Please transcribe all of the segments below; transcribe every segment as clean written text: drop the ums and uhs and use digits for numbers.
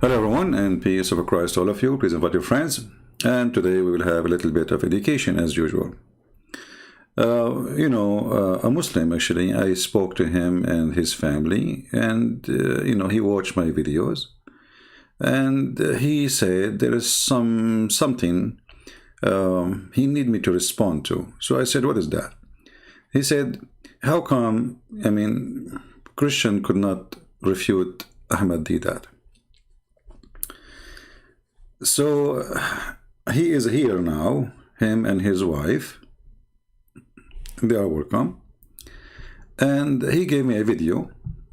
Hello everyone, and peace of Christ to all of you. Please invite your friends. And today we will have a little bit of education as usual. A Muslim actually, I spoke to him and his family, and he watched my videos, and he said there is something he need me to respond to. So I said, what is that? He said, how come, Christian could not refute Ahmed Deedat? So he is here now, him and his wife, they are welcome, and he gave me a video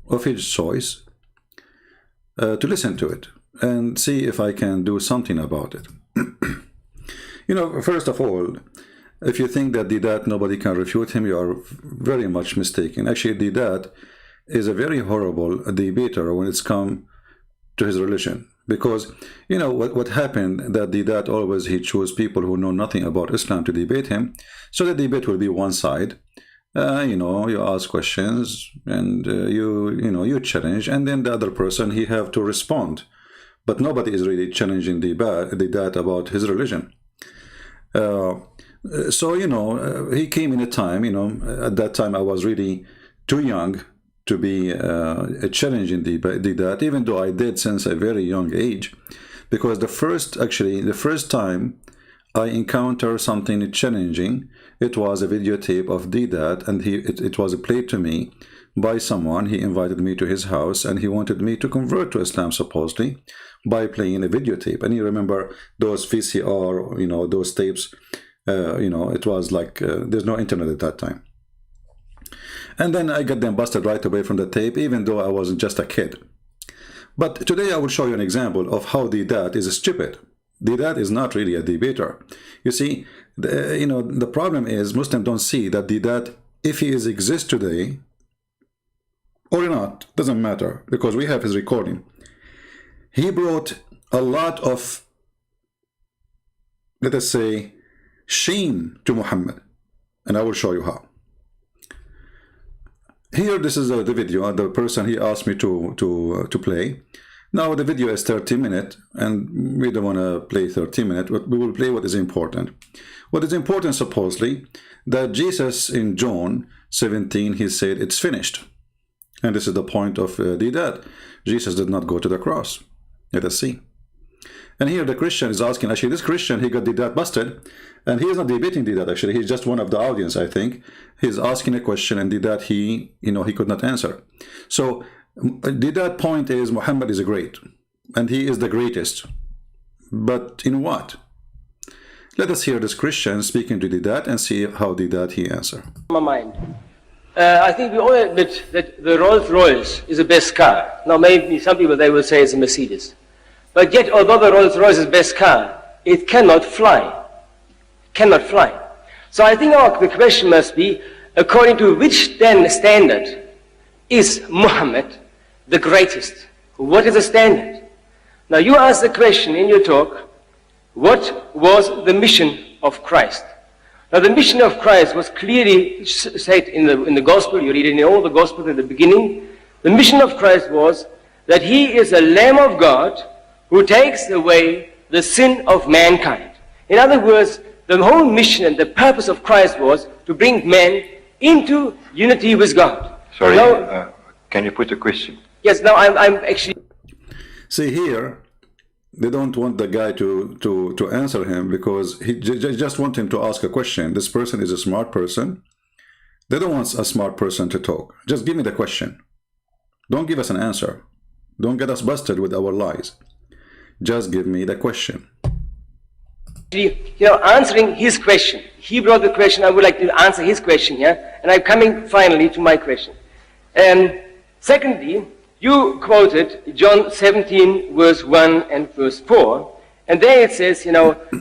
of his choice to listen to it and see if I can do something about it. First of all, if you think that Deedat nobody can refute him, you are very much mistaken. Actually, Deedat is a very horrible debater when it's come to his religion. Because, what happened, that Deedat always, he chose people who know nothing about Islam to debate him. So the debate will be one side. You ask questions and you challenge, and then the other person, he have to respond. But nobody is really challenging Deedat about his religion. He came in a time, at that time I was really too young to be a challenging Deedat, even though I did since a very young age, because the first time I encountered something challenging, it was a videotape of Deedat, and it was played to me by someone. He invited me to his house, and he wanted me to convert to Islam supposedly by playing a videotape. And you remember those VCR, those tapes, it was like there's no internet at that time. And then I got them busted right away from the tape, even though I was just a kid. But today I will show you an example of how Deedat is stupid. Deedat is not really a debater. You see, the problem is Muslims don't see that Deedat, if he exists today or not, doesn't matter, because we have his recording. He brought a lot of, let us say, shame to Muhammad, and I will show you how. Here, this is the video, the person he asked me to play. Now the video is 30 minutes, and we don't want to play 30 minutes, but we will play what is important. What is important, supposedly, that Jesus in John 17, he said, it's finished. And this is the point of Deedat. Jesus did not go to the cross. Let us see. And here the Christian is asking, actually this Christian, he got Deedat busted, and he is not debating Deedat, actually, he's just one of the audience, I think. He's asking a question, and Deedat, he could not answer. So Deedat point is Muhammad is great, and he is the greatest. But in what? Let us hear this Christian speaking to Deedat and see how Deedat he answer. My mind. I think we all admit that the Rolls-Royce is the best car. Now maybe some people, they will say it's a Mercedes. But yet, although the Rolls-Royce is the best car, it cannot fly. Cannot fly. So I think the question must be, according to which then standard is Muhammad the greatest? What is the standard? Now you ask the question in your talk, what was the mission of Christ? Now the mission of Christ was clearly said in the gospel. You read it in all the gospels in the beginning. The mission of Christ was that he is a Lamb of God who takes away the sin of mankind. In other words, the whole mission and the purpose of Christ was to bring man into unity with God. Sorry, can you put a question? Yes, now I'm actually... See here, they don't want the guy to answer him, because he just want him to ask a question. This person is a smart person. They don't want a smart person to talk. Just give me the question. Don't give us an answer. Don't get us busted with our lies. Just give me the question. Answering his question. He brought the question. I would like to answer his question here, and I'm coming finally to my question. Secondly, you quoted John 17, verse 1 and verse 4, and there it says,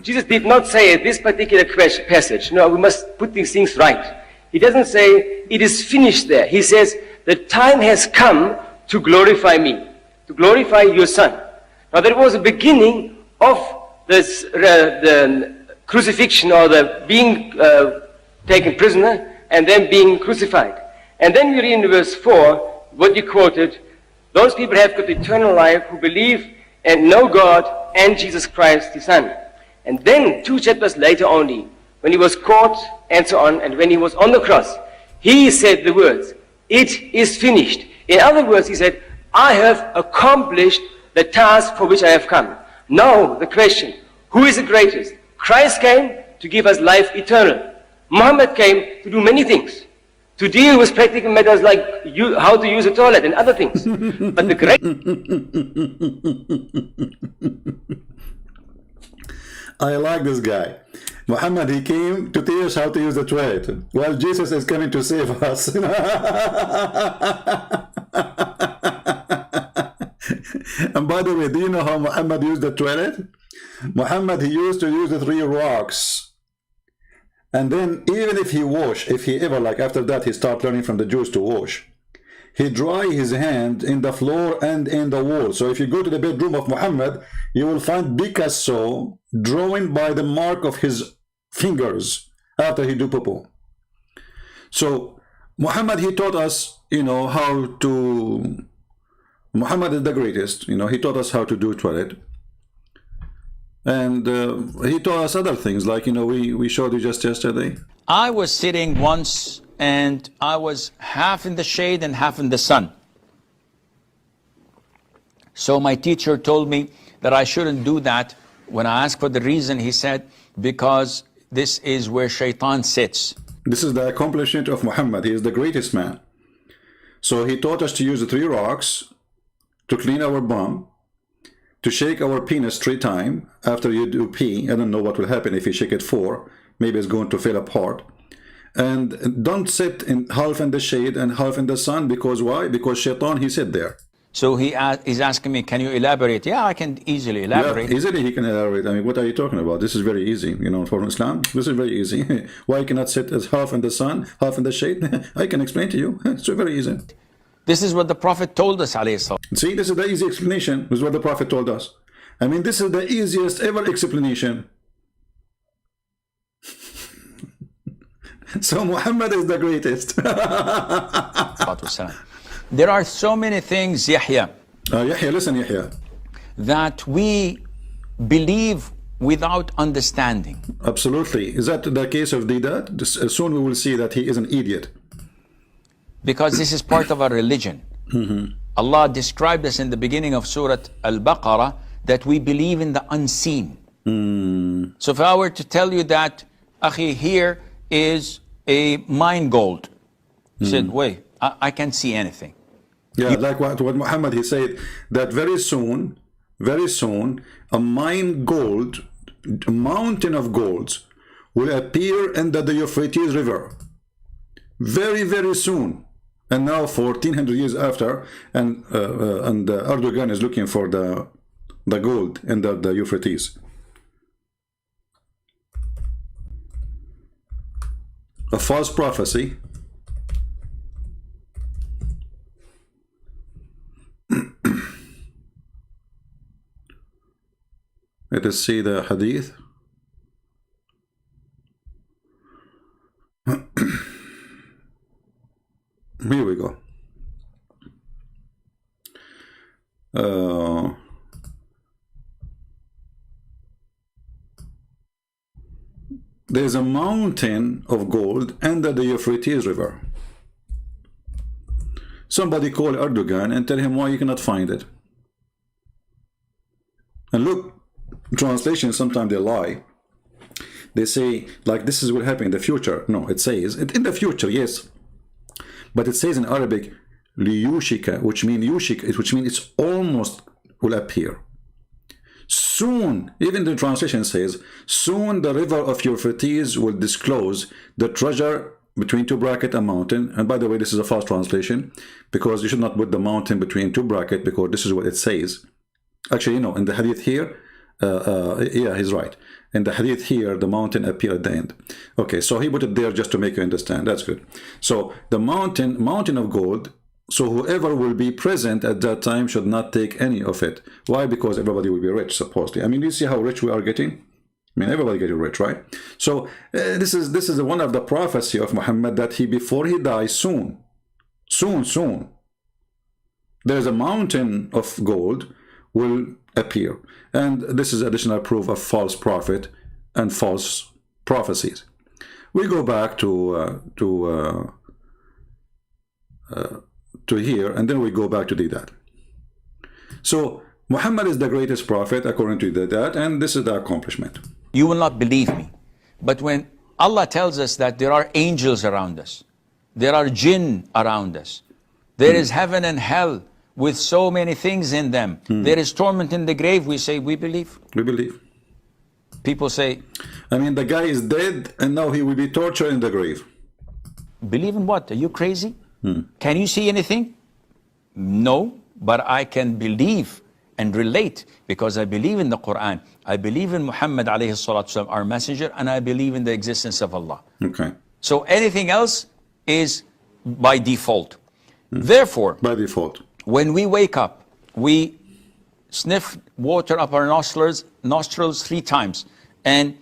Jesus did not say this particular passage, no, we must put these things right. He doesn't say it is finished there. He says the time has come to glorify me, to glorify your Son. Now there was a beginning of this, the crucifixion, or the being taken prisoner and then being crucified. And then you read in verse 4, what you quoted, those people have got eternal life who believe and know God and Jesus Christ, his Son. And then 2 chapters later only, when he was caught and so on, and when he was on the cross, he said the words, "It is finished." In other words, he said, "I have accomplished the task for which I have come." Now the question, who is the greatest? Christ came to give us life eternal. Muhammad came to do many things, to deal with practical matters like how to use a toilet and other things. But the great I like this guy. Muhammad, he came to teach us how to use the toilet, while Jesus is coming to save us. And by the way, do you know how Muhammad used the toilet? Muhammad, he used to use the 3 rocks. And then even if he ever, like after that, he started learning from the Jews to wash, he dry his hand in the floor and in the wall. So if you go to the bedroom of Muhammad, you will find Picasso drawing by the mark of his fingers after he do poo. So Muhammad, he taught us, how to. Muhammad is the greatest. He taught us how to do toilet. And he taught us other things, like, we showed you just yesterday. I was sitting once and I was half in the shade and half in the sun. So my teacher told me that I shouldn't do that. When I asked for the reason, he said, because this is where shaitan sits. This is the accomplishment of Muhammad. He is the greatest man. So he taught us to use the 3 rocks to clean our bum, to shake our penis 3 times after you do pee. I don't know what will happen if you shake it 4. Maybe it's going to fall apart. And don't sit half in the shade and half in the sun. Because why? Because shaitan, he sit there. So he's asking me, can you elaborate? Yeah, I can easily elaborate. Yeah, easily he can elaborate. I mean, what are you talking about? This is very easy, for Islam. This is very easy. Why you cannot sit as half in the sun, half in the shade? I can explain to you. It's very easy. This is what the Prophet told us, alayhi salam. See, this is the easy explanation. This is what the Prophet told us. I mean, this is the easiest ever explanation. So Muhammad is the greatest. There are so many things, Yahya, Yahya, listen, Yahya. that we believe without understanding. Absolutely. Is that the case of Deedat? Soon we will see that he is an idiot. Because this is part of our religion. Allah described us in the beginning of Surah Al-Baqarah that we believe in the unseen. So if I were to tell you that, Akhi, here is a mine gold. He said, wait, I can't see anything. Yeah, like what Muhammad, he said that very soon, a mountain of golds will appear under the Euphrates River. Very, very soon. And now 1400 years after, and Erdogan is looking for the gold under the Euphrates. A false prophecy. Let us see the hadith. Here we go. There's a mountain of gold under the Euphrates River. Somebody call Erdogan and tell him why you cannot find it. And look, translations, sometimes they lie. They say, like, this is what happened in the future. No, it says, in the future, yes. But it says in Arabic, liyushika, which means it's almost will appear. Soon, even the translation says, soon the river of Euphrates will disclose the treasure between 2 brackets a mountain. And by the way, this is a false translation, because you should not put the mountain between 2 brackets, because this is what it says. Actually, in the hadith here, yeah, he's right. In the hadith here, the mountain appeared at the end. Okay, so he put it there just to make you understand. That's good. So the mountain of gold. So whoever will be present at that time should not take any of it. Why? Because everybody will be rich, supposedly. I mean, you see how rich we are getting? I mean, everybody getting rich, right? So this is one of the prophecy of Muhammad, that before he dies, soon, there is a mountain of gold will appear. And this is additional proof of false prophet and false prophecies. We go back to here, and then we go back to Deedat. So Muhammad is the greatest prophet according to Deedat, and this is the accomplishment. You will not believe me, but when Allah tells us that there are angels around us, there are jinn around us, there is heaven and hell with so many things in them, there is torment in the grave, we say we believe. We believe. People say, I mean, the guy is dead and now he will be tortured in the grave. believe in what? Are you crazy? Can you see anything? No, but I can believe and relate because I believe in the Quran. I believe in Muhammad alayhi salatu wasalam, our messenger, and I believe in the existence of Allah. Okay. So anything else is by default. Therefore, By default. when we wake up, we sniff water up our nostrils 3 times and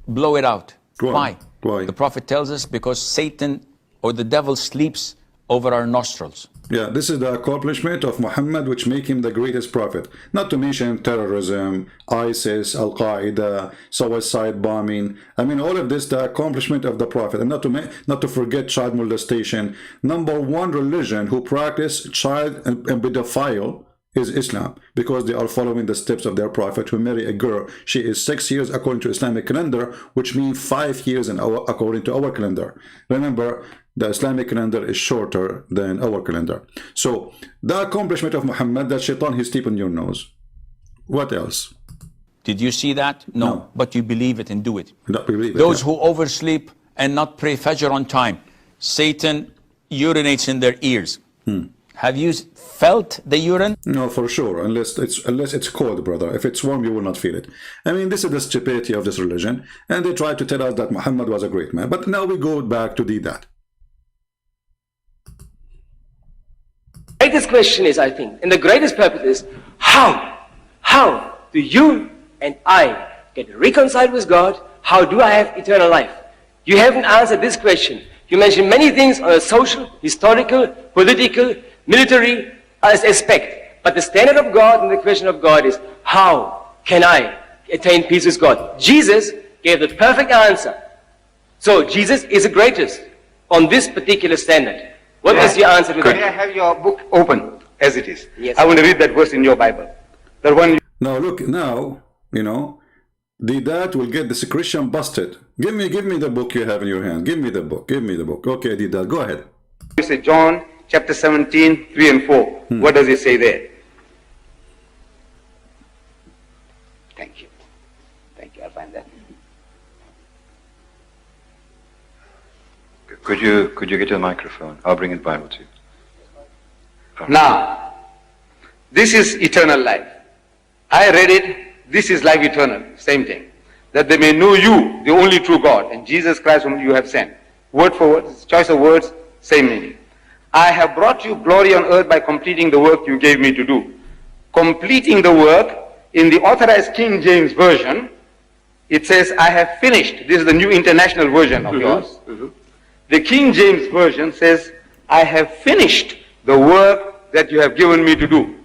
blow it out. Why? Why? Why? The Prophet tells us because Satan or the devil sleeps over our nostrils. Yeah, this is the accomplishment of Muhammad, which make him the greatest prophet. Not to mention terrorism, ISIS, Al-Qaeda, suicide bombing. I mean, all of this, the accomplishment of the prophet. And not to forget child molestation. Number 1 religion who practice child and pedophile is Islam, because they are following the steps of their prophet, who marry a girl. She is 6 years according to Islamic calendar, which means 5 years according to our calendar. Remember, the Islamic calendar is shorter than our calendar. So the accomplishment of Muhammad, that shaitan, he sleep on your nose. What else? Did you see that? No. But you believe it and do it. Not believe it, Those yeah. who oversleep and not pray Fajr on time, Satan urinates in their ears. Have you felt the urine? No, for sure, unless it's cold, brother. If it's warm, you will not feel it. I mean, this is the stupidity of this religion, and they try to tell us that Muhammad was a great man. But now we go back to Deedat. The greatest question is, I think, and the greatest purpose is, how do you and I get reconciled with God? How do I have eternal life? You haven't answered this question. You mentioned many things on a social, historical, political, military aspect. But the standard of God and the question of God is, how can I attain peace with God? Jesus gave the perfect answer. So Jesus is the greatest on this particular standard. What is your answer to May I that? have your book open as it is? Yes. I want to read that verse in your Bible. The one. Now look, now, you know, Deedat will get this Christian busted. Give me the book you have in your hand. Give me the book. Give me the book. Okay, Deedat, go ahead. You say John chapter 17, 3 and 4. What does it say there? Thank you. Thank you. I'll find that. Could you get a microphone? I'll bring the Bible to you. Now, this is eternal life. I read it. This is life eternal. Same thing. That they may know you, the only true God, and Jesus Christ whom you have sent. Word for word, choice of words, same meaning. I have brought you glory on earth by completing the work you gave me to do. Completing the work, in the authorized King James Version, it says, I have finished. This is the New International Version of yours. The King James Version says, I have finished the work that you have given me to do.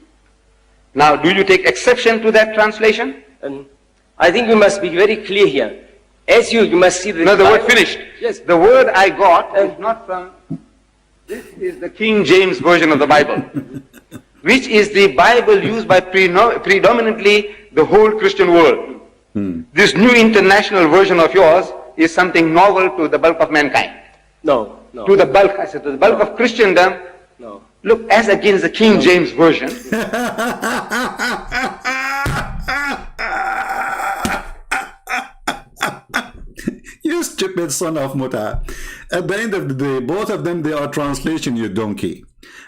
Now, do you take exception to that translation? I think we must be very clear here. As you must see the... No, the word finished. Yes. The word I got is not from... This is the King James Version of the Bible, which is the Bible used by predominantly the whole Christian world. This New International Version of yours is something novel to the bulk of mankind. No. To the bulk, I said, to the bulk of Christendom. No. Look, as against the King James Version, You stupid son of Muta. At the end of the day, both of them, they are translation, you donkey.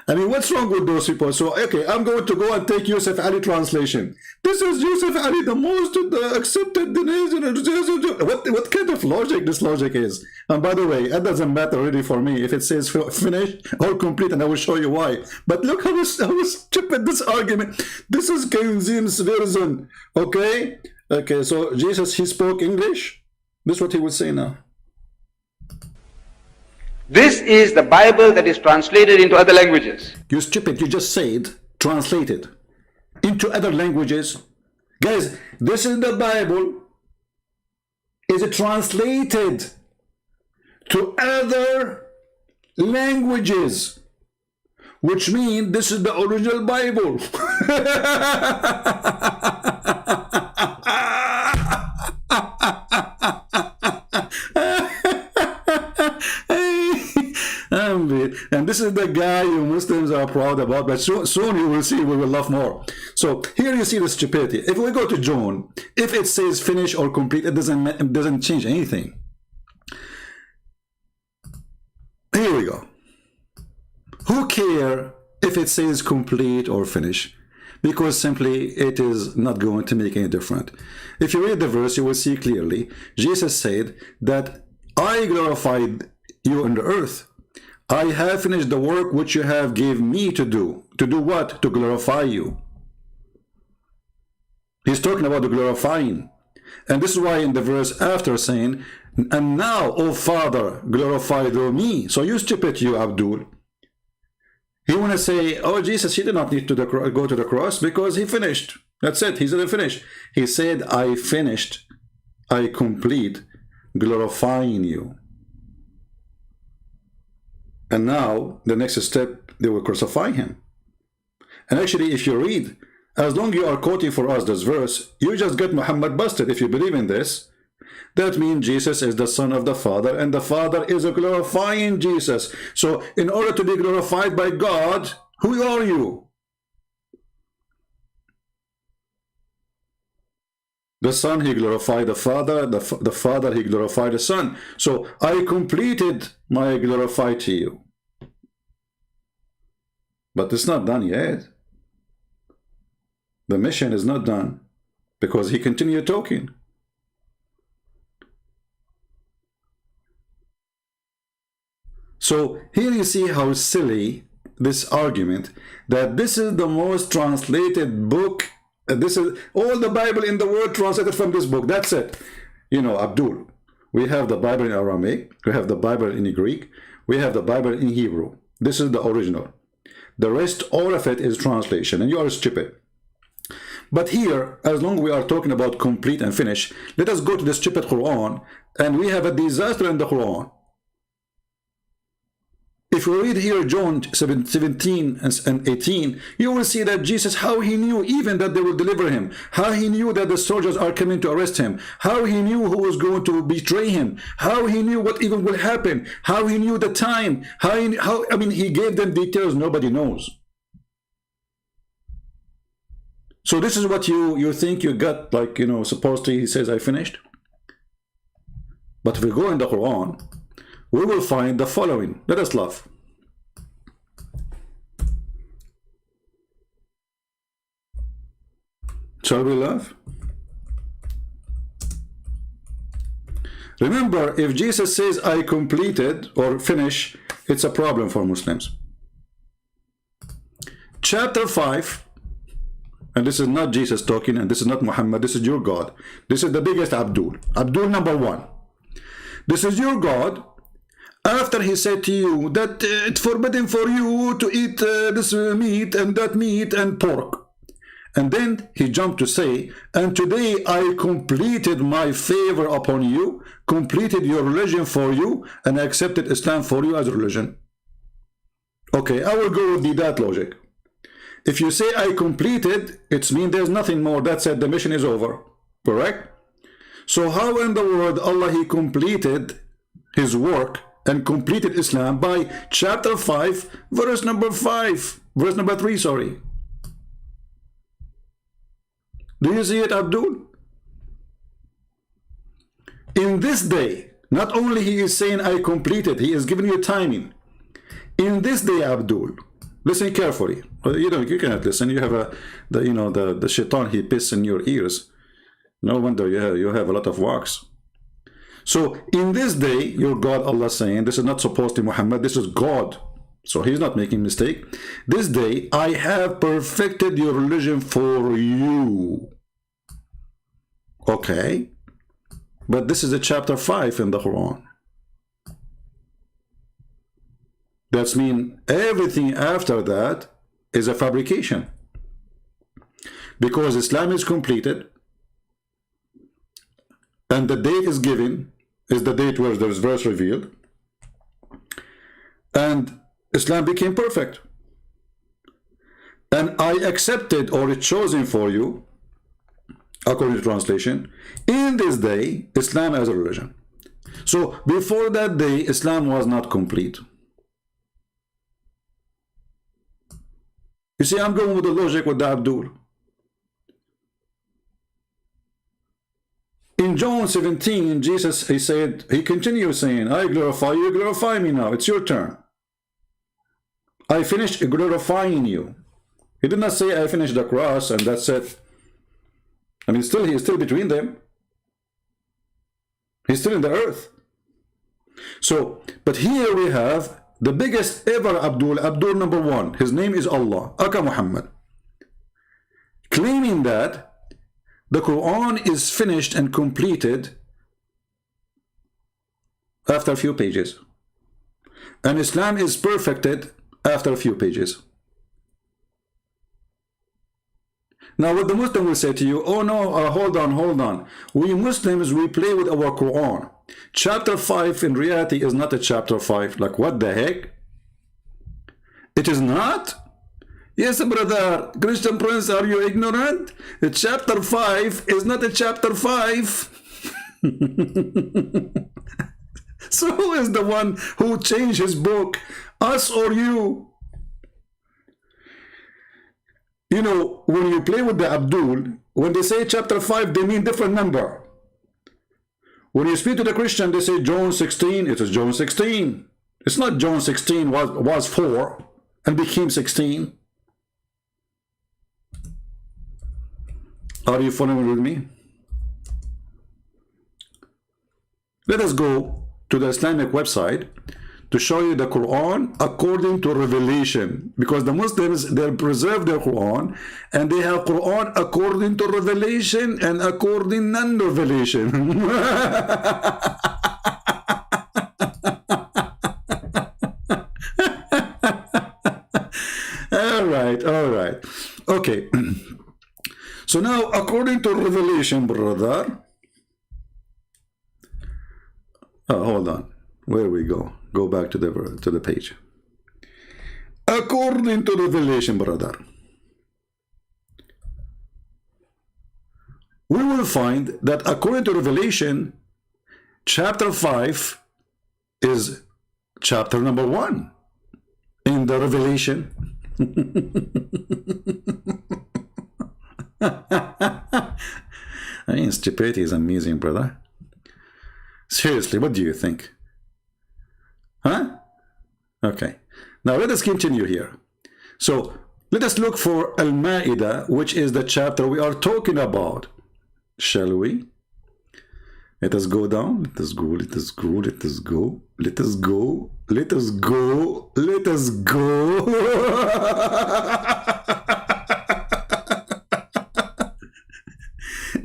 I mean, what's wrong with those people? So, okay, I'm going to go and take Yusuf Ali translation. This is Yusuf Ali, the most accepted. What kind of logic this logic is? And by the way, that doesn't matter really for me if it says finish or complete, and I will show you why. But look how stupid this argument. This is King James Version. Okay? Okay, so Jesus, he spoke English. This is what he would say now. this is the Bible that is translated into other languages. You stupid, you just said translated. into other languages. Guys, this is the Bible. Is it translated to other languages? Which means this is the original Bible. And this is the guy you Muslims are proud about, but soon you will see we will laugh more. So here you see the stupidity. If we go to John, if it says finish or complete, it doesn't change anything. Here we go. Who care if it says complete or finish? Because simply it is not going to make any difference. If you read the verse, you will see clearly Jesus said that I glorified you on the earth. I have finished the work which you have gave me to do. To do what? To glorify you. He's talking about the glorifying. And this is why in the verse after saying, and now, O Father, glorify thou me. So you stupid, you Abdul. He want to say, oh, Jesus, he did not need to go to the cross because he finished. That's it. He said, finish. He said, I finished. I complete glorifying you. And now, the next step, they will crucify him. And actually, if you read, as long as you are quoting for us this verse, you just get Muhammad busted. If you believe in this, that means Jesus is the Son of the Father, and the Father is a glorifying Jesus. So, in order to be glorified by God, who are you? The Son, he glorified the Father. The Father, he glorified the Son. So, I completed my glorify to you. But it's not done yet. The mission is not done because he continued talking. So here you see how silly this argument that this is the most translated book. This is all the Bible in the world translated from this book. That's it. You know, Abdul, we have the Bible in Aramaic, we have the Bible in Greek, we have the Bible in Hebrew. This is the original. The rest, all of it is translation, and you are stupid. But here, as long as we are talking about complete and finish, let us go to the stupid Quran, and we have a disaster in the Quran. If we read here John 17 and 18, you will see that Jesus, how he knew even that they will deliver him, how he knew that the soldiers are coming to arrest him, how he knew who was going to betray him, how he knew what even will happen, how he knew the time, I mean, he gave them details nobody knows. So this is what you think you got, like, you know, supposedly he says, I finished. But if we go in the Quran, we will find the following. Let us laugh. Shall we laugh? Remember, if Jesus says, I completed or finish, it's a problem for Muslims. Chapter 5, and this is not Jesus talking, and this is not Muhammad, this is your God. This is the biggest Abdul. Abdul number 1. This is your God. After he said to you that it's forbidden for you to eat this meat and that meat and pork. And then he jumped to say, and today I completed my favor upon you, completed your religion for you, and accepted Islam for you as a religion. Okay, I will go with Deedat logic. If you say I completed, it means there's nothing more. That's it, the mission is over. Correct? So how in the world Allah, he completed his work and completed Islam by chapter 5, verse number 3, sorry. Do you see it, Abdul? In this day, not only he is saying I completed, he is giving you timing. In this day, Abdul, listen carefully. You know, you cannot listen. You have the shaitan, he pisses in your ears. No wonder you have a lot of wax. So in this day, your God, Allah saying, this is not supposed to Muhammad, this is God. So he's not making mistake. This day, I have perfected your religion for you. Okay. But this is a chapter 5 in the Quran. That means everything after that is a fabrication. because Islam is completed, and the date is given, is the date where there's verse revealed, and Islam became perfect. And I accepted, or it's chosen for you, according to translation, in this day, Islam as a religion. So before that day, Islam was not complete. You see, I'm going with the logic with the Abdul. In John 17, Jesus, he continues saying, I glorify you, glorify me now. It's your turn. I finished glorifying you. He did not say I finished the cross and that's it. I mean, he is still between them. He's still in the earth. So, but here we have the biggest ever Abdul number one. His name is Allah, Aka Muhammad, claiming that the Quran is finished and completed after a few pages, and Islam is perfected after a few pages. Now what the Muslim will say to you, oh no, hold on. We Muslims, we play with our Quran. Chapter 5 in reality is not a chapter 5. Like, what the heck? It is not? Yes, brother. Christian Prince, are you ignorant? The chapter 5 is not a chapter 5. So who is the one who changed his book? Us or you? You know, when you play with the Abdul, when they say chapter 5, they mean different number. When you speak to the Christian, they say John 16, it is John 16. It's not John 16 was 4 and became 16. Are you following with me? Let us go to the Islamic website to show you the Quran according to revelation, because the Muslims, they preserve their Quran and they have Quran according to revelation and according non-revelation. all right, okay. So now according to revelation, brother, hold on, where we go? Go back to the page. According to revelation, brother, we will find that according to revelation, chapter 5 is chapter number 1 in the revelation. I mean, stupidity is amazing, brother. Seriously, what do you think? Huh? Okay. Now let us continue here. So let us look for Al-Ma'idah, which is the chapter we are talking about. Shall we? Let us go down. Let us go. Let us go. Let us go. Let us go. Let us go. Let us go.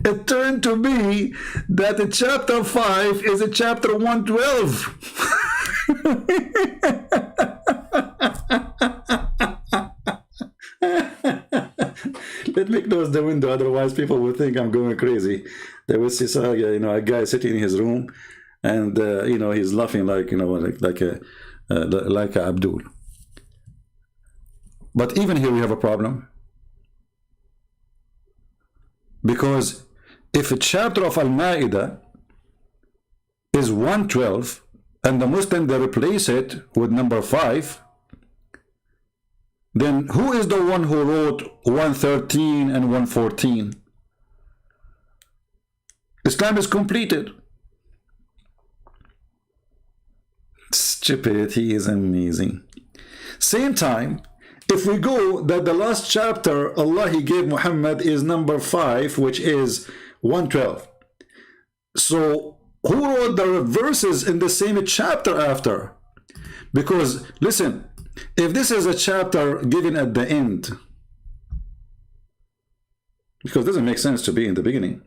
It turned to be that the chapter 5 is a chapter 112. Let me close the window, otherwise people will think I'm going crazy. They will see, a guy sitting in his room, and he's laughing like a Abdul. But even here we have a problem, because if a chapter of Al-Ma'idah is 112 and the Muslim, they replace it with number 5, then who is the one who wrote 113 and 114? Islam is completed. Stupidity is amazing. Same time, if we go that the last chapter Allah He gave Muhammad is number 5, which is 112. So who wrote the verses in the same chapter after? Because listen, if this is a chapter given at the end, because it doesn't make sense to be in the beginning.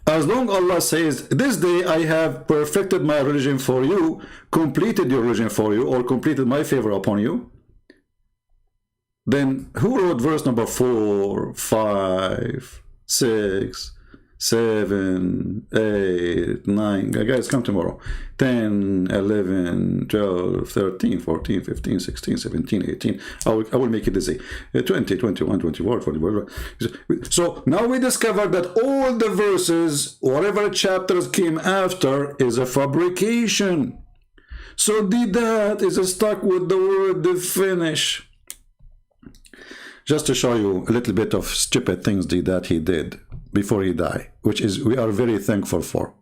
As long Allah says, this day I have perfected my religion for you, completed your religion for you, or completed my favor upon you, then who wrote verse number 4, 5, 6, 7, 8, 9? Guys, come tomorrow. 10, 11, 12, 13, 14, 15, 16, 17, 18. I will make it easy. 20, 21, 24, 24. So now we discovered that all the verses, whatever chapters came after, is a fabrication. So Deedat is stuck with the word "the finish." Just to show you a little bit of stupid things that he did before he died, which is we are very thankful for.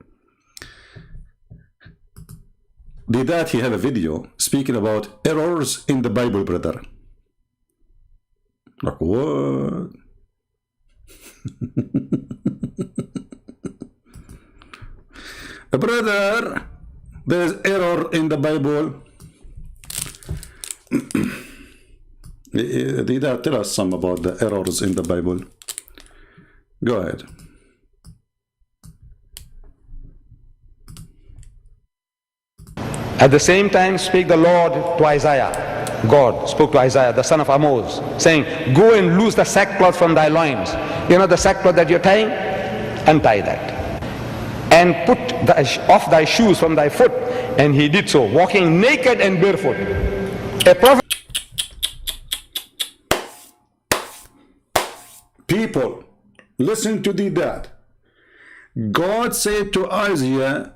Deedat, he have a video speaking about errors in the Bible, brother. Like what? Brother, there's error in the Bible. Deedat, tell us some about the errors in the Bible. Go ahead. At the same time spake the Lord to Isaiah. God spoke to Isaiah, the son of Amos, saying, go and loose the sackcloth from thy loins. You know the sackcloth that you're tying? Untie that. And put off thy shoes from thy foot. And he did so, walking naked and barefoot. A prophet. People, listen to Deedat. God said to Isaiah,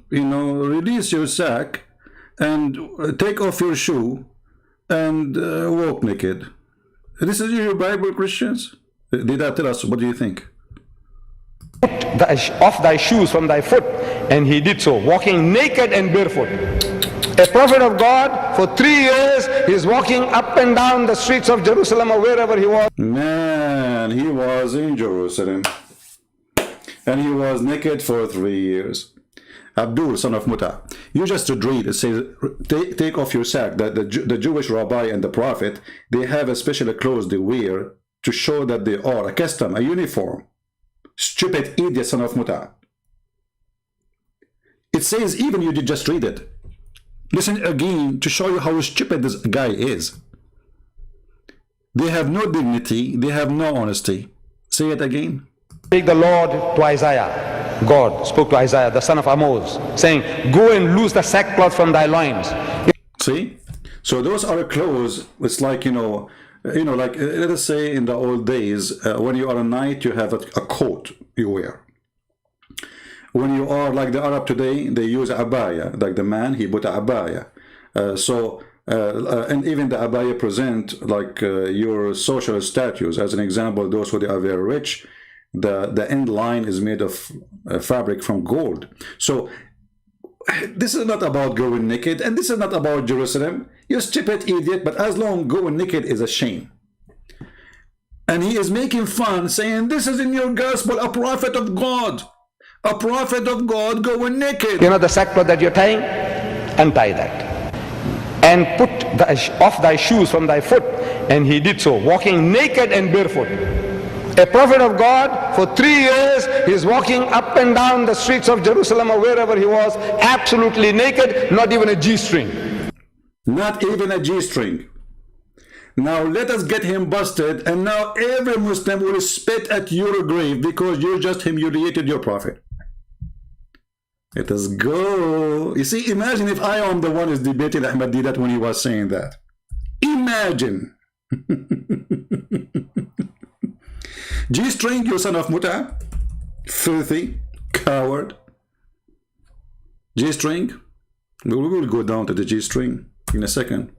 you know, release your sack and take off your shoe and walk naked. This is your Bible, Christians? Deedat, tell us, what do you think? Put off thy shoes from thy foot. And he did so, walking naked and barefoot. A prophet of God, for 3 years, he's walking up and down the streets of Jerusalem or wherever he was. Man, he was in Jerusalem. And he was naked for 3 years. Abdul, son of Muta, you just read it says, take off your sack. The Jewish rabbi and the prophet, they have a special clothes they wear to show that they are a custom, a uniform. Stupid idiot, son of Muta. It says, even you did just read it. Listen again to show you how stupid this guy is. They have no dignity, they have no honesty. Say it again. Take the Lord to Isaiah. God spoke to Isaiah, the son of Amos, saying, go and loose the sackcloth from thy loins. See? So those are clothes. It's like, like, let us say in the old days, when you are a knight, you have a coat you wear. When you are like the Arab today, they use abaya. Like the man, he put a abaya. And even the abaya present like your social status. As an example, those who are very rich, the end line is made of fabric from gold. So this is not about going naked, and this is not about Jerusalem. You stupid idiot, but as long going naked is a shame. And he is making fun, saying, this is in your gospel, a prophet of God. A prophet of God going naked. You know the sackcloth that you're tying? Untie that. And put off thy shoes from thy foot. And he did so, walking naked and barefoot. A prophet of God, for 3 years, he's walking up and down the streets of Jerusalem or wherever he was, absolutely naked, not even a G-string. Not even a G-string. Now let us get him busted, and now every Muslim will spit at your grave because you just humiliated your prophet. Let us go. You see, imagine if I am the one who's debating Ahmed Deedat when he was saying that. Imagine. G-string, you son of Muta. Filthy. Coward. G-string. We will go down to the G-string in a second.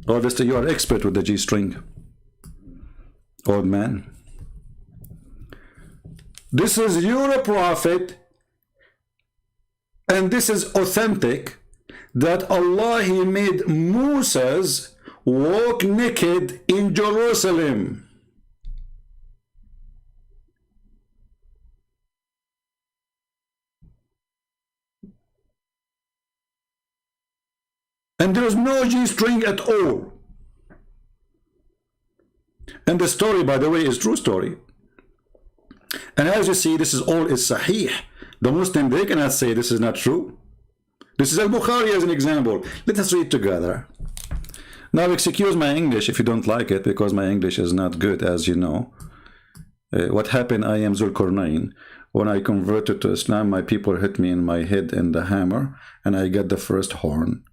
Obviously, you are expert with the G-string. Old man. This is your prophet. And this is authentic, that Allah, he made Moses walk naked in Jerusalem. And there is no G-string at all. And the story, by the way, is true story. And as you see, this is all is sahih. The Muslim, they cannot say this is not true. This is Al-Bukhari as an example. Let us read together. Now, excuse my English if you don't like it, because my English is not good, as you know. What happened, I am Zulkarnain. When I converted to Islam, my people hit me in my head in the hammer, and I got the first horn.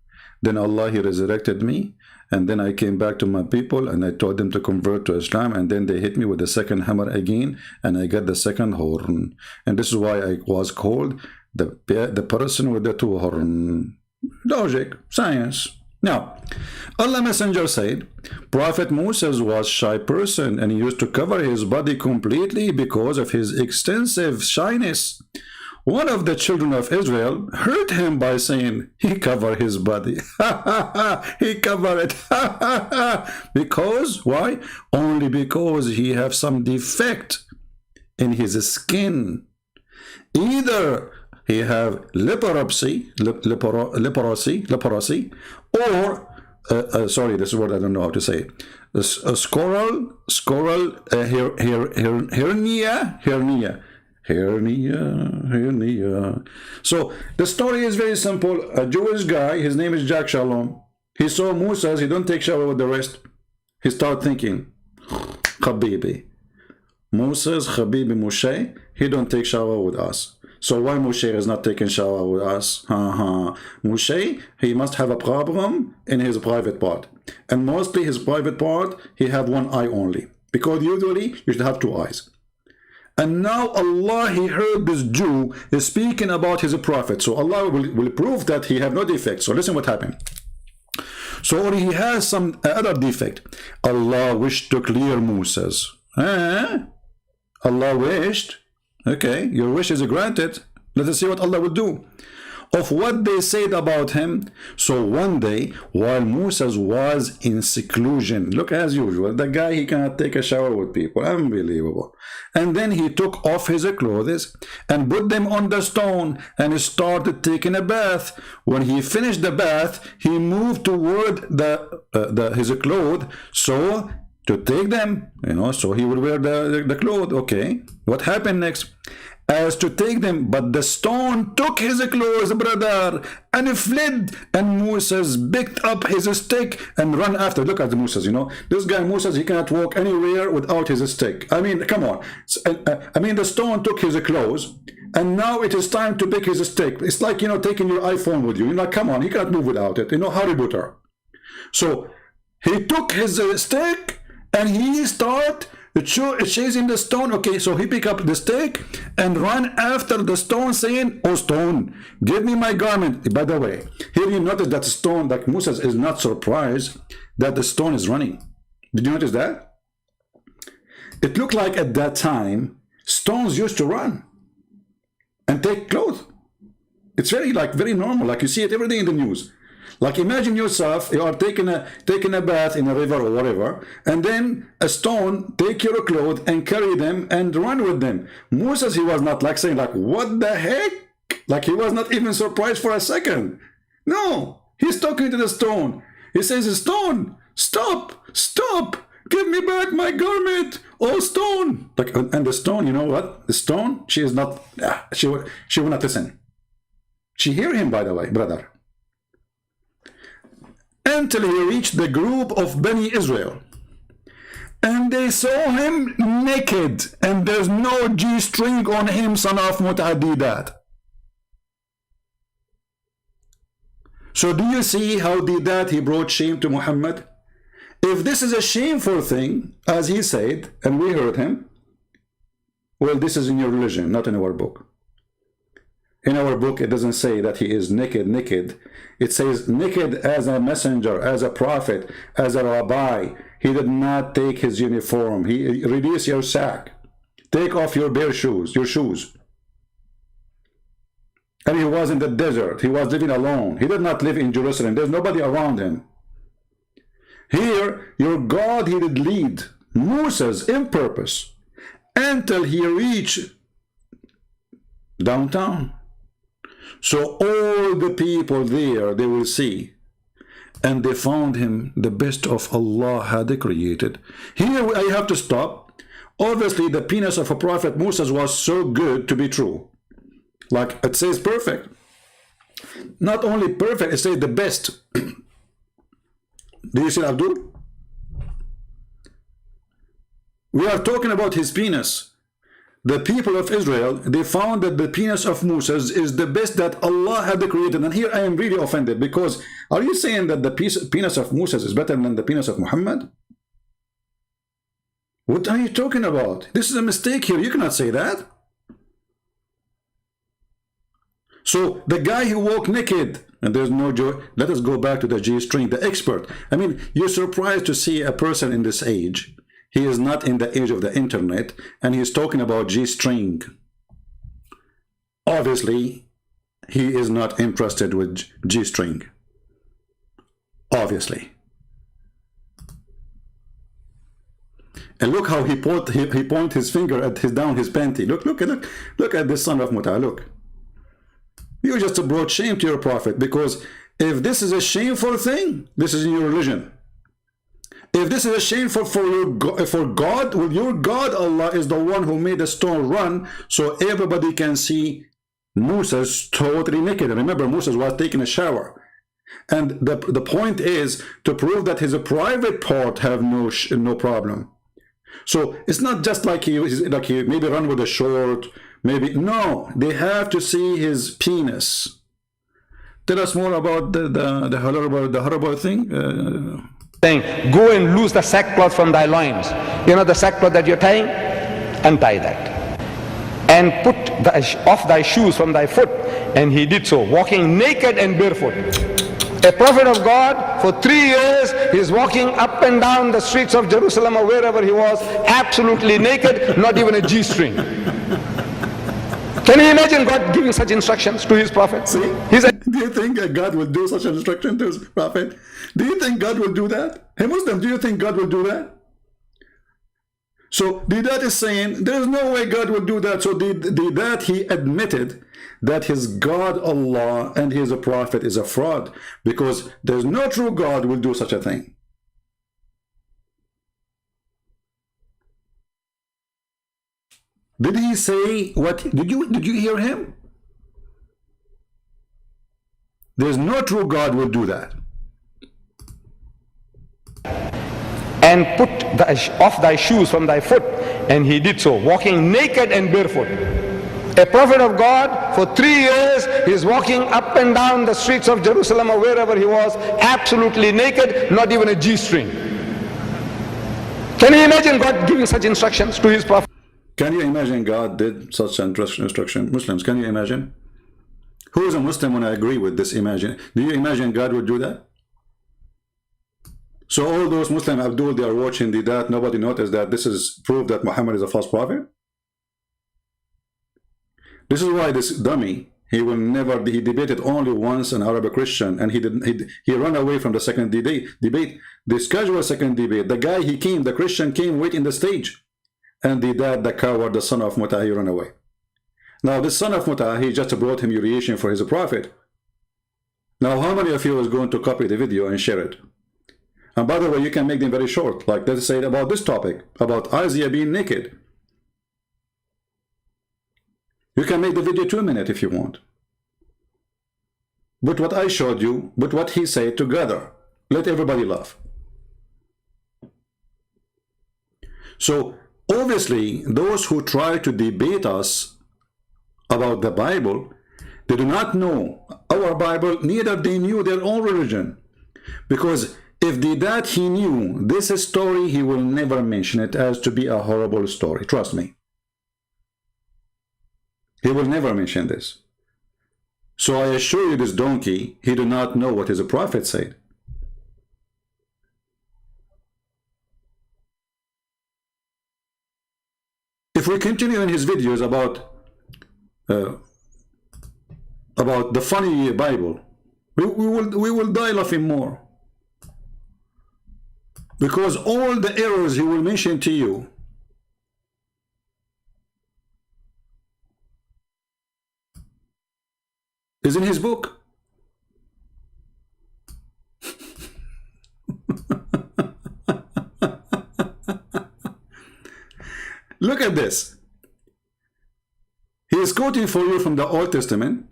Then Allah, He resurrected me, and then I came back to my people, and I told them to convert to Islam, and then they hit me with the second hammer again, and I got the second horn. And this is why I was called the person with the two horns. Logic, science. Now, Allah Messenger said, Prophet Moses was a shy person and he used to cover his body completely because of his extensive shyness. One of the children of Israel hurt him by saying, he covered his body. He covered it. Because, why? Only because he have some defect in his skin. Either he have leprosy, or sorry, this word I don't know how to say. A hernia. So the story is very simple. A Jewish guy, his name is Jack Shalom. He saw Moses. He don't take shower with the rest. He started thinking, Habibi, Moses, Habibi, Moshe. He don't take shower with us. So why Moshe is not taking shower with us? Moshe, he must have a problem in his private part. And mostly his private part, he have one eye only. Because usually you should have two eyes. And now Allah, He heard this Jew is speaking about his prophet. So Allah will prove that he have no defect. So listen what happened. So he has some other defect. Allah wished to clear Moses. Allah wished. Okay, your wish is granted. Let us see what Allah will do. Of what they said about him. So one day, while Moses was in seclusion, look, as usual, the guy, he cannot take a shower with people. Unbelievable. And then he took off his clothes and put them on the stone and started taking a bath. When he finished the bath, he moved toward his clothes, so to take them, so he would wear the clothes. Okay, what happened next? As to take them, but the stone took his clothes, brother, and fled. And Moses picked up his stick and ran after. Look at Moses, this guy Moses, he cannot walk anywhere without his stick. I mean, come on. I mean, the stone took his clothes, and now it is time to pick his stick. It's like, taking your iPhone with you. Come on, he cannot move without it. Harry Potter. So he took his stick and he started chasing the stone. Okay, so he picked up the stick and ran after the stone, saying, "Oh stone, give me my garment." By the way, here you notice that stone, that Moses is not surprised that the stone is running. Did you notice that? It looked like at that time stones used to run and take clothes. It's very normal, like you see it every day in the news. Like imagine yourself, you are taking a bath in a river or whatever, and then a stone take your clothes and carry them and run with them. Moses, he was not saying what the heck? He was not even surprised for a second. No, he's talking to the stone. He says, "Stone, stop, give me back my garment, oh stone." And the stone, you know what? The stone, she is not, she will not listen. She hear him, by the way, brother. Until he reached the group of Bani Israel. And they saw him naked, and there's no G-string on him, son of Deedat. So do you see how Deedat, he brought shame to Muhammad? If this is a shameful thing, as he said, and we heard him, well, this is in your religion, not in our book. In our book, it doesn't say that he is naked. It says naked as a messenger, as a prophet, as a rabbi. He did not take his uniform. He release your sack. Take off your bare shoes, your shoes. And he was in the desert. He was living alone. He did not live in Jerusalem. There's nobody around him. Here, your God, he did lead Moses in purpose until he reached downtown. So all the people there, they will see, and they found him the best of Allah had created. Here I have to stop. Obviously, the penis of a prophet Moses was so good to be true. Like it says perfect. Not only perfect, it says the best. Do you see Abdul? We are talking about his penis. The people of Israel, they found that the penis of Moses is the best that Allah had created. And here I am really offended, because are you saying that the penis of Moses is better than the penis of Muhammad? What are you talking about? This is a mistake here. You cannot say that. So the guy who walked naked, and there's no joy. Let us go back to the G-string, the expert. I mean, you're surprised to see a person in this age. He is not in the age of the internet, and he's talking about G-string. Obviously, he is not interested with G-string. Obviously. And look how he point his finger at down his panty. Look at this son of Muta. Look. You just brought shame to your prophet, because if this is a shameful thing, this is in your religion. If this is a shameful for God, well, your God Allah is the one who made the stone run so everybody can see Moses totally naked. Remember, Moses was taking a shower. And the point is to prove that his private part have no problem. So it's not just like he maybe run with a short, maybe. No, they have to see his penis. Tell us more about the horrible thing. Saying, go and loose the sackcloth from thy loins. You know the sackcloth that you're tying? Untie that. And put off thy shoes from thy foot. And he did so, walking naked and barefoot. A prophet of God, for 3 years, he's walking up and down the streets of Jerusalem or wherever he was, absolutely naked, not even a G-string. Can you imagine God giving such instructions to his prophet? See? Do you think God will do such an instruction to his prophet? Do you think God will do that? Hey Muslim, do you think God will do that? So Deedat is saying there is no way God will do that. So Deedat, he admitted that his God Allah and his prophet is a fraud, because there's no true God will do such a thing. Did he say what? Did you hear him? There's no true God will do that. And put off thy shoes from thy foot. And he did so, walking naked and barefoot. A prophet of God, for 3 years, he's walking up and down the streets of Jerusalem or wherever he was, absolutely naked, not even a G-string. Can you imagine God giving such instructions to his prophet? Can you imagine God did such an instruction? Muslims, can you imagine? Who is a Muslim when I agree with this? Imagine. Do you imagine God would do that? So all those Muslim Abdul, they are watching Deedat, nobody noticed that this is proof that Muhammad is a false prophet? This is why this dummy, he debated only once an Arabic Christian, and he ran away from the second debate. This casual second debate, the Christian came wait in the stage. And Deedat, the coward, the son of Muta, he ran away. Now, this son of Muta, he just brought humiliation for his prophet. Now, how many of you is going to copy the video and share it? And by the way, you can make them very short. Like, let's say about this topic, about Isaiah being naked. You can make the video 2 minutes if you want. But what I showed you, but what he said together, let everybody laugh. So, obviously, those who try to debate us about the Bible, they do not know our Bible, neither they knew their own religion. Because if Deedat, he knew this story, he will never mention it as to be a horrible story. Trust me. He will never mention this. So I assure you, this donkey, he do not know what his prophet said. If we continue in his videos about the funny Bible, we will die laughing more, because all the errors he will mention to you is in his book. Look at this. He is quoting for you from the Old Testament.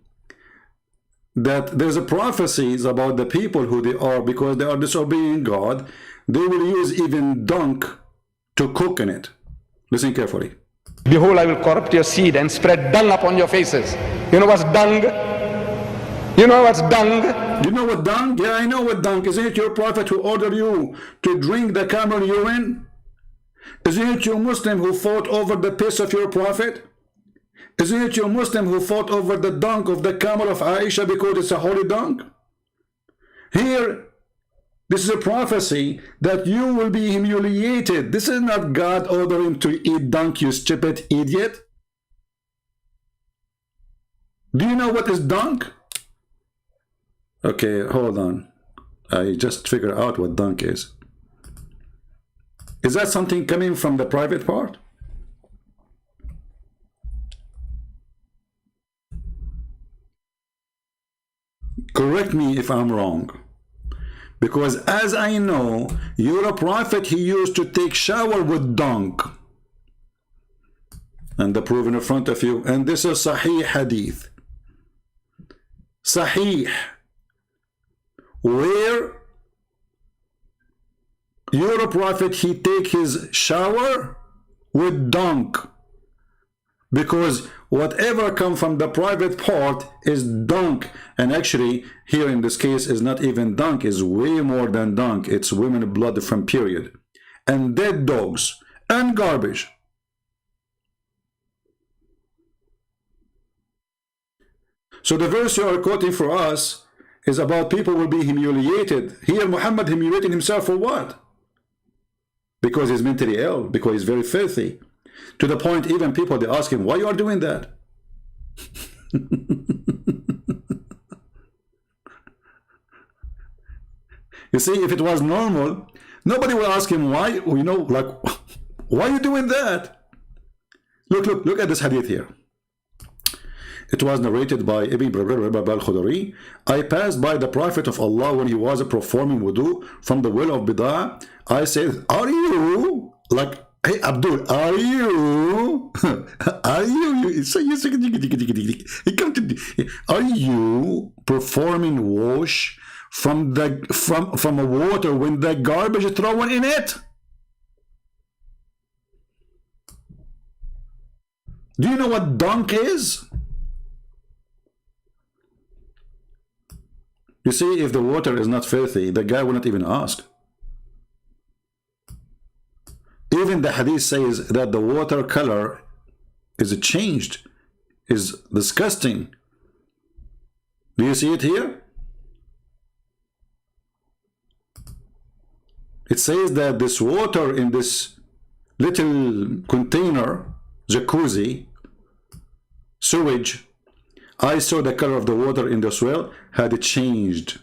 that there's a prophecies about the people who they are, because they are disobeying God. They will use even dung to cook in it. Listen carefully. Behold, I will corrupt your seed and spread dung upon your faces. You know what's dung? You know what's dung? You know what dung? Yeah, I know what dung. Isn't it your prophet who ordered you to drink the camel urine? Isn't it your Muslim who fought over the piss of your prophet? Isn't it your Muslim who fought over the dung of the camel of Aisha because it's a holy dung? Here, this is a prophecy that you will be humiliated. This is not God ordering to eat dung, you stupid idiot. Do you know what is dung? Okay, hold on. I just figured out what dung is. Is that something coming from the private part? Correct me if I'm wrong. Because as I know, you're a prophet, he used to take shower with dung. And the proof in front of you. And this is Sahih Hadith. Sahih. Where you're a prophet, he take his shower with dung. Because whatever come from the private part is dung. And actually, here in this case, is not even dung, is way more than dung. It's women blood from period. And dead dogs. And garbage. So the verse you are quoting for us is about people will be humiliated. Here Muhammad humiliating himself for what? Because he's mentally ill. Because he's very filthy. To the point even people, they ask him, why you are doing that? You see, if it was normal, nobody will ask him why, you know, like, why are you doing that? Look at this hadith here. It was narrated by Ibn al-Khudri. I passed by the Prophet of Allah when he was performing wudu from the well of Bid'ah. I said, are you, like, hey Abdul, are you? Are you? Are you performing wash from a water when the garbage is thrown in it? Do you know what dung is? You see, if the water is not filthy, the guy will not even ask. Even the hadith says that the water color is changed, is disgusting. Do you see it here? It says that this water in this little container, jacuzzi, sewage, I saw the color of the water in the well had changed.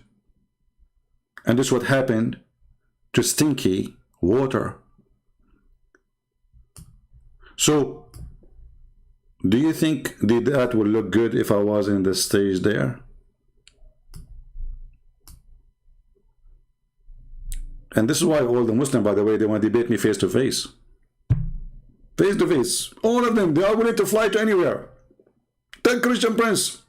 And this is what happened to stinky water. So, do you think that would look good if I was in the stage there? And this is why all the Muslims, by the way, they want to debate me face to face. Face to face. All of them, they are willing to fly to anywhere. Tell Christian Prince,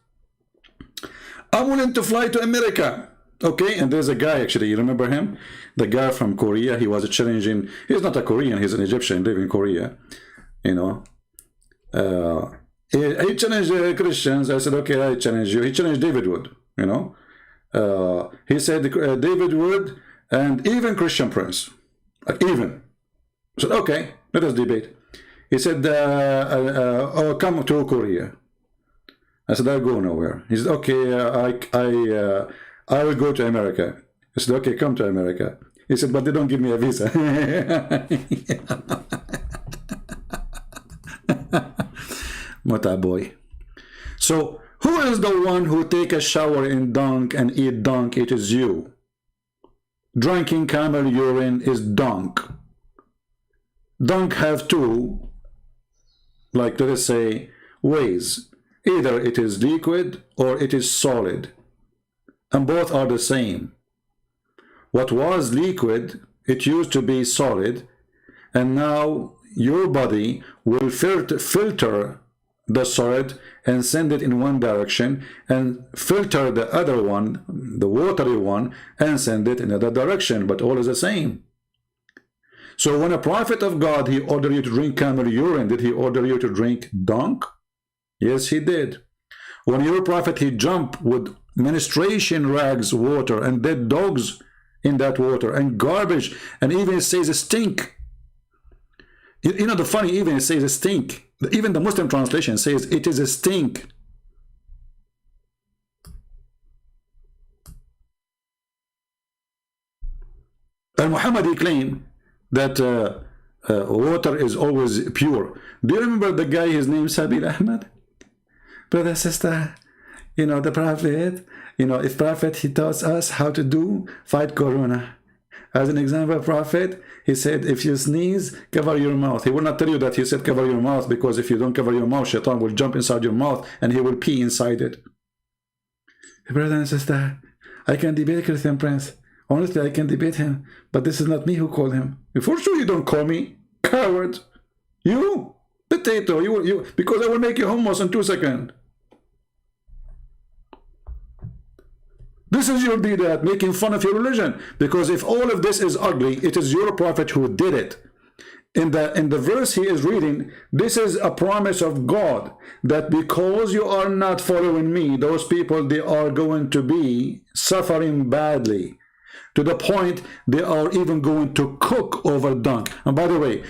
I'm willing to fly to America. Okay, and there's a guy, actually, you remember him? The guy from Korea, he was challenging, he's not a Korean, he's an Egyptian living in Korea. You know, he challenged Christians. I said, okay, I challenge you. He challenged David Wood, you know. He said David Wood and even Christian Prince, like even. I said, okay, let us debate. He said, oh, come to Korea. I said, I'll go nowhere. He said, okay, I will go to America. I said, okay, come to America. He said, but they don't give me a visa. Mota boy. So, who is the one who take a shower in dung and eat dung? It is you. Drinking camel urine is dung. Dung have two, like let us say, ways. Either it is liquid or it is solid. And both are the same. What was liquid, it used to be solid, and now your body will filter the solid and send it in one direction, and filter the other one, the watery one, and send it in another direction, but all is the same. So when a prophet of God, he ordered you to drink camel urine, did he order you to drink dung? Yes, he did. When your prophet, he jumped with menstruation rags water and dead dogs in that water and garbage, and even it says a stink. You know the funny, even it says a stink. Even the Muslim translation says it is a stink. And Muhammad, he claimed that water is always pure. Do you remember the guy, his name Refuting Ahmed? Brother, sister, you know, the prophet, you know, if prophet, he taught us how to fight corona. As an example, prophet, he said, if you sneeze, cover your mouth. He will not tell you that he said cover your mouth, because if you don't cover your mouth, shaitan will jump inside your mouth and he will pee inside it. Brother and sister, I can debate Christian Prince. Honestly, I can debate him, but this is not me who called him. For sure you don't call me. Coward. You. Potato. You. Because I will make you hummus in 2 seconds. This is your Deedat, making fun of your religion. Because if all of this is ugly, it is your prophet who did it. In the verse he is reading, this is a promise of God, that because you are not following me, those people, they are going to be suffering badly. To the point they are even going to cook over dung. And by the way,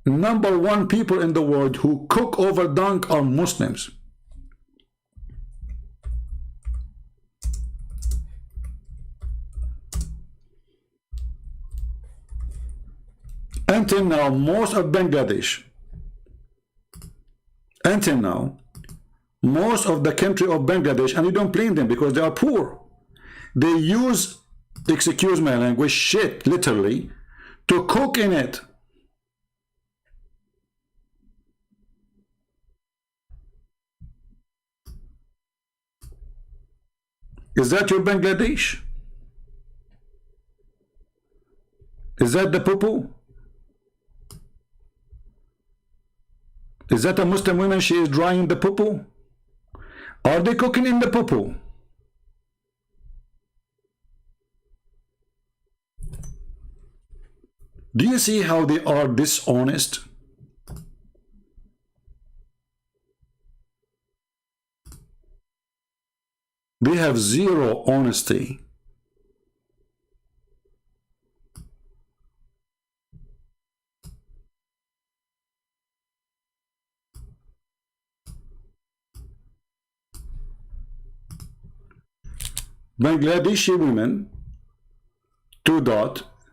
#1 people in the world who cook over dung are Muslims. Until now, most of Bangladesh, until now, most of the country of Bangladesh, and you don't blame them because they are poor, they use, excuse my language, shit, literally, to cook in it. Is that your Bangladesh? Is that the poo-poo? Is that a Muslim woman, she is drying the poo-poo? Are they cooking in the poo-poo? Do you see how they are dishonest? They have zero honesty. Bangladeshi women,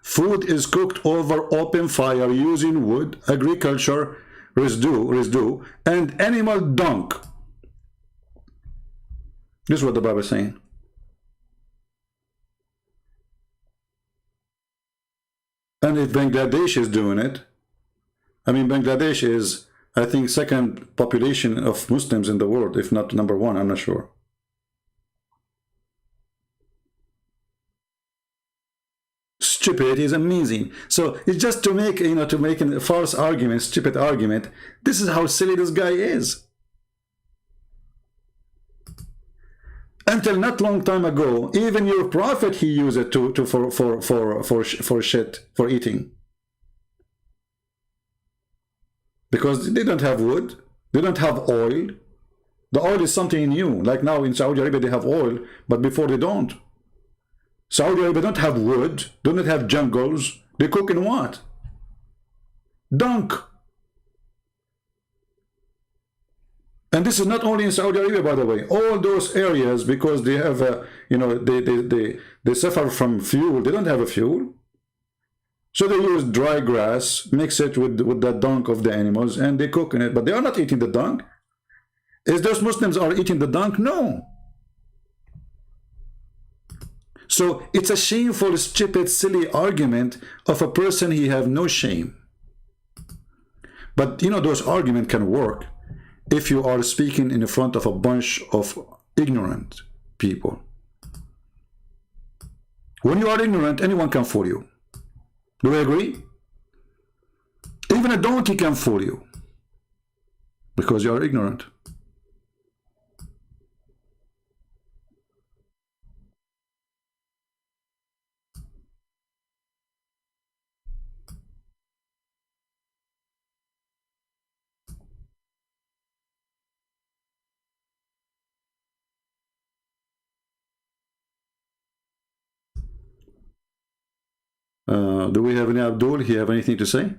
food is cooked over open fire using wood, agriculture, residue, and animal dung. This is what the Bible is saying. And if Bangladesh is doing it, I mean, Bangladesh is, I think, second population of Muslims in the world, if not #1, I'm not sure. Stupid is amazing. So it's just to make, you know, to make a false argument, stupid argument. This is how silly this guy is. Until not long time ago, even your prophet, he used it for shit, for eating. Because they don't have wood, they don't have oil. The oil is something new. Like now in Saudi Arabia they have oil, but before they don't. Saudi Arabia don't have wood, do not have jungles. They cook in what? Dung. And this is not only in Saudi Arabia, by the way. All those areas, because they have, you know, they suffer from fuel. They don't have a fuel. So they use dry grass, mix it with the dung of the animals, and they cook in it. But they are not eating the dung. Is those Muslims are eating the dung? No. So it's a shameful, stupid, silly argument of a person he have no shame. But you know, those arguments can work if you are speaking in front of a bunch of ignorant people. When you are ignorant, anyone can fool you. Do we agree? Even a donkey can fool you. because you are ignorant. Do we have any Abdul? He have anything to say?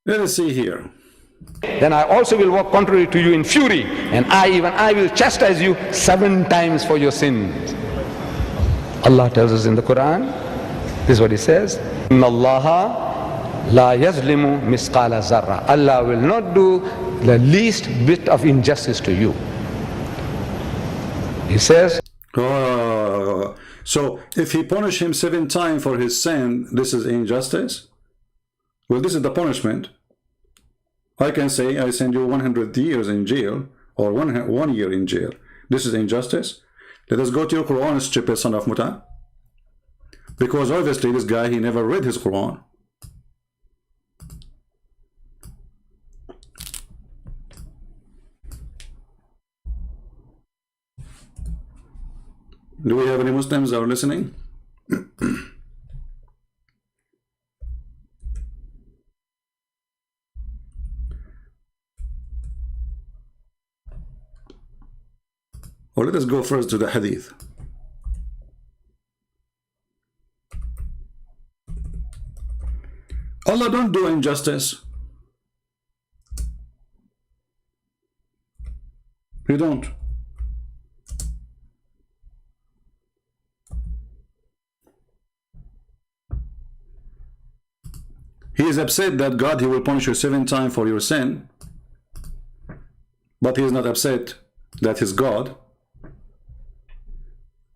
Let us see here. Then I also will walk contrary to you in fury, and I will chastise you 7 times for your sins. Allah tells us in the Quran, this is what He says, Inna Allaha la yazlimu misqala zarra. Allah will not do the least bit of injustice to you. He says, so if he punish him 7 times for his sin, this is injustice? Well, this is the punishment. I can say I send you 100 years in jail, or 1 year in jail. This is injustice. Let us go to your Quran, stupid son of Muta. Because obviously this guy, he never read his Quran. Do we have any Muslims that are listening? Or let us go first to the Hadith. Allah don't do injustice. He don't. He is upset that God, He will punish you 7 times for your sin. But He is not upset that His God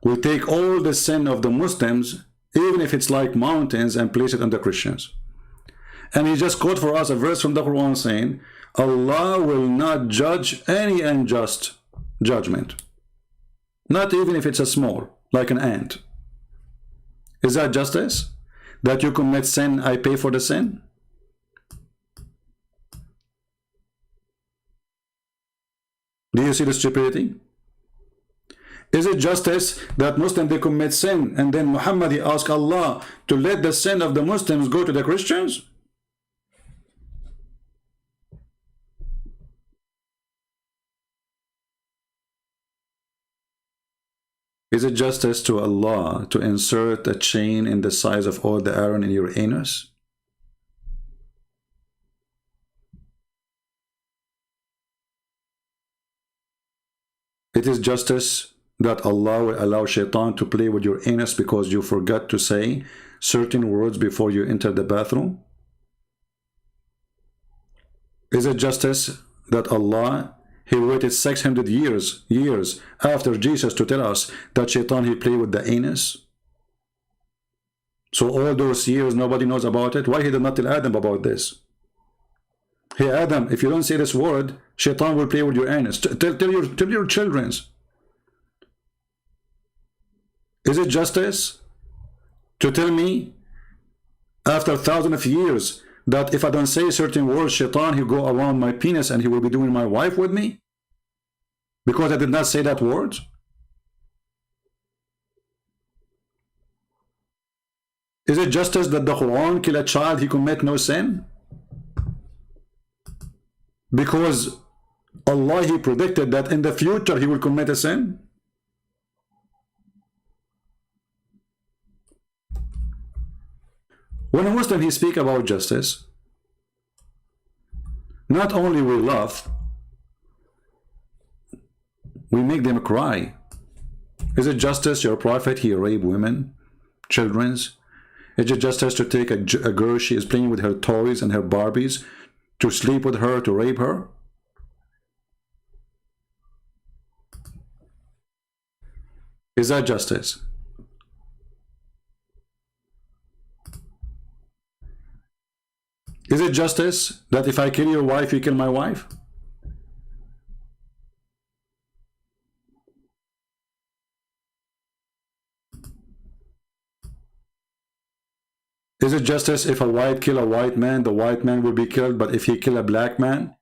will take all the sin of the Muslims, even if it's like mountains, and place it on the Christians. And He just quote for us a verse from the Quran saying, Allah will not judge any unjust judgment. Not even if it's a small, like an ant. Is that justice? That you commit sin, I pay for the sin? Do you see the stupidity? Is it justice that Muslims, they commit sin, and then Muhammad, he asked Allah to let the sin of the Muslims go to the Christians? Is it justice to Allah to insert a chain in the size of all the iron in your anus? It is justice that Allah will allow shaitan to play with your anus because you forgot to say certain words before you enter the bathroom? Is it justice that Allah, He waited 600 years after Jesus to tell us that shaitan, he played with the anus? So all those years nobody knows about it. Why He did not tell Adam about this? Hey Adam, if you don't say this word, shaitan will play with your anus. Tell your children. Is it justice to tell me after thousands of years that if I don't say certain words, shaitan, he'll go around my penis and he will be doing my wife with me? Because I did not say that word? Is it justice that the Quran kill a child, he commit no sin? Because Allah, He predicted that in the future he will commit a sin? When a Muslim, he speak about justice, not only we laugh, we make them cry. Is it justice your prophet, he rape women, children's? Is it justice to take a girl, she is playing with her toys and her Barbies, to sleep with her, to rape her? Is that justice? Is it justice that if I kill your wife, you kill my wife? Is it justice if a white kill a white man, the white man will be killed, but if he kill a black man,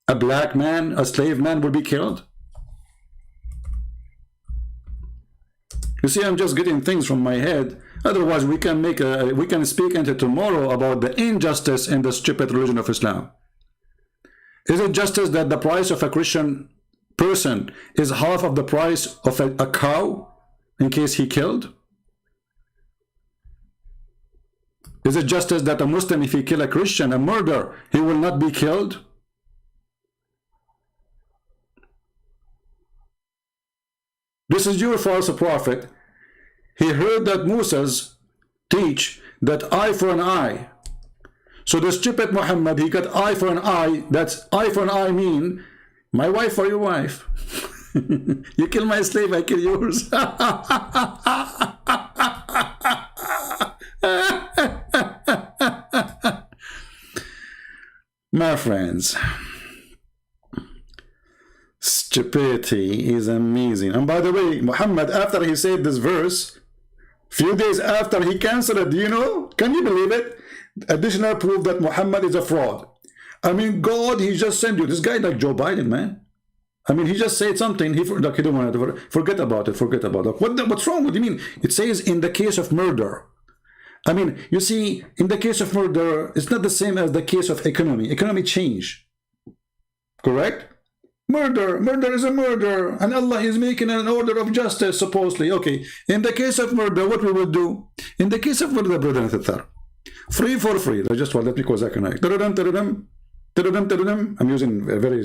a slave man will be killed? You see, I'm just getting things from my head. Otherwise, we can speak into tomorrow about the injustice in the stupid religion of Islam. Is it justice that the price of a Christian person is half of the price of a cow in case he killed? Is it justice that a Muslim, if he kill a Christian, a murderer, he will not be killed? This is your false prophet. He heard that Moses teach that eye for an eye. So the stupid Muhammad, he got eye for an eye. That's eye for an eye mean my wife for your wife. You kill my slave, I kill yours. My friends, stupidity is amazing. And by the way, Muhammad, after he said this verse, few days after, he canceled it. Do you know? Can you believe it? Additional proof that Muhammad is a fraud. I mean, God, he just sent you. This guy like Joe Biden, man. I mean, he just said something. He don't want to forget about it. Forget about it. What's wrong? What do you mean? It says in the case of murder. I mean, you see, in the case of murder, it's not the same as the case of economy. Economy change. Correct? Murder is a murder, and Allah is making an order of justice, supposedly. Okay, in the case of murder, what we will do? In the case of murder, brother and sister, free for free. Just let me call Zachariah. I'm using a very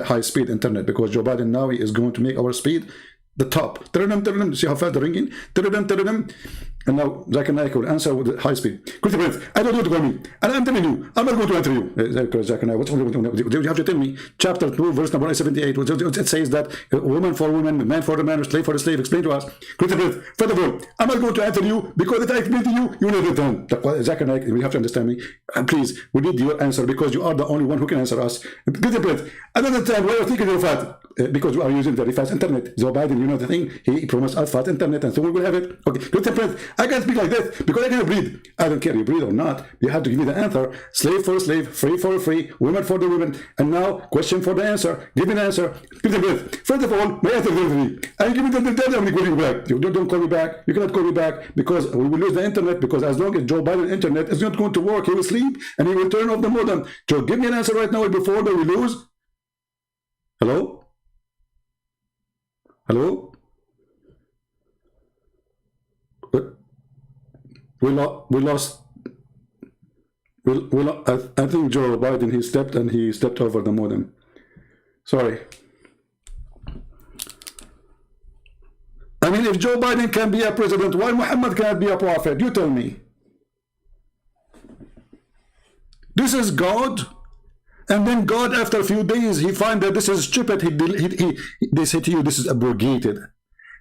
high speed internet because Joe Biden now is going to make our speed the top. See how fast the ringing? And now Zachariah will answer with the high speed. I don't want to call me. And I'm telling you, I'm not going to answer you. Zachariah, what you have to tell me? Chapter 2, verse number 78. It says that woman for woman, man for the man, slave for the slave. Explain to us. First of all, I'm not going to answer you because if I explain to you, you will never done. Zachariah, you have to understand me. And please, we need your answer because you are the only one who can answer us. Another time, we are thinking of fast because we are using very fast internet. Joe Biden, you know the thing, he promised us fast internet, and so we will have it. Okay, I can't speak like this because I cannot breathe. I don't care you breathe or not. You have to give me the answer. Slave for slave, free for free, women for the women. And now, question for the answer. Give me the answer. First of all, my answer is free. And give me the data. I'm going to call you back. You don't call me back. You cannot call me back because we will lose the internet. Because as long as Joe Biden internet is not going to work, he will sleep and he will turn off the modem. So give me an answer right now before we lose. Hello? Hello? We lost. I think Joe Biden, he stepped over the modem. Sorry. I mean, if Joe Biden can be a president, why Muhammad can't be a prophet? You tell me. This is God. And then God, after a few days, he find that this is stupid. They say to you, this is abrogated.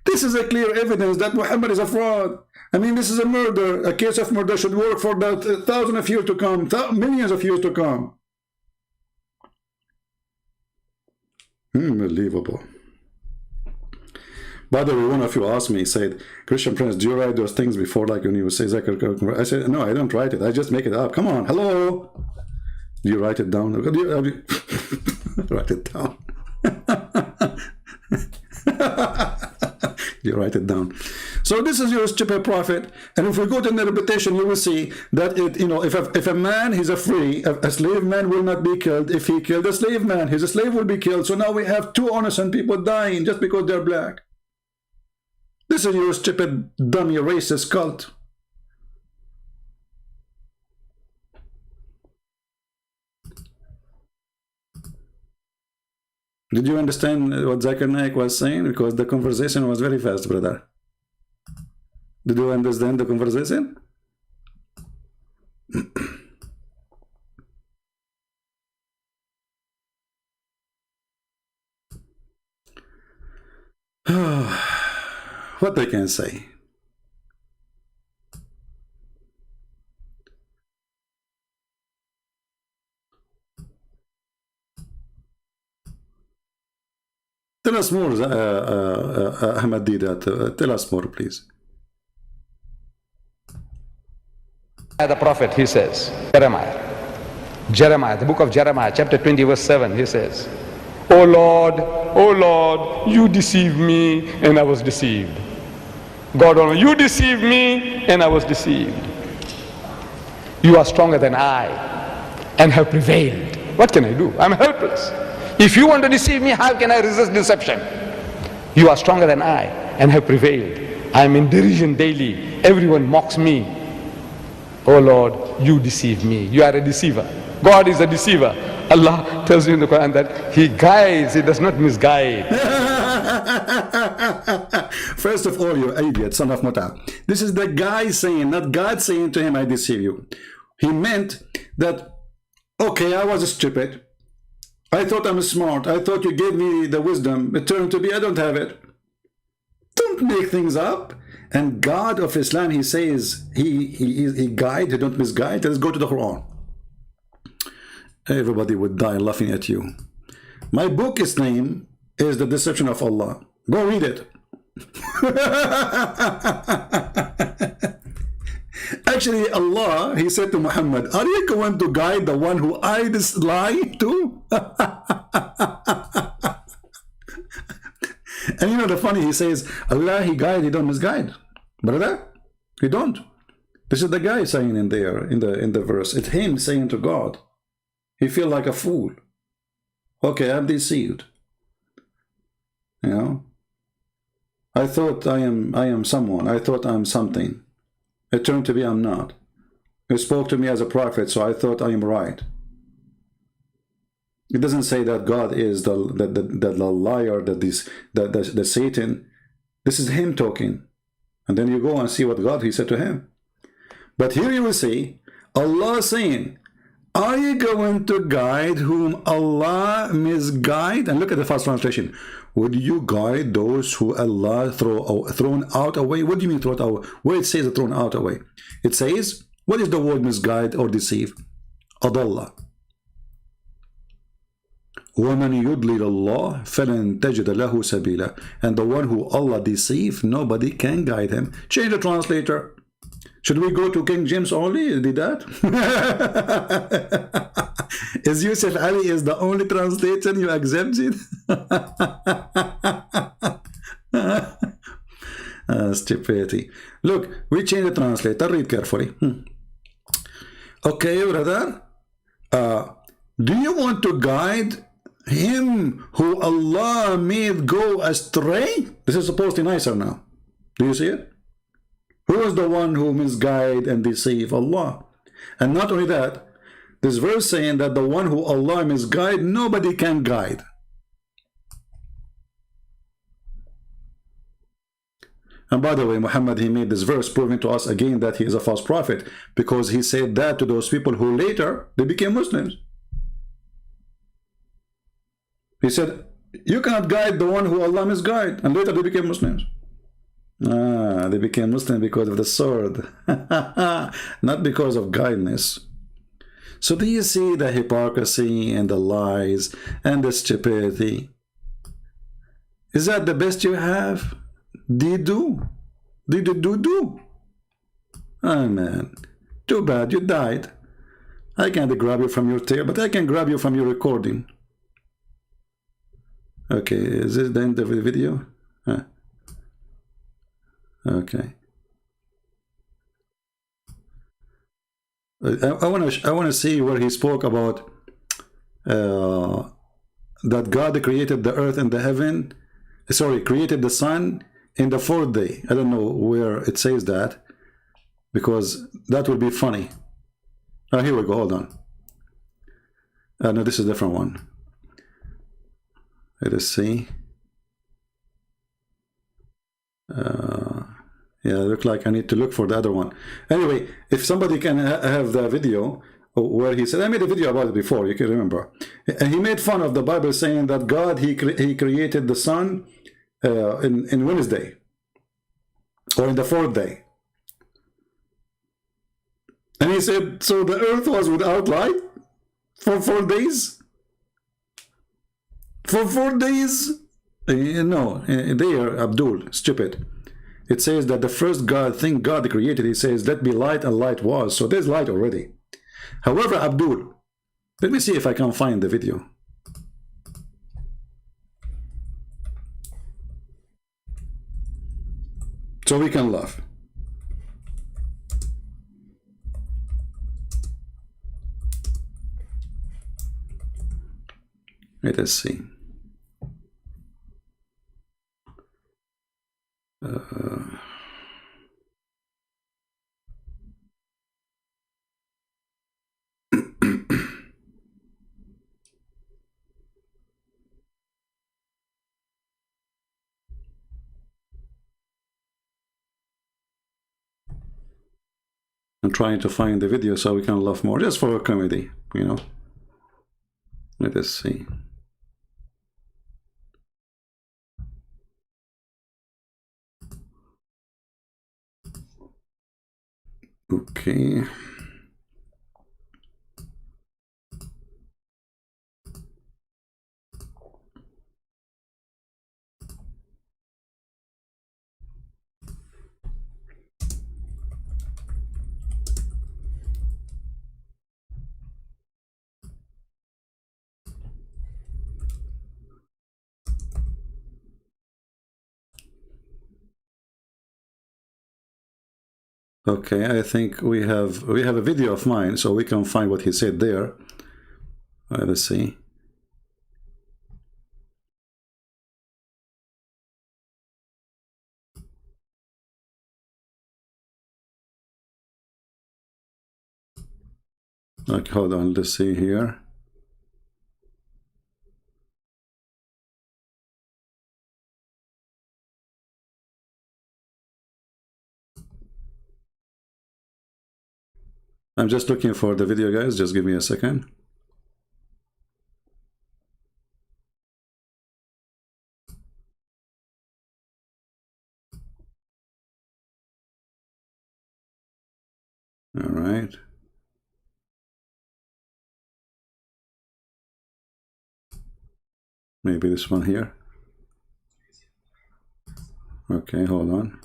This is a clear evidence that Muhammad is a fraud. I mean, this is a murder. A case of murder should work for the thousands of years to come, millions of years to come. Unbelievable. By the way, one of you asked me, said, Christian Prince, do you write those things before, like when you say Zachariah? I said, no, I don't write it. I just make it up. Come on, hello. Do you write it down? Write it down. You write it down. So this is your stupid prophet. And if we go to the interpretation, you will see that if a man is a slave man will not be killed. If he killed a slave man, his slave will be killed. So now we have two innocent people dying just because they're black. This is your stupid, dummy, racist cult. Did you understand what Zakir Naik was saying? Because the conversation was very fast, brother. Did you understand the conversation? What I can say? Tell us more, Ahmed Deedat. Tell us more, please. The prophet, he says, Jeremiah, the book of Jeremiah, chapter 20, verse 7, he says, O Lord, you deceived me and I was deceived. God Almighty, you deceived me and I was deceived. You are stronger than I and have prevailed. What can I do? I'm helpless. If you want to deceive me, how can I resist deception? You are stronger than I and have prevailed. I am in derision daily. Everyone mocks me. Oh Lord, you deceive me. You are a deceiver. God is a deceiver. Allah tells you in the Quran that He guides, He does not misguide. First of all, you idiot, son of Muta. This is the guy saying, not God saying to him, I deceive you. He meant that, okay, I was stupid. I thought I'm smart. I thought you gave me the wisdom. It turned to be I don't have it. Don't make things up. And God of Islam, he says, he guide, he don't misguide. Let's go to the Quran. Everybody would die laughing at you. My book's name is The Deception of Allah. Go read it. Actually, Allah, he said to Muhammad, are you going to guide the one who I lie to? And you know the funny, he says, Allah, he guide, he don't misguide. Brother, he don't. This is the guy saying in there, in the verse. It's him saying to God. He feel like a fool. Okay, I'm deceived. You know? I thought I am someone. I thought I'm something. It turned to be I'm not. You spoke to me as a prophet, so I thought I am right. It doesn't say that God is the liar, the Satan. This is him talking. And then you go and see what God, he said to him. But here you will see Allah saying, are you going to guide whom Allah misguide? And look at the first translation. Would you guide those who Allah thrown out away? What do you mean thrown out? Where it says thrown out away? It says, what is the word misguide or deceive? Adallah. وَمَنْ يُضْلِلَ اللَّهِ فَلَنْ تَجِدَ لَهُ سَبِيلًا. And the one who Allah deceive, nobody can guide him. Change the translator. Should we go to King James only? Did that? Is Yusuf Ali is the only translator you accept it? Stupidity. Look, we change the translator. Read carefully. Okay, brother. Do you want to guide him who Allah made go astray? This is supposed to be nicer now. Do you see it? Who is the one who misguide and deceive? Allah. And not only that, this verse saying that the one who Allah misguide, nobody can guide. And by the way, Muhammad, he made this verse proving to us again that he is a false prophet, because he said that to those people who later, they became Muslims. He said, you cannot guide the one who Allah misguide, and later they became Muslims. They became Muslim because of the sword, not because of guidance. So do you see the hypocrisy and the lies and the stupidity? Is that the best you have? Did you do? Oh man, too bad you died. I can't grab you from your tail, but I can grab you from your recording. Okay, is this the end of the video? Okay. I want to see where he spoke about that God created the earth and the heaven. Sorry, created the sun in the fourth day. I don't know where it says that, because that would be funny. Oh, here we go. Hold on. No, this is a different one. Let us see. Yeah, look like I need to look for the other one. Anyway, if somebody can have the video where he said, I made a video about it before, you can remember. And he made fun of the Bible saying that God, he created the sun in Wednesday, or in the fourth day. And he said, so the earth was without light for 4 days? For 4 days? No, they are Abdul, stupid. it says that the first thing God created, he says, let be light, and light was. So there's light already. However, Abdul, let me see if I can find the video. So we can laugh. Let us see. I'm trying to find the video so we can laugh more, just for a comedy, you know. Let us see. Okay. Okay, I think we have a video of mine, so we can find what he said there. Let's see. Okay, hold on, let's see here. I'm just looking for the video, guys. Just give me a second. All right. Maybe this one here. Okay, hold on.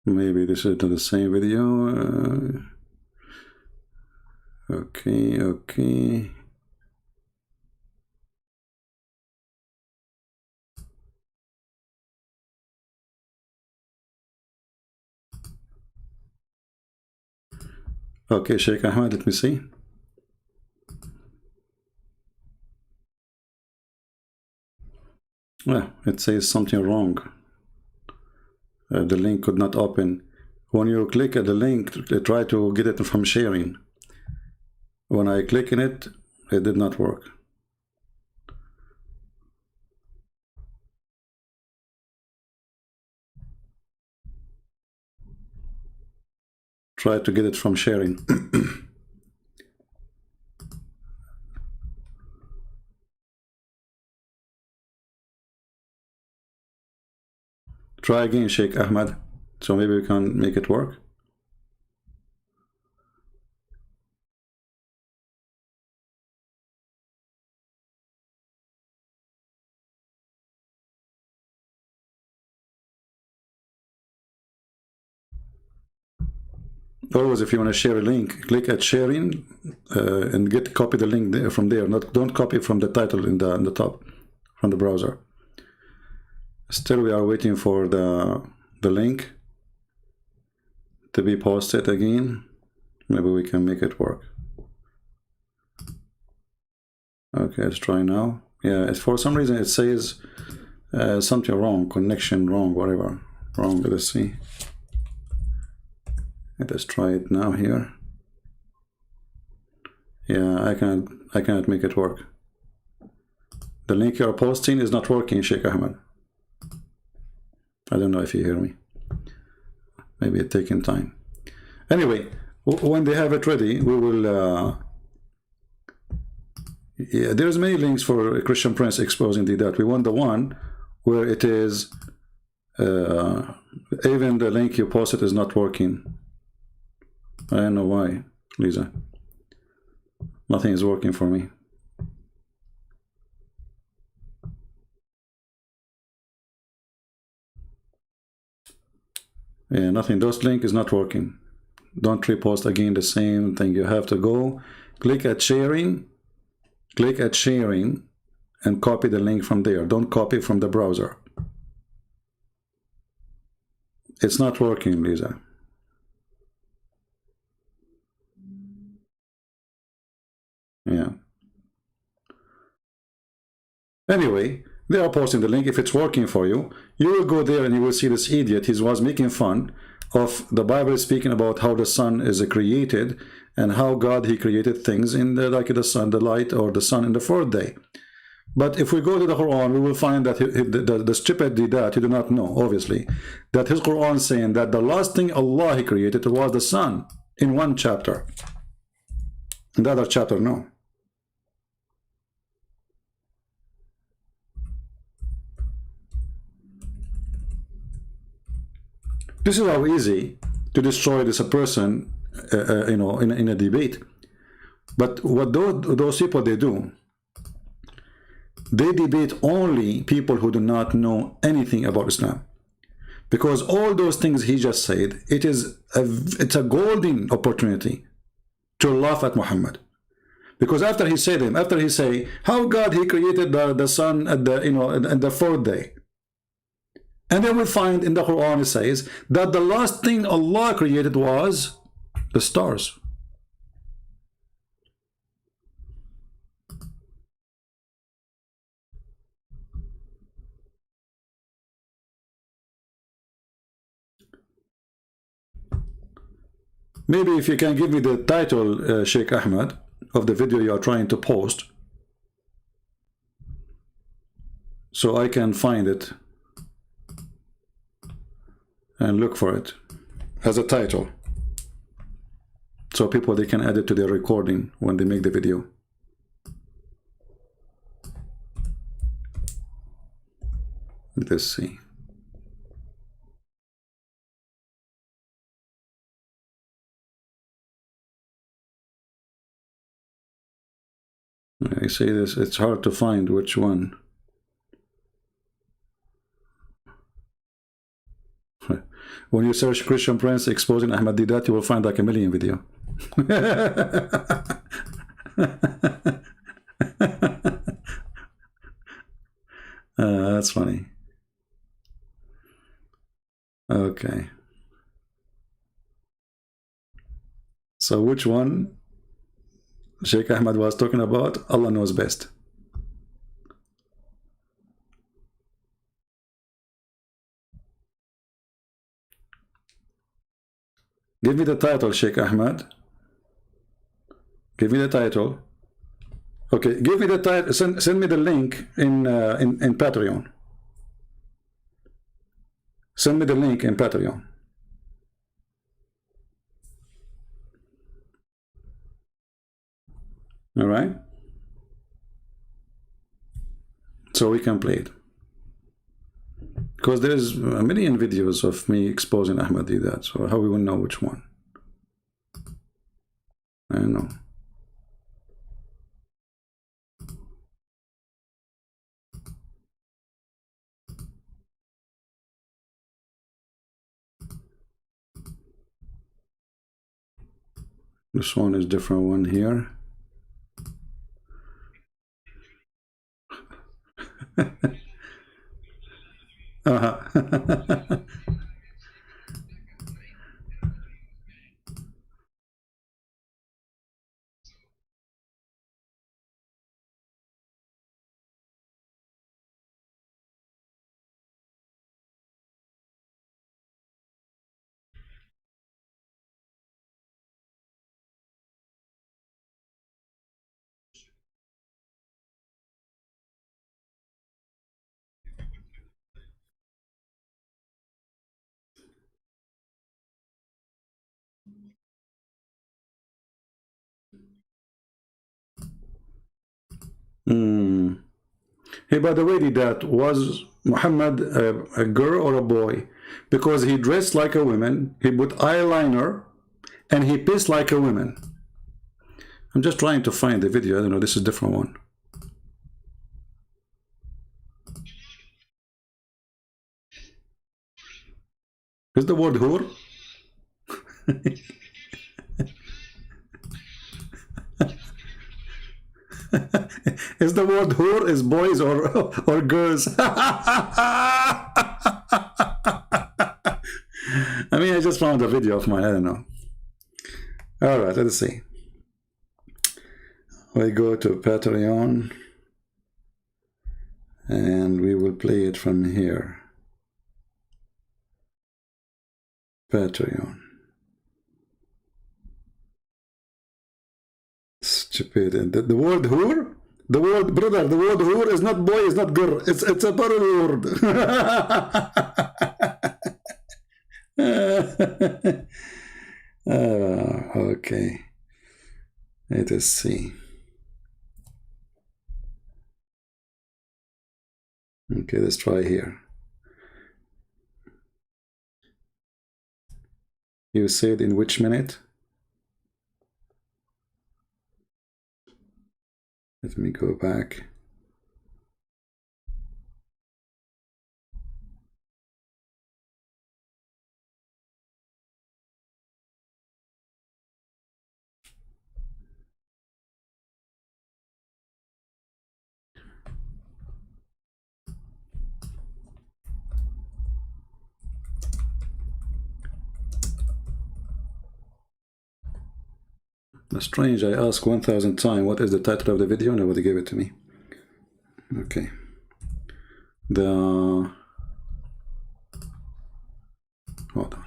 Maybe this is not the same video. Okay. Okay, Sheikh Ahmed, let me see. Well, it says something wrong. The link could not open. When you click at the link, try to get it from sharing. When I click in it, it did not work. Try to get it from sharing. Try again, Sheikh Ahmed. So maybe we can make it work. Always, if you want to share a link, click at sharing and copy the link there from there. Don't copy from the title in the top from the browser. Still, we are waiting for the link to be posted again. Maybe we can make it work. Okay, let's try now. Yeah, for some reason it says something wrong, connection wrong, whatever wrong. Let's see. Let's try it now here. Yeah, I cannot make it work. The link you're posting is not working, Sheikh Ahmed. I don't know if you hear me. Maybe it's taking time. Anyway, when they have it ready, we will. Yeah, there's many links for Christian Prince exposing Deedat. We want the one where it is even the link you posted is not working. I don't know why, Lisa. Nothing is working for me. Yeah, nothing. Those link is not working. Don't repost again the same thing. You have to go click at sharing, and copy the link from there. Don't copy from the browser. It's not working, Lisa. Yeah. Anyway, they are posting the link. If it's working for you, you will go there and you will see this idiot. He was making fun of the Bible, speaking about how the sun is created and how God, he created things in the, like the sun, the light, or the sun in the fourth day. But if we go to the Quran, we will find that the stupid Deedat, he do not know, obviously, that his Quran is saying that the last thing Allah he created was the sun in one chapter. In the other chapter, no. This is how easy to destroy this a person, you know, in a debate. But what those people, they do, they debate only people who do not know anything about Islam. Because all those things he just said, it's a golden opportunity to laugh at Muhammad. Because after he said him, after he say how God he created the sun at the, you know, at the fourth day. And then we find in the Quran it says that the last thing Allah created was the stars. Maybe if you can give me the title, Sheikh Ahmed, of the video you are trying to post, so I can find it and look for it as a title, so people, they can add it to their recording when they make the video. Let's see. I say this, it's hard to find which one. When you search Christian Prince exposing Ahmed Deedat, you will find like a million video. That's funny. Okay. So which one Sheikh Ahmed was talking about? Allah knows best. Give me the title, Sheikh Ahmed. Give me the title. Okay, give me the title. Send me the link in Patreon. Send me the link in Patreon. All right. So we can play it. Because there's a million videos of me exposing Ahmed Deedat, so how we will know which one? I don't know. This one is different one here. Hey, by the way, Deedat, was Muhammad a girl or a boy? Because he dressed like a woman, he put eyeliner, and he pissed like a woman. I'm just trying to find the video. I don't know, this is a different one. Is the word whore? Is the word whore is boys or girls? I mean, I just found a video of mine. I don't know. All right, let's see. We go to Patreon and we will play it from here. Patreon. Stupid. And the word whore? The word, brother, the word whore is not boy, it's not girl. It's a plural word. Okay. Let us see. Okay, let's try here. You said in which minute? Let me go back. That's strange. I asked 1,000 times what is the title of the video. Nobody gave it to me. Okay. Hold on.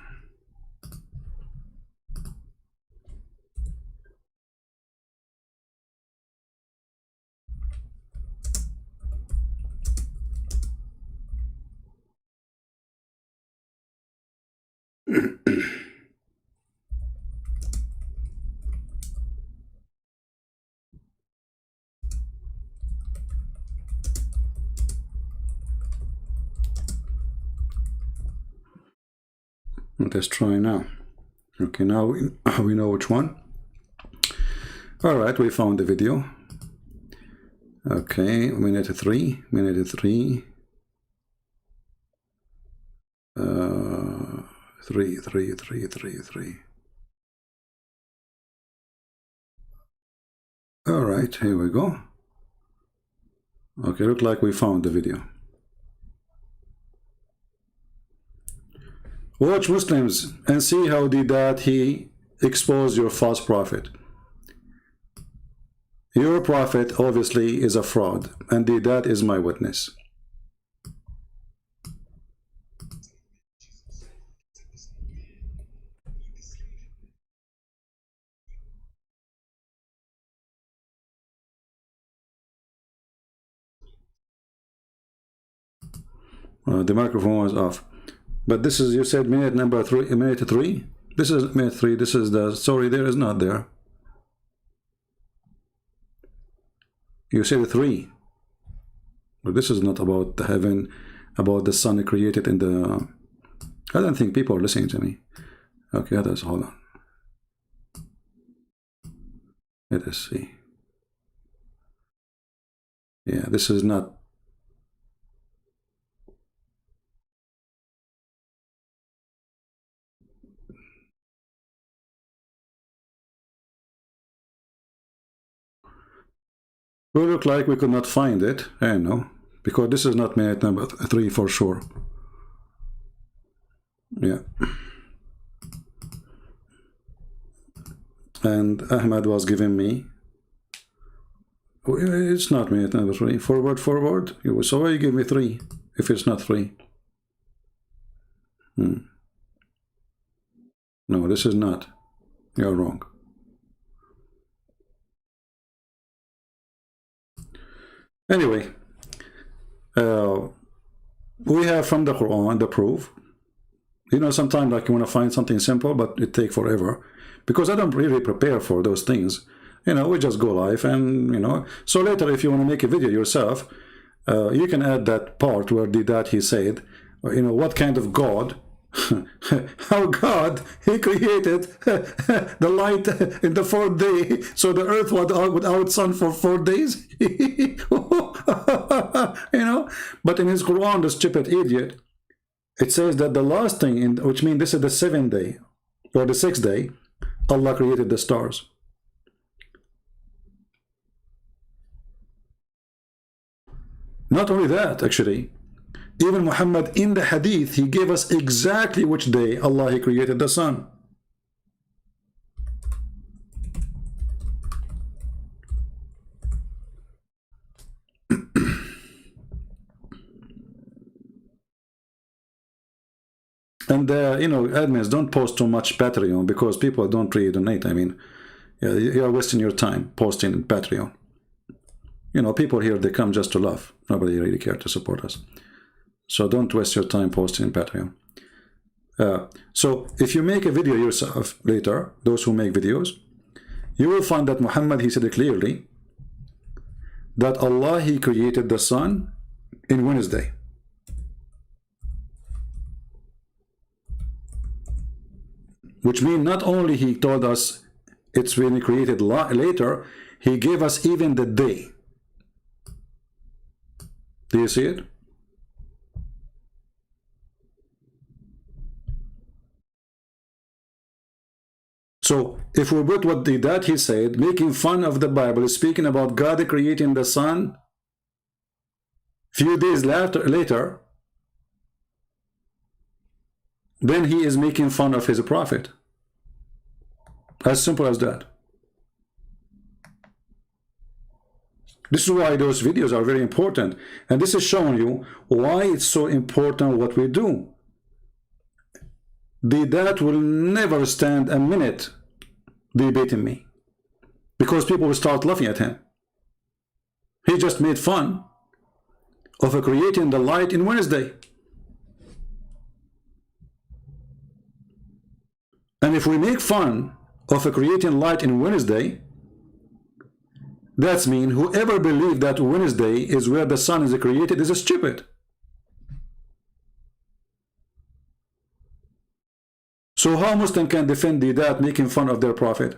Let's try now. Okay, now we know which one. All right, we found the video. Okay, minute 3. Three. All right, here we go. Okay, look like we found the video. Watch Muslims and see how Deedat he exposed your false prophet. Your prophet obviously is a fraud, and Deedat is my witness. The microphone was off. But this is, you said minute number 3, minute 3? This is minute 3, this is the story there is not there. You said 3. But this is not about the heaven, about the sun created in the... I don't think people are listening to me. Okay, others, hold on. Let us see. Yeah, this is not... We look like we could not find it. I know, because this is not minute number 3 for sure. Yeah. And Ahmed was giving me. It's not minute number 3. Forward. So why you give me 3 if it's not 3? No, this is not. You're wrong. Anyway, we have from the Quran the proof. You know, sometimes like you want to find something simple, but it takes forever because I don't really prepare for those things. You know, we just go live and, you know, so later if you want to make a video yourself, you can add that part where Deedat he said, you know, what kind of God how God, he created the light in the fourth day, so the earth was without sun for 4 days. You know, but in his Quran, the stupid idiot, it says that the last thing, which means this is the 7th day or the 6th day, Allah created the stars. Not only that, actually, even Muhammad in the hadith, he gave us exactly which day Allah he created the sun. And you know, admins, don't post too much Patreon, because people don't really donate. I mean, you are wasting your time posting in Patreon. You know, people here, they come just to laugh. Nobody really cares to support us. So don't waste your time posting in Patreon. So if you make a video yourself later, those who make videos, you will find that Muhammad, he said it clearly, that Allah, he created the sun in Wednesday. Which means not only he told us it's been created later, he gave us even the day. Do you see it? So if we put what Deedat he said, making fun of the Bible, speaking about God creating the sun, few days later, then he is making fun of his prophet. As simple as that. This is why those videos are very important. And this is showing you why it's so important what we do. Deedat will never stand a minute debating me, because people will start laughing at him. He just made fun of creating the light in Wednesday. And if we make fun of creating light in Wednesday, that's mean whoever believed that Wednesday is where the sun is created is stupid. So how Muslim can defend Deedat making fun of their prophet?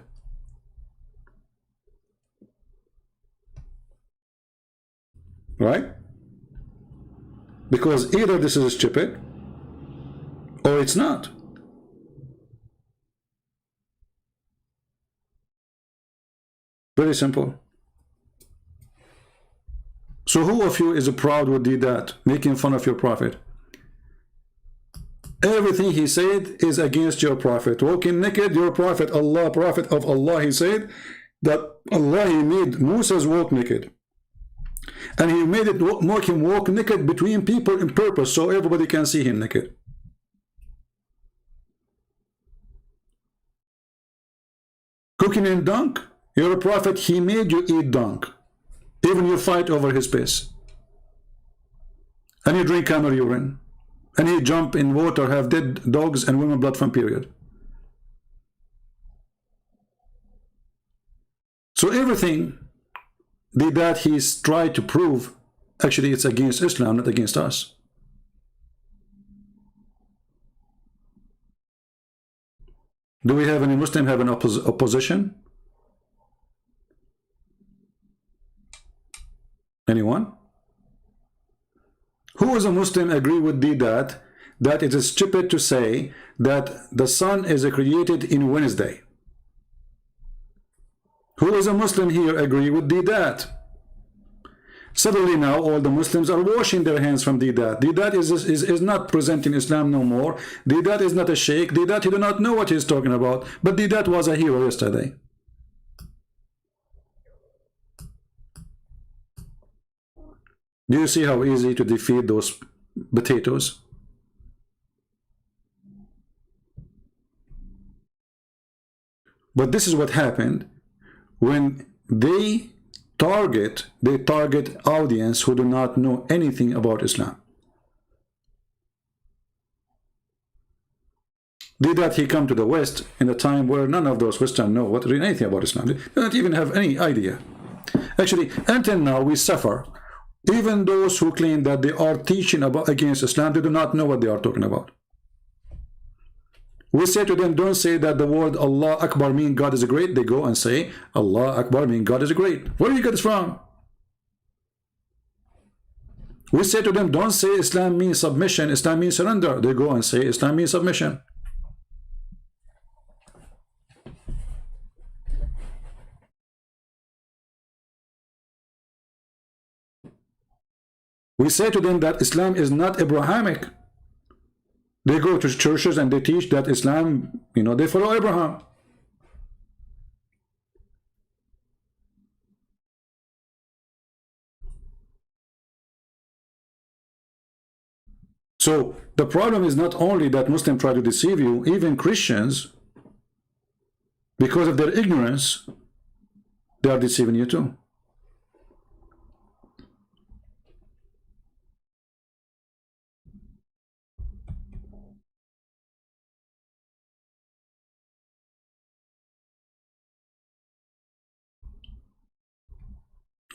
Right? Because either this is stupid or it's not. Very simple. So who of you is proud with Deedat making fun of your prophet? Everything he said is against your prophet. Walking naked, your prophet, Allah, prophet of Allah, he said that Allah, he made Moses walk naked. And he made it make him walk naked between people in purpose, so everybody can see him naked. Cooking in dung, your prophet, he made you eat dung. Even you fight over his piss. And you drink camel urine. And he jump in water, have dead dogs and women blood from period. So everything that he's tried to prove, actually it's against Islam, not against us. Do we have any Muslim have an opposition? Anyone? Who is a Muslim agree with Deedat that it is stupid to say that the sun is created in Wednesday? Who is a Muslim here agree with Deedat? Suddenly now all the Muslims are washing their hands from Deedat. Deedat is not presenting Islam no more. Deedat is not a sheikh. Deedat, he do not know what he's talking about. But Deedat was a hero yesterday. Do you see how easy to defeat those potatoes? But this is what happened when they target audience who do not know anything about Islam. Did that he come to the West in a time where none of those Western know anything about Islam. They don't even have any idea. Actually, until now we suffer. Even those who claim that they are teaching against Islam, they do not know what they are talking about. We say to them, don't say that the word Allah Akbar means God is great. They go and say Allah Akbar means God is great. Where do you get this from? We say to them, don't say Islam means submission, Islam means surrender. They go and say Islam means submission. We say to them that Islam is not Abrahamic. They go to churches and they teach that Islam, they follow Abraham. So the problem is not only that Muslims try to deceive you, even Christians, because of their ignorance, they are deceiving you too.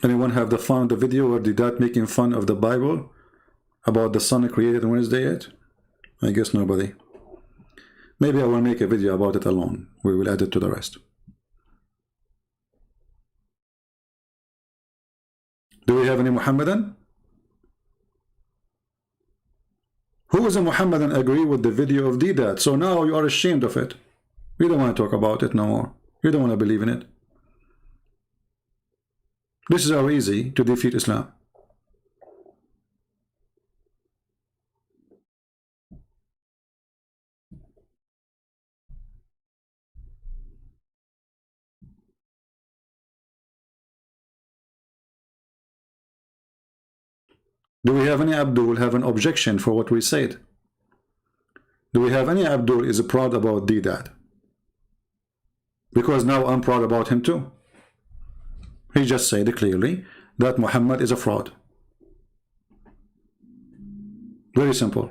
Anyone have found the video where Deedat making fun of the Bible about the sun created on Wednesday yet? I guess nobody. Maybe I will make a video about it alone. We will add it to the rest. Do we have any Muhammadan? Who is a Muhammadan agree with the video of Deedat? So now you are ashamed of it. We don't want to talk about it no more. We don't want to believe in it. This is how easy to defeat Islam. Do we have any Abdul have an objection for what we said? Do we have any Abdul is proud about Deedat? Because now I'm proud about him too. He just said clearly that Muhammad is a fraud. Very simple.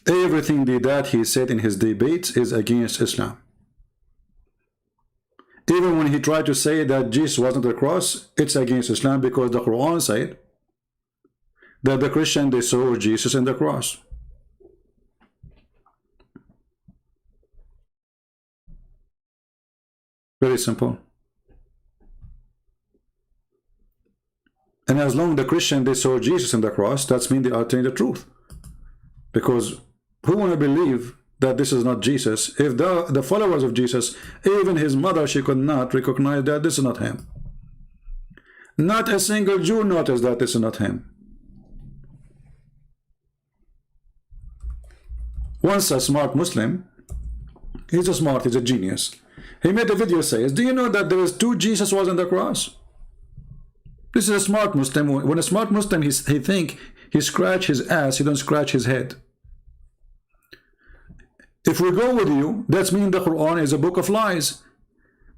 Everything that he said in his debates is against Islam. Even when he tried to say that Jesus wasn't the cross, it's against Islam because the Quran said that the Christian, they saw Jesus in the cross. Very simple. And as long as the Christian, they saw Jesus in the cross, that means they are telling the truth. Because who want to believe that this is not Jesus? If the followers of Jesus, even his mother, she could not recognize that this is not him. Not a single Jew noticed that this is not him. Once a smart Muslim, he's a genius. He made a video says, do you know that there is two Jesus was on the cross? This is a smart Muslim. When a smart Muslim, he think he scratch his ass, he don't scratch his head. If we go with you, that means the Quran is a book of lies.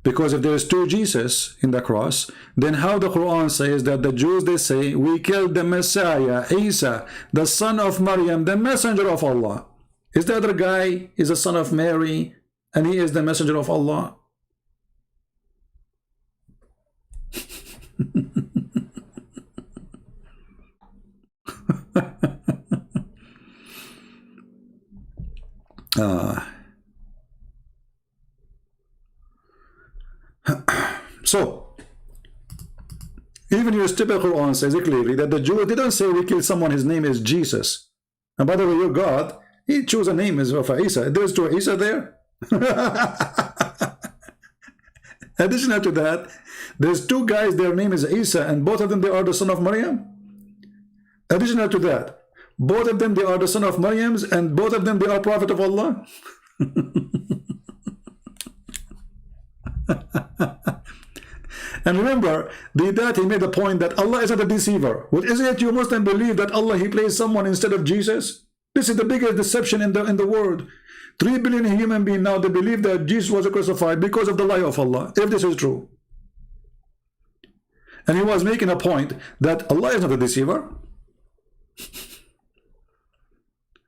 Because if there is two Jesus in the cross, then how the Quran says that the Jews, they say, we killed the Messiah, Isa, the son of Maryam, the messenger of Allah. Is the other guy is the son of Mary, and he is the messenger of Allah? So, even your stupid Quran says it clearly that the Jews didn't say we killed someone, his name is Jesus. And by the way, your God, he chose a name of Isa. There's two Isa there. Additional to that, there's two guys, their name is Isa, and both of them, they are the son of Maryam. Additional to that, both of them, they are the son of Maryam, and both of them, they are prophet of Allah. And remember, Deedat, he made the point that Allah is not a deceiver. What is it you Muslims believe that Allah, he placed someone instead of Jesus? This is the biggest deception in the world. 3 billion human beings now, they believe that Jesus was crucified because of the lie of Allah, if this is true. And he was making a point that Allah is not a deceiver.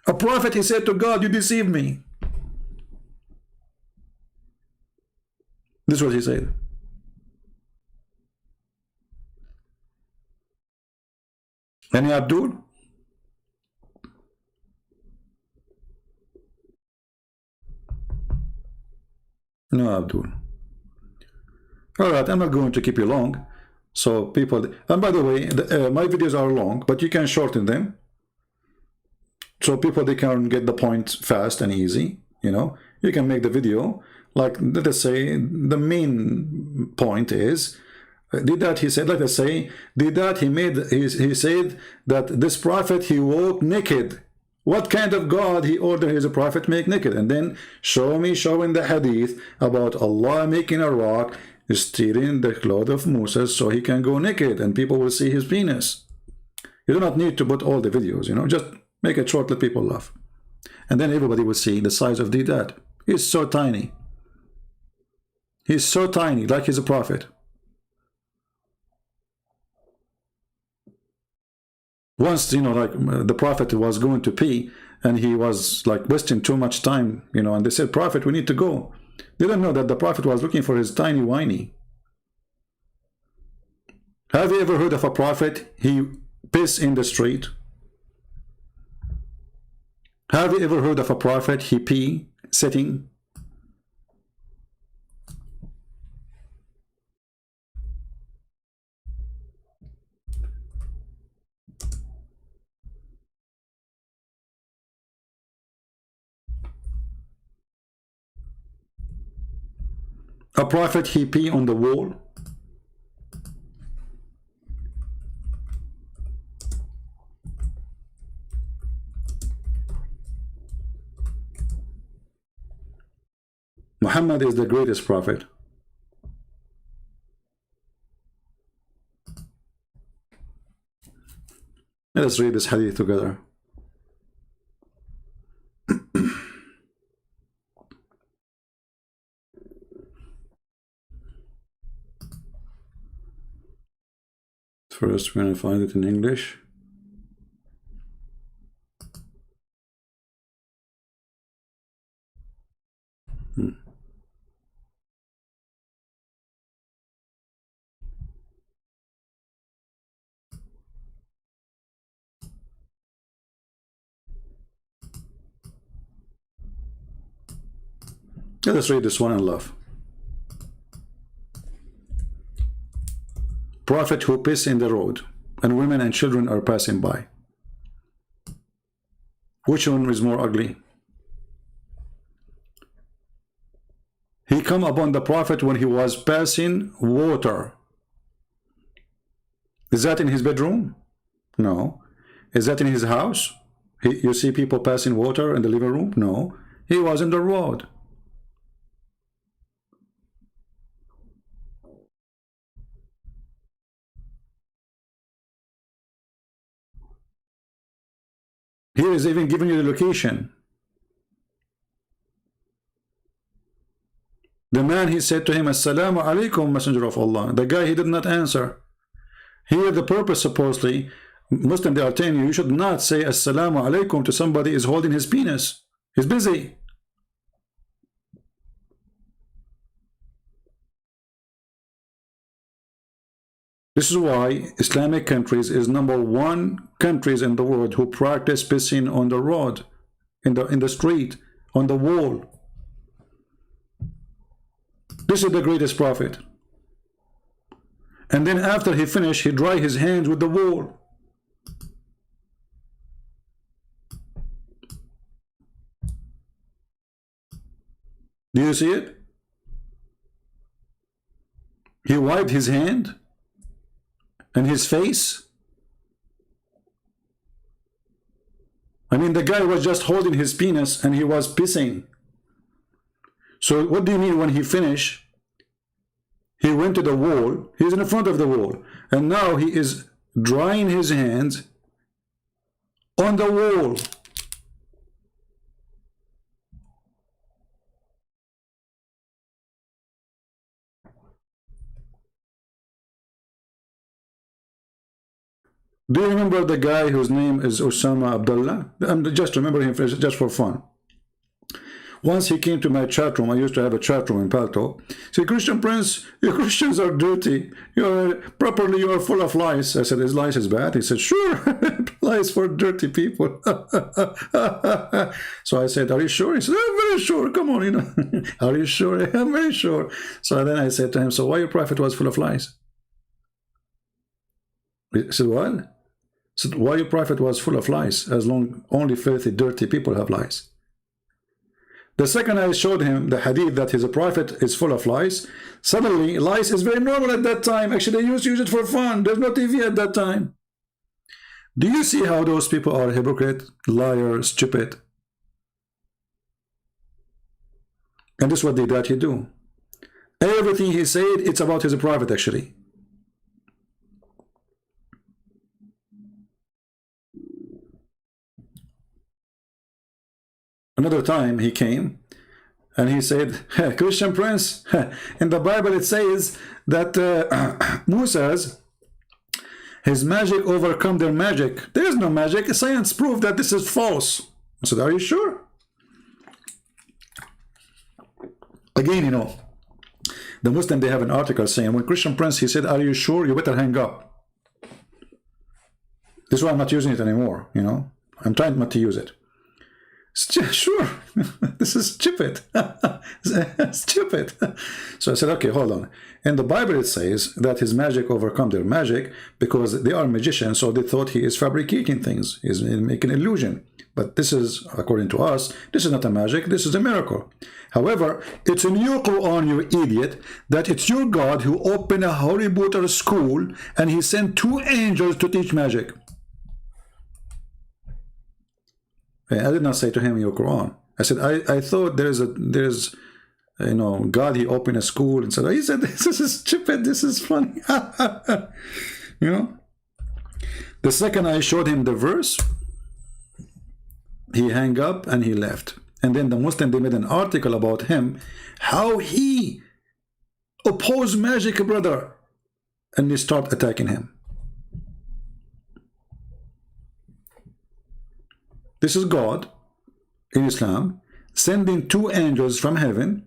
A prophet, he said to God, you deceived me. This is what he said. Any Abdul? No, Abdul. All right, I'm not going to keep you long. So people, and by the way, my videos are long, but you can shorten them. So people, they can get the point fast and easy. You know, you can make the video, like, let us say, the main point is, Deedat, he said, let us say, Deedat, he said that this prophet, he walked naked. What kind of God he ordered his prophet make naked? And then showing the hadith about Allah making a rock, stealing the cloth of Moses so he can go naked and people will see his penis. You do not need to put all the videos, you know, just make it short, let people laugh. And then everybody will see the size of Deedat. He's so tiny. He's so tiny, like he's a prophet. Once, you know, like the prophet was going to pee and he was like wasting too much time, you know, and they said, prophet, we need to go. They didn't know that the prophet was looking for his tiny whiny. Have you ever heard of a prophet, he piss in the street? Have you ever heard of a prophet, he pee sitting? A prophet, he pee on the wall? Muhammad is the greatest prophet. Let us read this hadith together. First, we're going to find it in English. Let us read this one and laugh. Prophet who piss in the road, and women and children are passing by. Which one is more ugly? He come upon the prophet when he was passing water. Is that in his bedroom? No. Is that in his house? You see people passing water in the living room? No. He was in the road. Here is even giving you the location. The man, he said to him, Assalamu alaikum, messenger of Allah. The guy, he did not answer. Here the purpose, supposedly, Muslim, they are telling you, you should not say Assalamu alaikum to somebody who is holding his penis. He's busy. This is why Islamic countries is #1 countries in the world who practice pissing on the road, in the street, on the wall. This is the greatest prophet. And then after he finished, he dried his hands with the wall. Do you see it? He wiped his hand and his face. I mean, the guy was just holding his penis and he was pissing. So what do you mean when he finished? He went to the wall. He's in the front of the wall. And now he is drying his hands on the wall. Do you remember the guy whose name is Osama Abdullah? Just remember him just for fun. Once he came to my chat room. I used to have a chat room in Palto. He said, Christian Prince, you Christians are dirty. You are full of lies. I said, is lies is bad? He said, sure. lies for dirty people. So I said, are you sure? He said, I'm very sure. Come on, you know. Are you sure? I'm very sure. So then I said to him, so why your prophet was full of lies? He said, what? I said, why your prophet was full of lies, as long only filthy, dirty people have lies? The second I showed him the hadith that his prophet is full of lies, suddenly lies is very normal at that time. Actually, they used to use it for fun. There's no TV at that time. Do you see how those people are hypocrite, liar, stupid? And this is what Deedat he do. Everything he said, it's about his prophet actually. Another time he came and he said, Christian Prince, in the Bible it says that Musa's, his magic overcome their magic. There is no magic. Science proved that this is false. I said, are you sure? Again, you know, the Muslim, they have an article saying, when Christian Prince, he said, are you sure? You better hang up. This is why I'm not using it anymore, you know. I'm trying not to use it. Sure, this is stupid. Stupid. So I said, okay, hold on. In the Bible it says that his magic overcome their magic because they are magicians, so they thought he is fabricating things, he's making illusion. But this is, according to us, this is not a magic, this is a miracle. However, it's in your Quran, you idiot, that it's your God who opened a Harry Potter school and he sent 2 angels to teach magic. I did not say to him in your Quran. I said, I thought there's you know, God, he opened a school and said, he said, this is stupid, this is funny. You know. The second I showed him the verse, he hung up and he left. And then the Muslim, they made an article about him, how he opposed magic, brother. And they start attacking him. This is God in Islam sending 2 angels from heaven,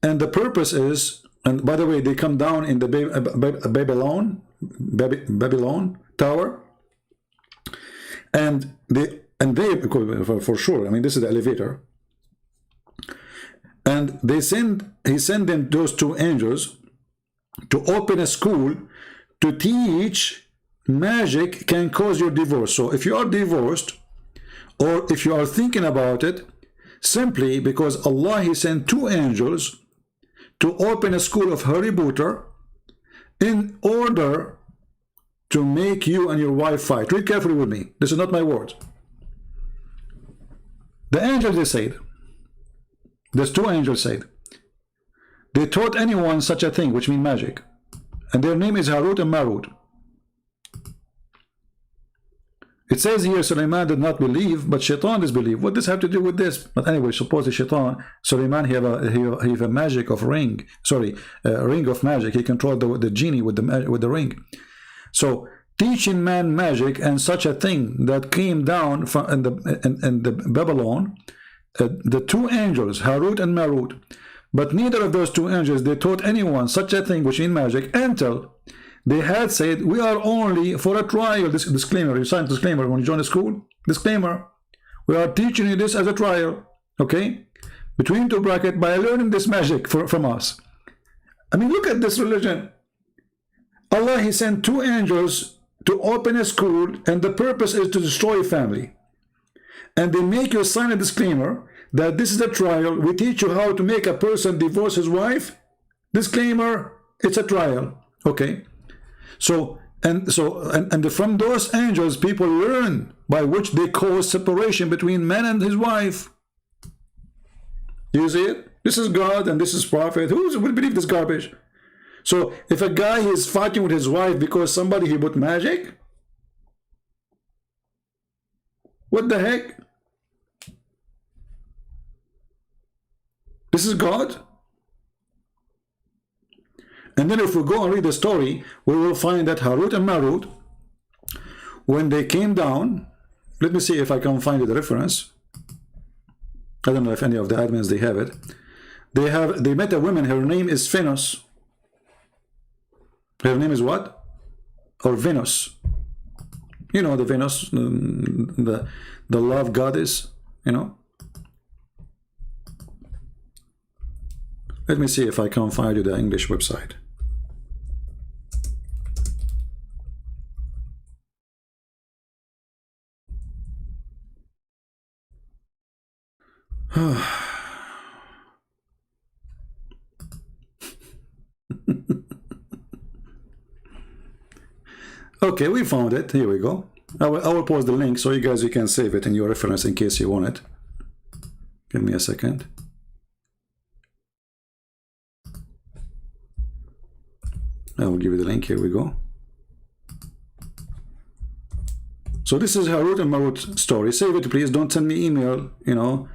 and the purpose is, and by the way, they come down in the Babylon tower, and they for sure, I mean, this is the elevator, and he sent them, those 2 angels, to open a school to teach magic can cause your divorce. So if you are divorced, or if you are thinking about it, simply because Allah, he sent 2 angels to open a school of Harry Potter in order to make you and your wife fight. Read carefully with me. This is not my words. The angels, they said, there's 2 angels said, they taught anyone such a thing, which means magic. And their name is Harut and Marut. It says here Sulaiman did not believe, but Shaitan disbelieved. What does this have to do with this? But anyway, suppose the Shaitan, Sulaiman, he have a magic of ring. Sorry, ring of magic. He controlled the genie with the ring. So teaching man magic and such a thing that came down from in the Babylon, the 2 angels, Harut and Marut. But neither of those 2 angels, they taught anyone such a thing, which in magic, until they had said, we are only for a trial. This disclaimer, you sign disclaimer when you join the school. Disclaimer, we are teaching you this as a trial, okay? Between 2 brackets, by learning this magic from us. I mean, look at this religion. Allah, he sent 2 angels to open a school, and the purpose is to destroy a family. And they make you sign a disclaimer that this is a trial. We teach you how to make a person divorce his wife. Disclaimer, it's a trial, okay? So from those angels, people learn by which they cause separation between man and his wife. You see it? This is God and this is prophet. Who would believe this garbage? So if a guy is fighting with his wife because somebody he put magic, what the heck? This is God. And then if we go and read the story, we will find that Harut and Marut, when they came down, let me see if I can find the reference. I don't know if any of the admins, they have it. They met a woman, her name is Venus. Her name is what? Or Venus. You know, the Venus, the love goddess, you know. Let me see if I can find you the English website. Okay, we found it. Here we go. I will post the link so you can save it in your reference in case you want it. Give me a second. I will give you the link. Here we go. So this is Harut and Marut story. Save it, please. Don't send me email, you know.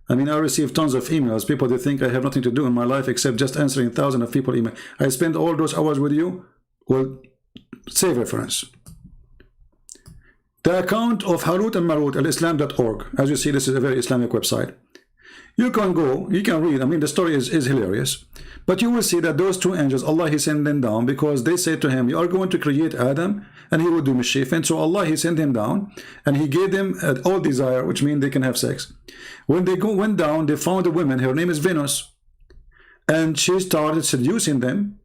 I mean, I receive tons of emails. People, they think I have nothing to do in my life except just answering thousands of people email. I spend all those hours with you. Well, save reference. The account of Harut and Marut at islam.org. As you see, this is a very Islamic website. You can go, you can read. I mean, the story is hilarious. But you will see that those two angels, Allah, He sent them down because they said to him, you are going to create Adam and he will do mischief. And so Allah, He sent him down and He gave them all desire, which means they can have sex. When they went down, they found a woman. Her name is Venus. And she started seducing them.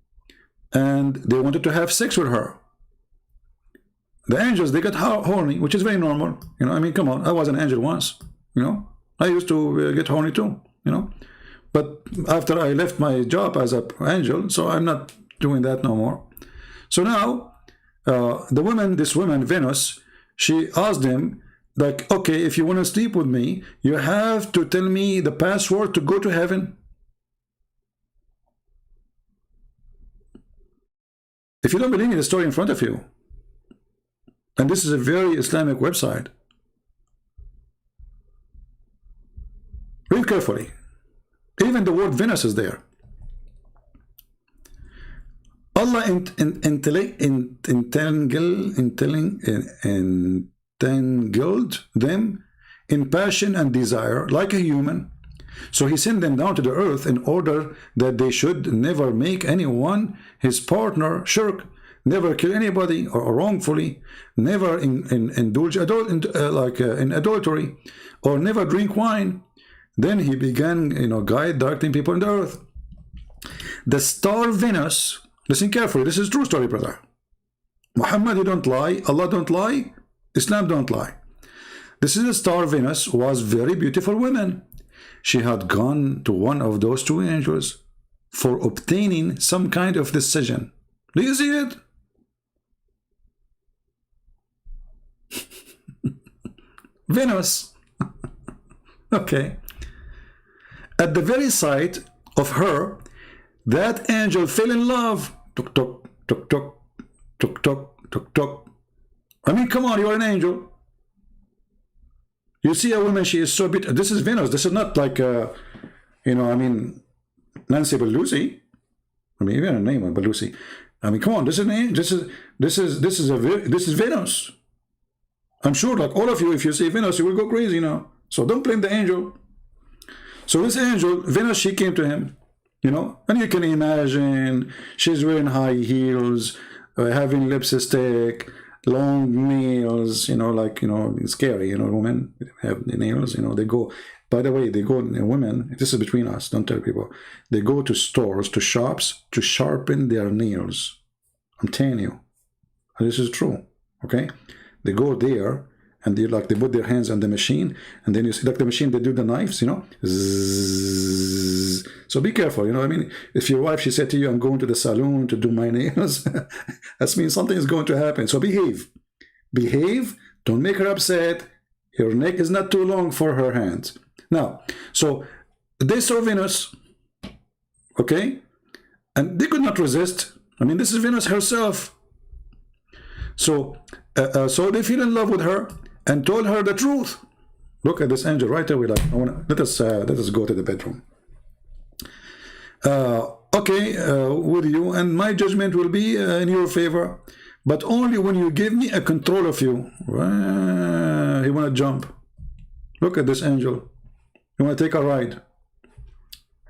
And they wanted to have sex with her. The angels, they got horny, which is very normal. You know, I mean, come on. I was an angel once, you know. I used to get horny too, you know. But after I left my job as an angel, so I'm not doing that no more. So now, this woman, Venus, she asked him, like, okay, if you want to sleep with me, you have to tell me the password to go to heaven. If you don't believe me, the story in front of you. And this is a very Islamic website. Read carefully. Even the word Venus is there. Allah entangled them in passion and desire like a human. So He sent them down to the earth in order that they should never make anyone his partner, shirk, never kill anybody or wrongfully, never indulge in adultery, or never drink wine. Then He began, you know, directing people on the earth. The star Venus, listen carefully, this is true story, brother. Muhammad, he don't lie, Allah don't lie, Islam don't lie. This is the star Venus, was very beautiful woman. She had gone to one of those two angels for obtaining some kind of decision. Do you see it? Venus. Okay. At the very sight of her, that angel fell in love. Tuk tuk tuk tuk tuk tuk tuk tuk. I mean, come on, you're an angel. You see a woman, she is so beautiful. This is Venus. This is not like, you know, I mean, Nancy Pelosi. I mean, even a name of Pelosi. I mean, come on, this is Venus. I'm sure, like all of you, if you see Venus, you will go crazy now. So don't blame the angel. So this angel, Venus, she came to him, you know, and you can imagine she's wearing high heels, having lipstick, long nails, you know, like, you know, it's scary, you know, women have the nails, you know, they go, by the way, they go, women, this is between us, don't tell people, they go to stores, to shops, to sharpen their nails. I'm telling you, this is true, okay? They go there, and they put their hands on the machine, and then you see like the machine, they do the knives, you know. Zzz. So be careful, you know. I mean, if your wife, she said to you, I'm going to the salon to do my nails, that means something is going to happen. So behave. Behave. Don't make her upset. Your neck is not too long for her hands. Now, so they saw Venus, okay, and they could not resist. I mean, this is Venus herself. So, so they fell in love with her and told her the truth. Look at this angel right away. Like, let us go to the bedroom. Okay, with you, and my judgment will be in your favor, but only when you give me a control of you. He want to jump. Look at this angel. You want to take a ride?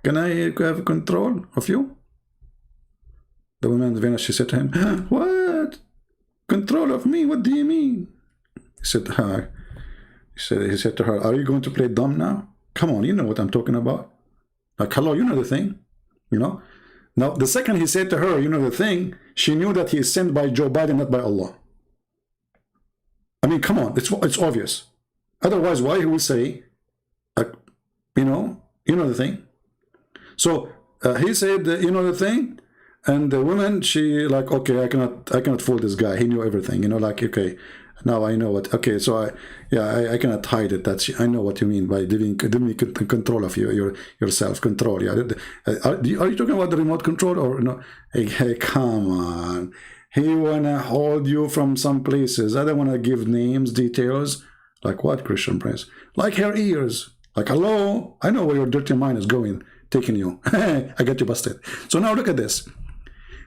Can I have control of you? The woman Venus, she said to him, what? Control of me? What do you mean? He said, hi. He said to her, are you going to play dumb now? Come on, you know what I'm talking about. Like, hello, you know the thing, you know? Now, the second he said to her, you know the thing, she knew that he is sent by Joe Biden, not by Allah. I mean, come on, it's obvious. Otherwise, why he would say, like, you know the thing. So he said, you know the thing, and the woman, she like, okay, I cannot fool this guy. He knew everything, you know, like, okay, now I know what. Okay, so I cannot hide it. I know what you mean by giving control of your self control. Yeah, are you talking about the remote control or no? Hey, come on. He wanna hold you from some places. I don't wanna give names, details. Like what, Christian Prince? Like her ears. Like, hello, I know where your dirty mind is going, taking you. I got you busted. So now look at this.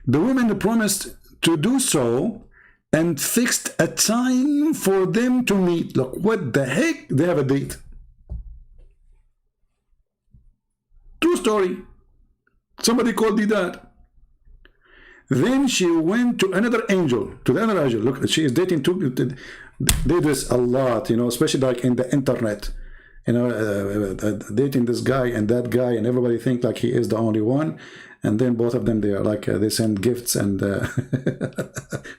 The woman promised to do so and fixed a time for them to meet. Look, what the heck? They have a date. True story. Somebody called Deedat. Then she went to another angel, to the other angel. Look, she is dating two. They do this a lot, you know, especially like in the internet. You know, dating this guy and that guy, and everybody think like he is the only one. And then both of them, they are like, they send gifts and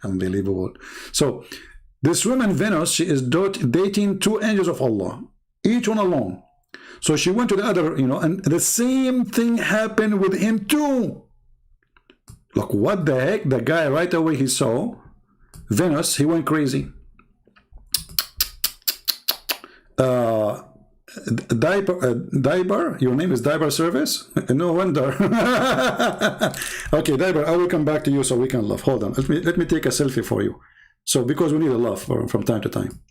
unbelievable. So this woman, Venus, she is dating two angels of Allah, each one alone. So she went to the other, you know, and the same thing happened with him too. Look, what the heck? The guy right away he saw Venus, he went crazy. Diaper, your name is Diaper Service? No wonder. Okay, Diaper, I will come back to you so we can laugh. Hold on, let me take a selfie for you. So because we need a laugh from time to time.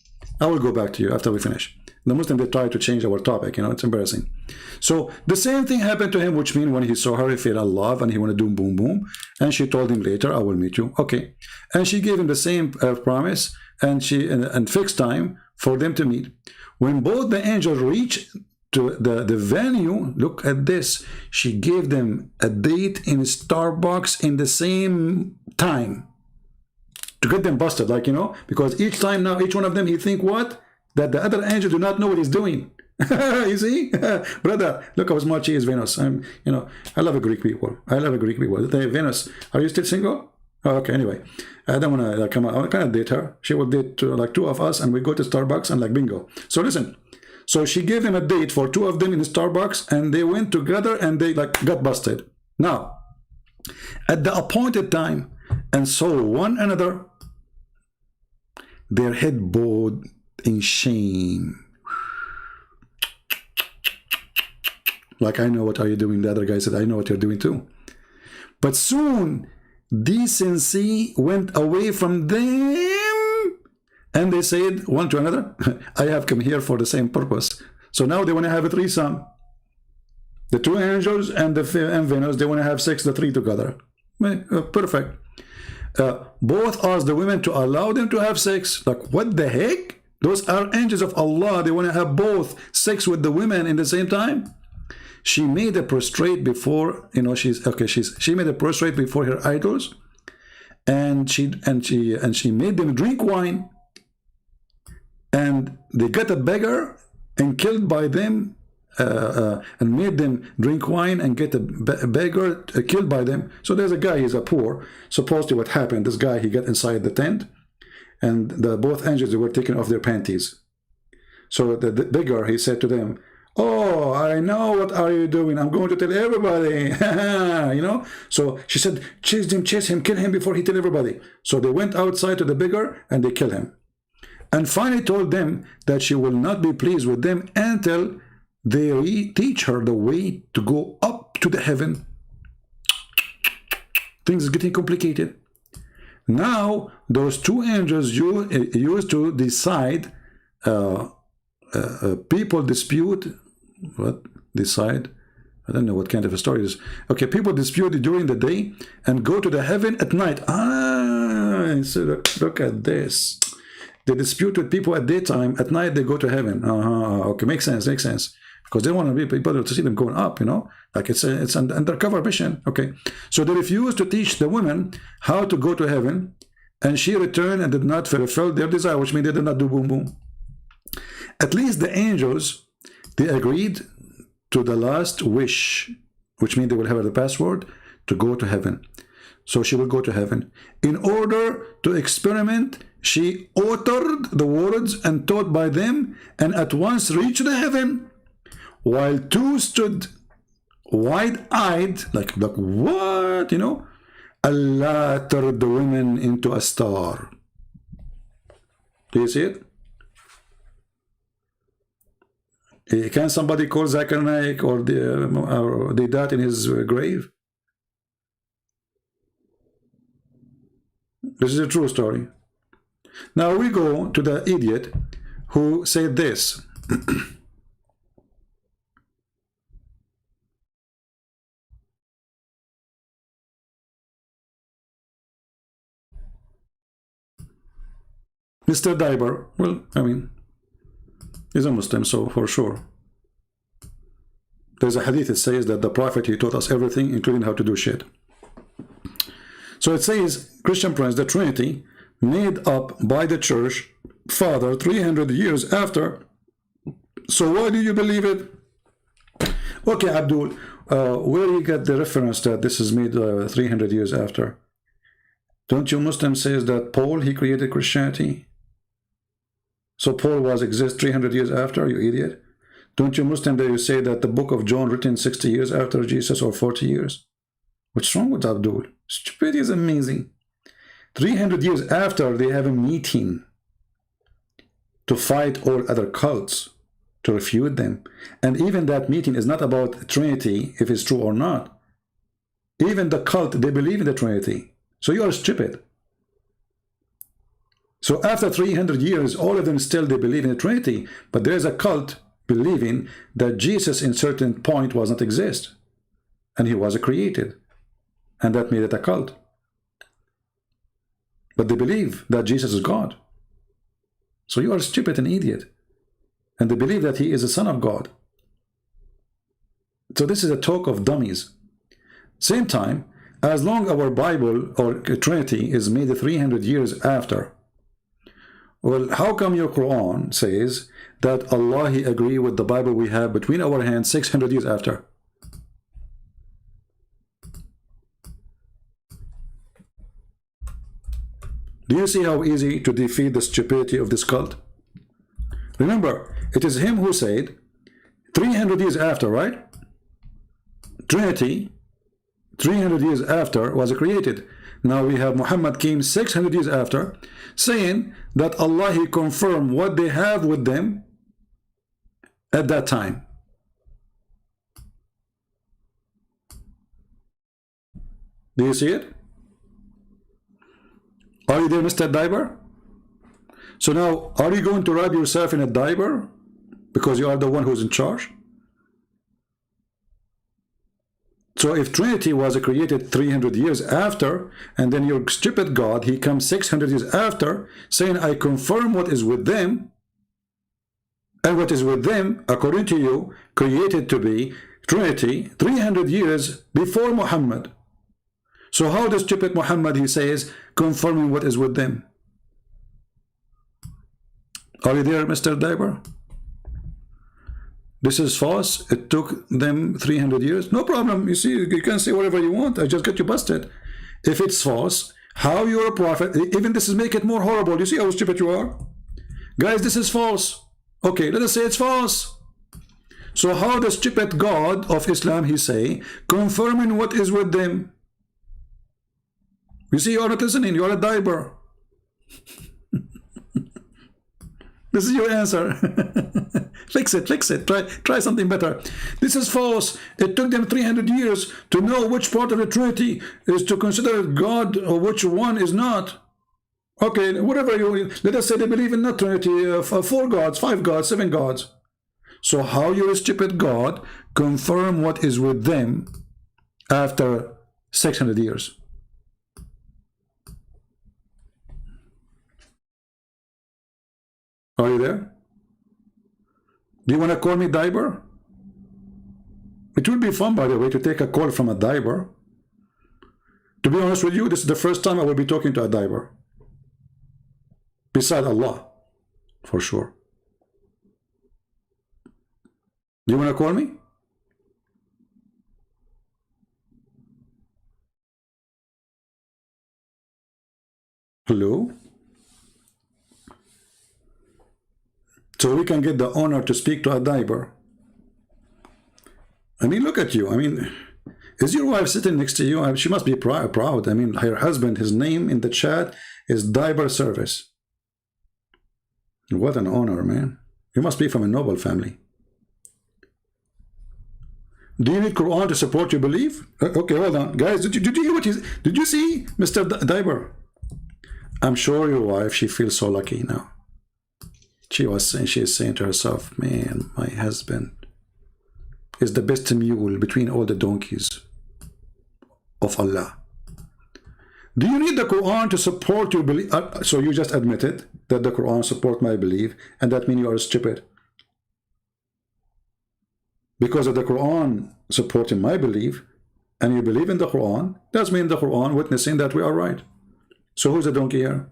I will go back to you after we finish. The Muslim, they try to change our topic, you know, it's embarrassing. So the same thing happened to him, which means when he saw her, he fell in love and he wanted to do boom boom. And she told him later, I will meet you. Okay. And she gave him the same promise and fixed time for them to meet. When both the angels reached to the venue, look at this. She gave them a date in Starbucks in the same time to get them busted, like, you know, because each time now, each one of them, he think what? That the other angel do not know what he's doing. You see? Brother, look how smart she is, Venus. You know, I love a Greek people. I love a Greek people. Venus, are you still single? Oh, okay, anyway. I don't want to come out. I can't date her. She will date like two of us and we go to Starbucks and like bingo. So listen. So she gave them a date for two of them in Starbucks and they went together and they like got busted. Now, at the appointed time and saw one another, their head bowed in shame. Like, I know what are you doing. The other guy said, I know what you're doing too. But soon decency went away from them and they said one to another, I have come here for the same purpose. So now they want to have a threesome. The two angels and Venus, they want to have sex, the three together. Perfect. Both asked the women to allow them to have sex. Like, what the heck? Those are angels of Allah. They want to have both sex with the women in the same time. She made a prostrate before, you know, she made a prostrate before her idols, and she made them drink wine, and they got a beggar and killed by them, and made them drink wine and get a beggar killed by them. So there's a guy, he's a poor. Supposedly what happened, this guy, he got inside the tent, and both angels, they were taking off their panties. So the beggar, he said to them, oh, I know what are you doing. I'm going to tell everybody. You know? So she said, chase him, kill him before he tell everybody. So they went outside to the beggar and they killed him. And finally told them that she will not be pleased with them until they teach her the way to go up to the heaven. Things are getting complicated. Now, those two angels used to decide people dispute. What? Decide? I don't know what kind of a story it is. Okay, people dispute during the day and go to the heaven at night. So look at this. They dispute with people at daytime. At night, they go to heaven. Okay, makes sense. Because they want to be people to see them going up, you know? Like it's an undercover mission. Okay. So they refuse to teach the women how to go to heaven. and she returned and did not fulfill their desire, which means they did not do boom boom. At least the angels, they agreed to the last wish, which means they will have the password to go to heaven. So she will go to heaven. In order to experiment, she uttered the words and taught by them, and at once reached the heaven, while two stood wide-eyed, like what, you know? Allah turned the women into a star. Do you see it? Can somebody call Zakir Naik or Deedat in his grave? This is a true story. Now we go to the idiot who said this. Mr. Diber, well, I mean, he's a Muslim, so for sure. There's a hadith that says that the Prophet, he taught us everything, including how to do shit. So it says, Christian Prince, the Trinity, made up by the Church Father 300 years after. So why do you believe it? Okay, Abdul, where do you get the reference that this is made 300 years after? Don't you Muslims say that Paul, he created Christianity? So Paul was exist 300 years after, you idiot? Don't you Muslim that you say that the book of John written 60 years after Jesus or 40 years? What's wrong with Abdul? Stupidity is amazing. 300 years after, they have a meeting to fight all other cults, to refute them. And even that meeting is not about Trinity, if it's true or not. Even the cult, they believe in the Trinity. So you are stupid. So after 300 years, all of them still, they believe in the Trinity. But there is a cult believing that Jesus in certain point was not exist. And he was created. And that made it a cult. But they believe that Jesus is God. So you are stupid and idiot. And they believe that he is the Son of God. So this is a talk of dummies. Same time, as long our Bible or Trinity is made 300 years after, well, how come your Quran says that Allah, he agree with the Bible we have between our hands 600 years after? Do you see how easy to defeat the stupidity of this cult? Remember, it is him who said 300 years after, right? Trinity, 300 years after was created. Now we have Muhammad came 600 years after, saying that Allah, he confirmed what they have with them at that time. Do you see it? Are you there, Mr. Diber? So now, are you going to wrap yourself in a diaper because you are the one who's in charge? So if Trinity was created 300 years after, and then your stupid God, he comes 600 years after, saying, I confirm what is with them, and what is with them, according to you, created to be Trinity 300 years before Muhammad. So how does stupid Muhammad, he says, confirming what is with them? Are you there, Mr. Diber? This is false. It took them 300 years. No problem. You see, you can say whatever you want. I just get you busted. If it's false, how you're a prophet, even this is make it more horrible. You see how stupid you are? Guys, this is false. Okay, let us say it's false. So how the stupid God of Islam, he say, confirming what is with them? You see, you are not listening. You are a diaper. This is your answer. Fix it, fix it. Try something better. This is false. It took them 300 years to know which part of the Trinity is to consider God or which one is not. Okay, whatever you, let us say they believe in not Trinity, 4 gods, 5 gods, 7 gods. So how your stupid God confirm what is with them after 600 years? Are you there? Do you want to call me Diber? It would be fun, by the way, to take a call from a Diber. To be honest with you, this is the first time I will be talking to a Diber. beside Allah, for sure. Do you want to call me? Hello? So we can get the honor to speak to a diaper. I mean, look at you. I mean, is your wife sitting next to you? She must be proud. I mean, her husband, his name in the chat is Diaper Service. What an honor, man. You must be from a noble family. Do you need Quran to support your belief? Okay, hold on. Guys, did you hear what did you see, Mr. Diaper? I'm sure your wife, she feels so lucky now. She is saying to herself, man, my husband is the best mule between all the donkeys of Allah. Do you need the Quran to support your belief? So you just admitted that the Quran support my belief, and that means you are stupid. Because of the Quran supporting my belief, and you believe in the Quran, that means the Quran witnessing that we are right. So who's the donkey here?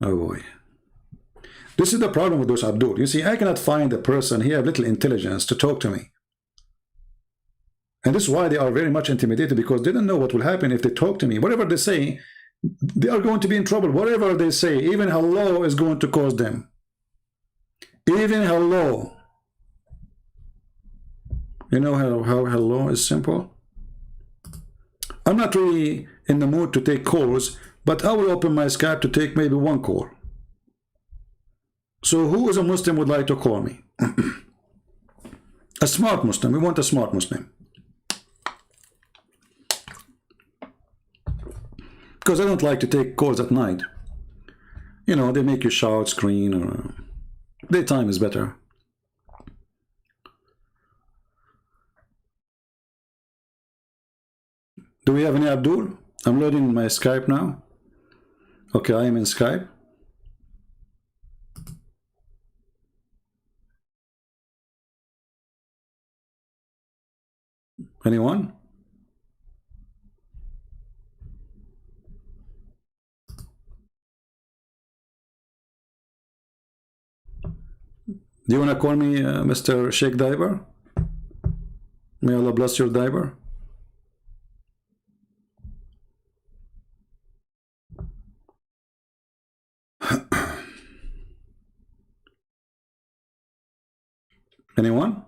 Oh boy. This is the problem with those Abdul. You see, I cannot find a person, he have little intelligence to talk to me. And this is why they are very much intimidated, because they don't know what will happen if they talk to me. Whatever they say, they are going to be in trouble. Whatever they say, even hello is going to cause them. Even hello. You know how hello is simple? I'm not really in the mood to take calls, but I will open my Skype to take maybe one call. So who is a Muslim would like to call me? A smart Muslim. We want a smart Muslim. Because I don't like to take calls at night. You know, they make you shout, scream, or daytime is better. Do we have any Abdul? I'm loading my Skype now. Okay, I am in Skype. Anyone? Do you want to call me Mr. Sheikh Diver? May Allah bless your diver. Anyone?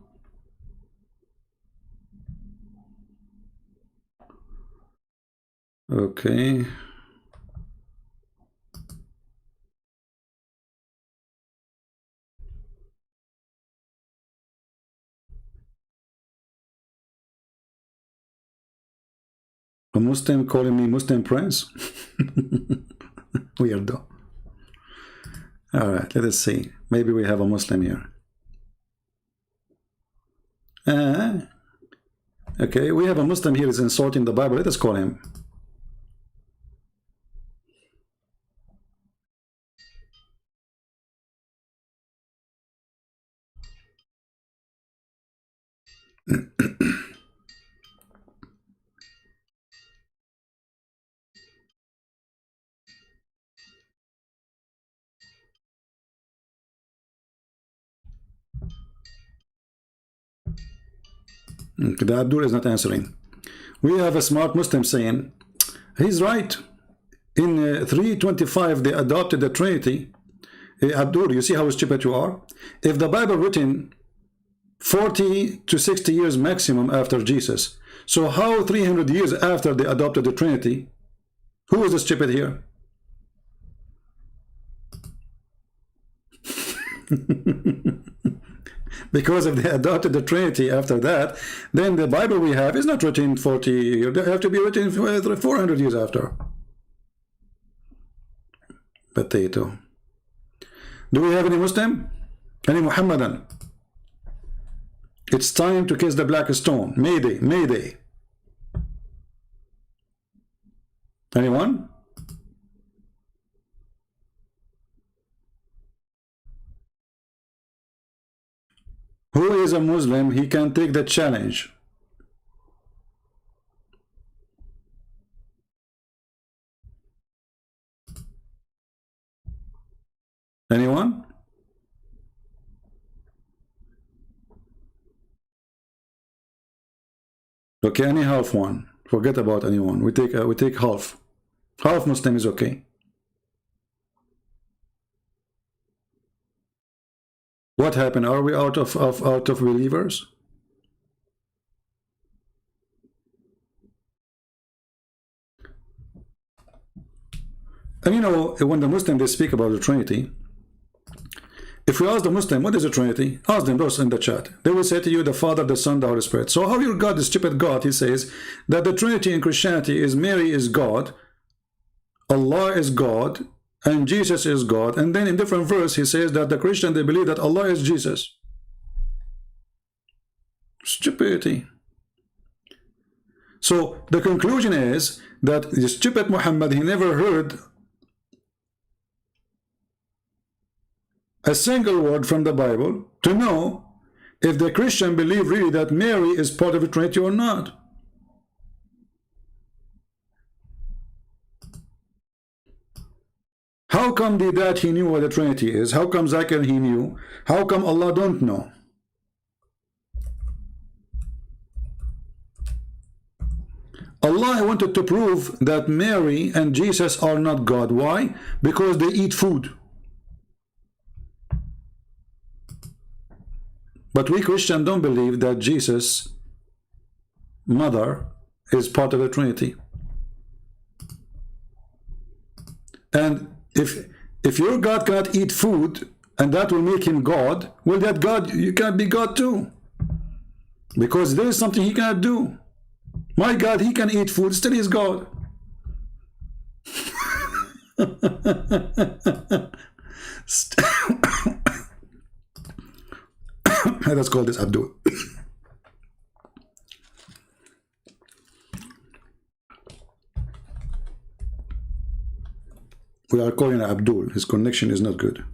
Okay. A Muslim calling me Muslim Prince? Weirdo. All right, let us see. Maybe we have a Muslim here. Okay, we have a Muslim here is insulting the Bible. Let us call him. The Abdul is not answering. We have a smart Muslim saying, he's right. In 325, they adopted the Trinity. Abdul, you see how stupid you are? If the Bible written 40 to 60 years maximum after Jesus, so how 300 years after they adopted the Trinity? Who is the stupid here? Because if they adopted the Trinity after that, then the Bible we have is not written 40 years. They have to be written 400 years after. Potato. Do we have any Muslim? Any Muhammadan? It's time to kiss the black stone. Mayday, Mayday. Anyone? Who is a Muslim? He can take the challenge. Anyone? Okay, any half one. Forget about anyone. We take half. Half Muslim is okay. What happened? Are we out of believers? And you know, when the Muslim they speak about the Trinity, if we ask the Muslim, what is the Trinity? Ask them those in the chat. They will say to you, the Father, the Son, the Holy Spirit. So how your God, the stupid God, he says that the Trinity in Christianity is Mary is God, Allah is God, and Jesus is God. And then in different verse, he says that the Christian, they believe that Allah is Jesus. Stupidity. So the conclusion is that the stupid Muhammad, he never heard a single word from the Bible to know if the Christian believe really that Mary is part of the Trinity or not. How come Deedat he knew what the Trinity is? How come Zakir he knew? How come Allah don't know? Allah wanted to prove that Mary and Jesus are not God. Why? Because they eat food. But we Christians don't believe that Jesus' mother is part of the Trinity. And if your God cannot eat food and that will make him God, well, that God, you can't be God too. Because there is something he cannot do. My God, he can eat food, still is God. Let's call this Abdul. We are calling Abdul. His connection is not good.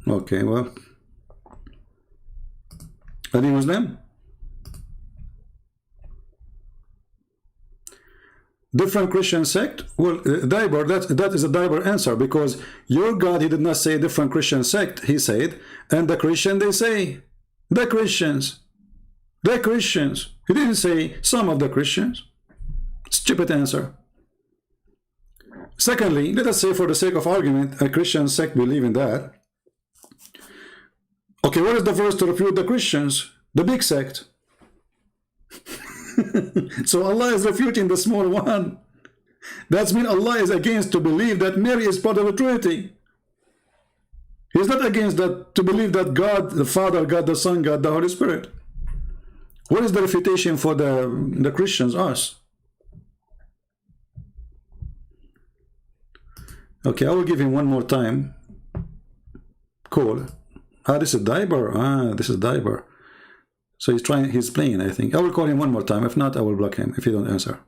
Okay, well, any Muslim? Different Christian sect? Well, Diber, that is a Diber answer, because your God, he did not say different Christian sect, he said, and the Christian, they say, the Christians. He didn't say some of the Christians. Stupid answer. Secondly, let us say for the sake of argument, a Christian sect believe in that. Okay, what is the verse to refute the Christians? The big sect. So Allah is refuting the small one. That means Allah is against to believe that Mary is part of the Trinity. He's not against that to believe that God the Father, God the Son, God the Holy Spirit. What is the refutation for the Christians? Us. Okay, I will give him one more time. Cool. Ah, this is Diber. Ah, this is Diber. So he's playing, I think. I will call him one more time. If not, I will block him if he don't answer.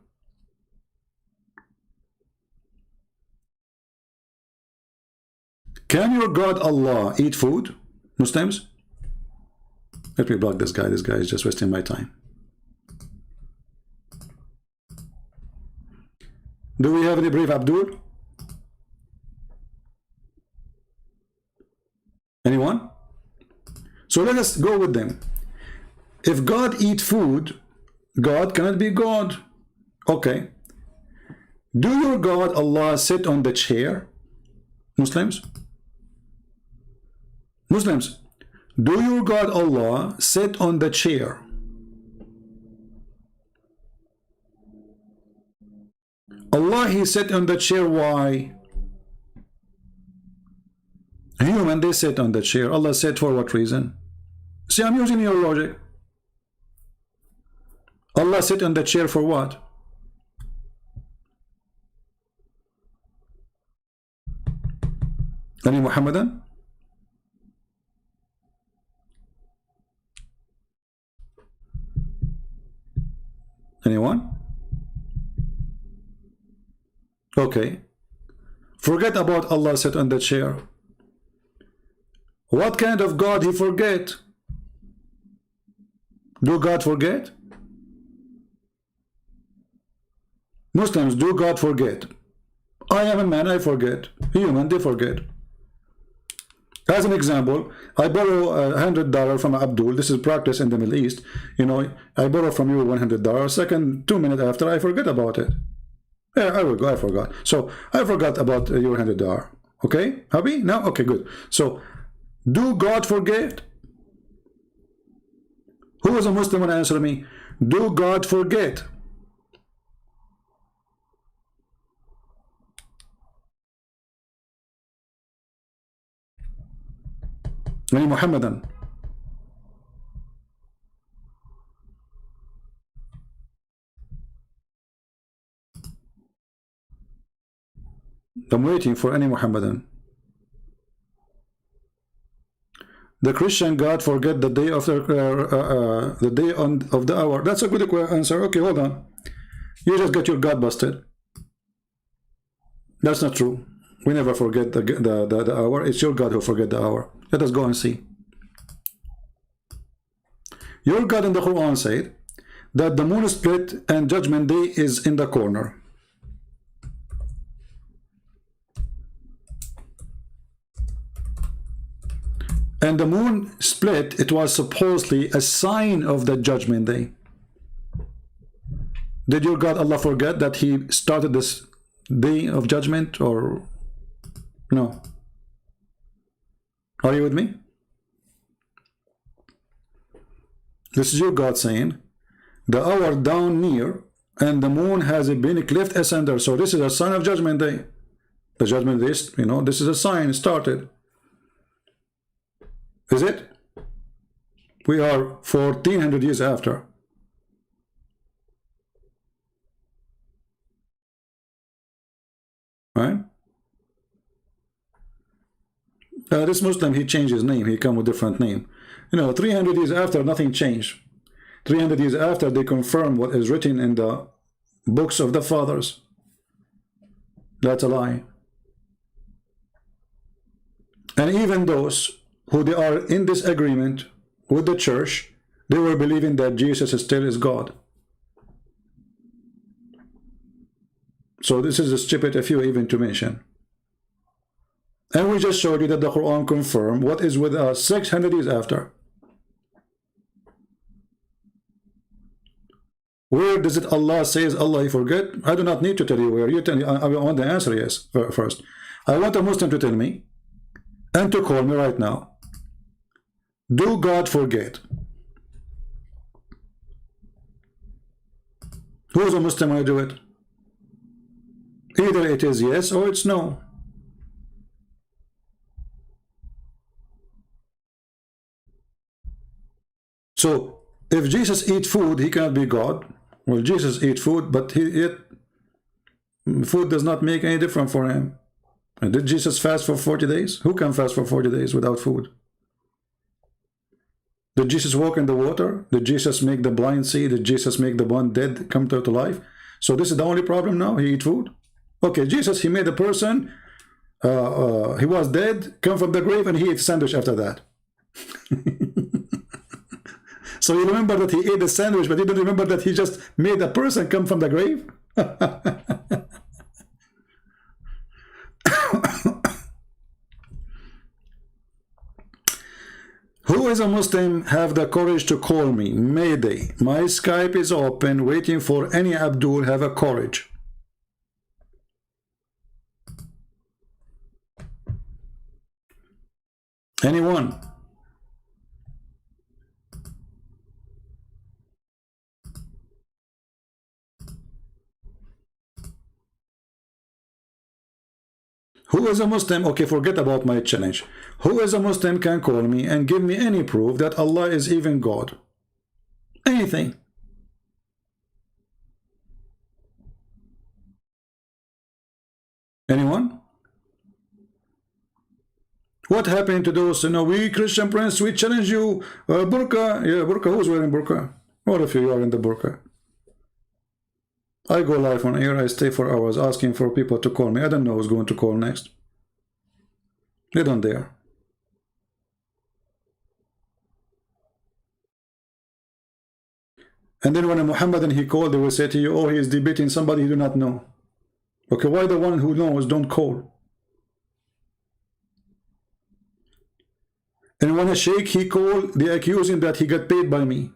Can your God Allah eat food? Muslims? Let me block this guy. This guy is just wasting my time. Do we have any brave Abdul? Anyone? So let us go with them. If God eat food, God cannot be God. Okay. Do your God Allah sit on the chair? Muslims? Muslims, do your God Allah sit on the chair? Allah, he sit on the chair. Why? Human, they sit on the chair. Allah said for what reason? See, I'm using your logic. Allah sit on the chair for what? Any Muhammadan? Anyone? Okay. Forget about Allah sit on the chair. What kind of God he forget? Do God forget? Muslims, do God forget? I am a man, I forget. Human, they forget. As an example, I borrow $100 from Abdul. This is practice in the Middle East. You know, I borrow from you $100. Second, 2 minutes after, I forget about it. Yeah, I forgot. So I forgot about your $100. Okay, happy now? Okay, good. So, do God forget? Who is a Muslim when answer me? Do God forget? Any Muhammadan? I'm waiting for any Muhammadan. The Christian God forget the day of the day of the hour. That's a good answer. Okay, hold on. You just get your God busted. That's not true. We never forget the hour. It's your God who forget the hour. Let us go and see. Your God in the Quran said that the moon split and judgment day is in the corner. And the moon split, it was supposedly a sign of the judgment day. Did your God Allah forget that he started this day of judgment, or no? Are you with me? This is your God saying the hour down near and the moon has been cleft asunder. So this is a sign of judgment day. The judgment day, you know, this is a sign started. Is it? We are 1400 years after. Right? This Muslim, he changed his name. He come with a different name. You know, 300 years after, nothing changed. 300 years after, they confirm what is written in the books of the fathers. That's a lie. And even those who they are in disagreement with the church, they were believing that Jesus still is God. So this is a stupid if you even to mention. And we just showed you that the Quran confirmed what is with us 600 years after. Where does it Allah says Allah he forget? I do not need to tell you where. You tell me. I want the answer yes first. I want a Muslim to tell me and to call me right now. Do God forget? Who is a Muslim when I do it? Either it is yes or it's no. So if Jesus eat food, he cannot be God. Well, Jesus eat food, but food does not make any difference for him. And did Jesus fast for 40 days? Who can fast for 40 days without food? Did Jesus walk in the water? Did Jesus make the blind see? Did Jesus make the one dead come to life? So this is the only problem now? He eat food? Okay, Jesus, he made a person, he was dead, come from the grave, and he ate sandwich after that. So you remember that he ate the sandwich, but you don't remember that he just made a person come from the grave? Who is a Muslim have the courage to call me? Mayday. My Skype is open, waiting for any Abdul have a courage. Anyone? Who is a Muslim? Okay, forget about my challenge. Who is a Muslim can call me and give me any proof that Allah is even God? Anything. Anyone? What happened to those, you know, we Christian Prince, we challenge you, burqa, yeah, burqa, who's wearing burqa? All of you are in the burqa. I go live on air, I stay for hours asking for people to call me. I don't know who's going to call next. They don't dare. And then when a Muhammadan he called, they will say to you, oh, he is debating somebody you do not know. Okay, why the one who knows don't call? And when a sheikh he called, they accuse him that he got paid by me.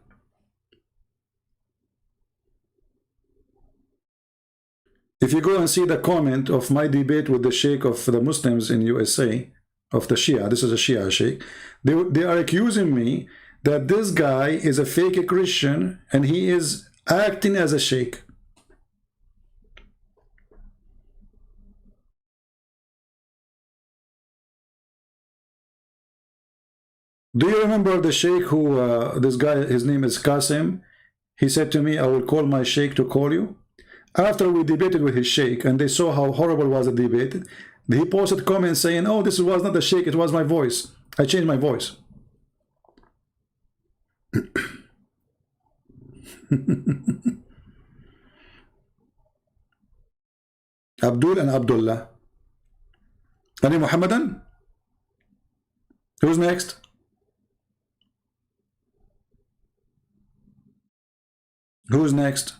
If you go and see the comment of my debate with the sheikh of the Muslims in USA, of the Shia, this is a Shia sheikh, they are accusing me that this guy is a fake Christian and he is acting as a sheikh. Do you remember the sheikh who, this guy, his name is Qasim, he said to me, I will call my sheikh to call you. After we debated with his sheikh and they saw how horrible was the debate, he posted comments saying, oh, this was not the sheikh, it was my voice. I changed my voice. Abdul and Abdullah. Any Muhammadan? Who's next? Who's next?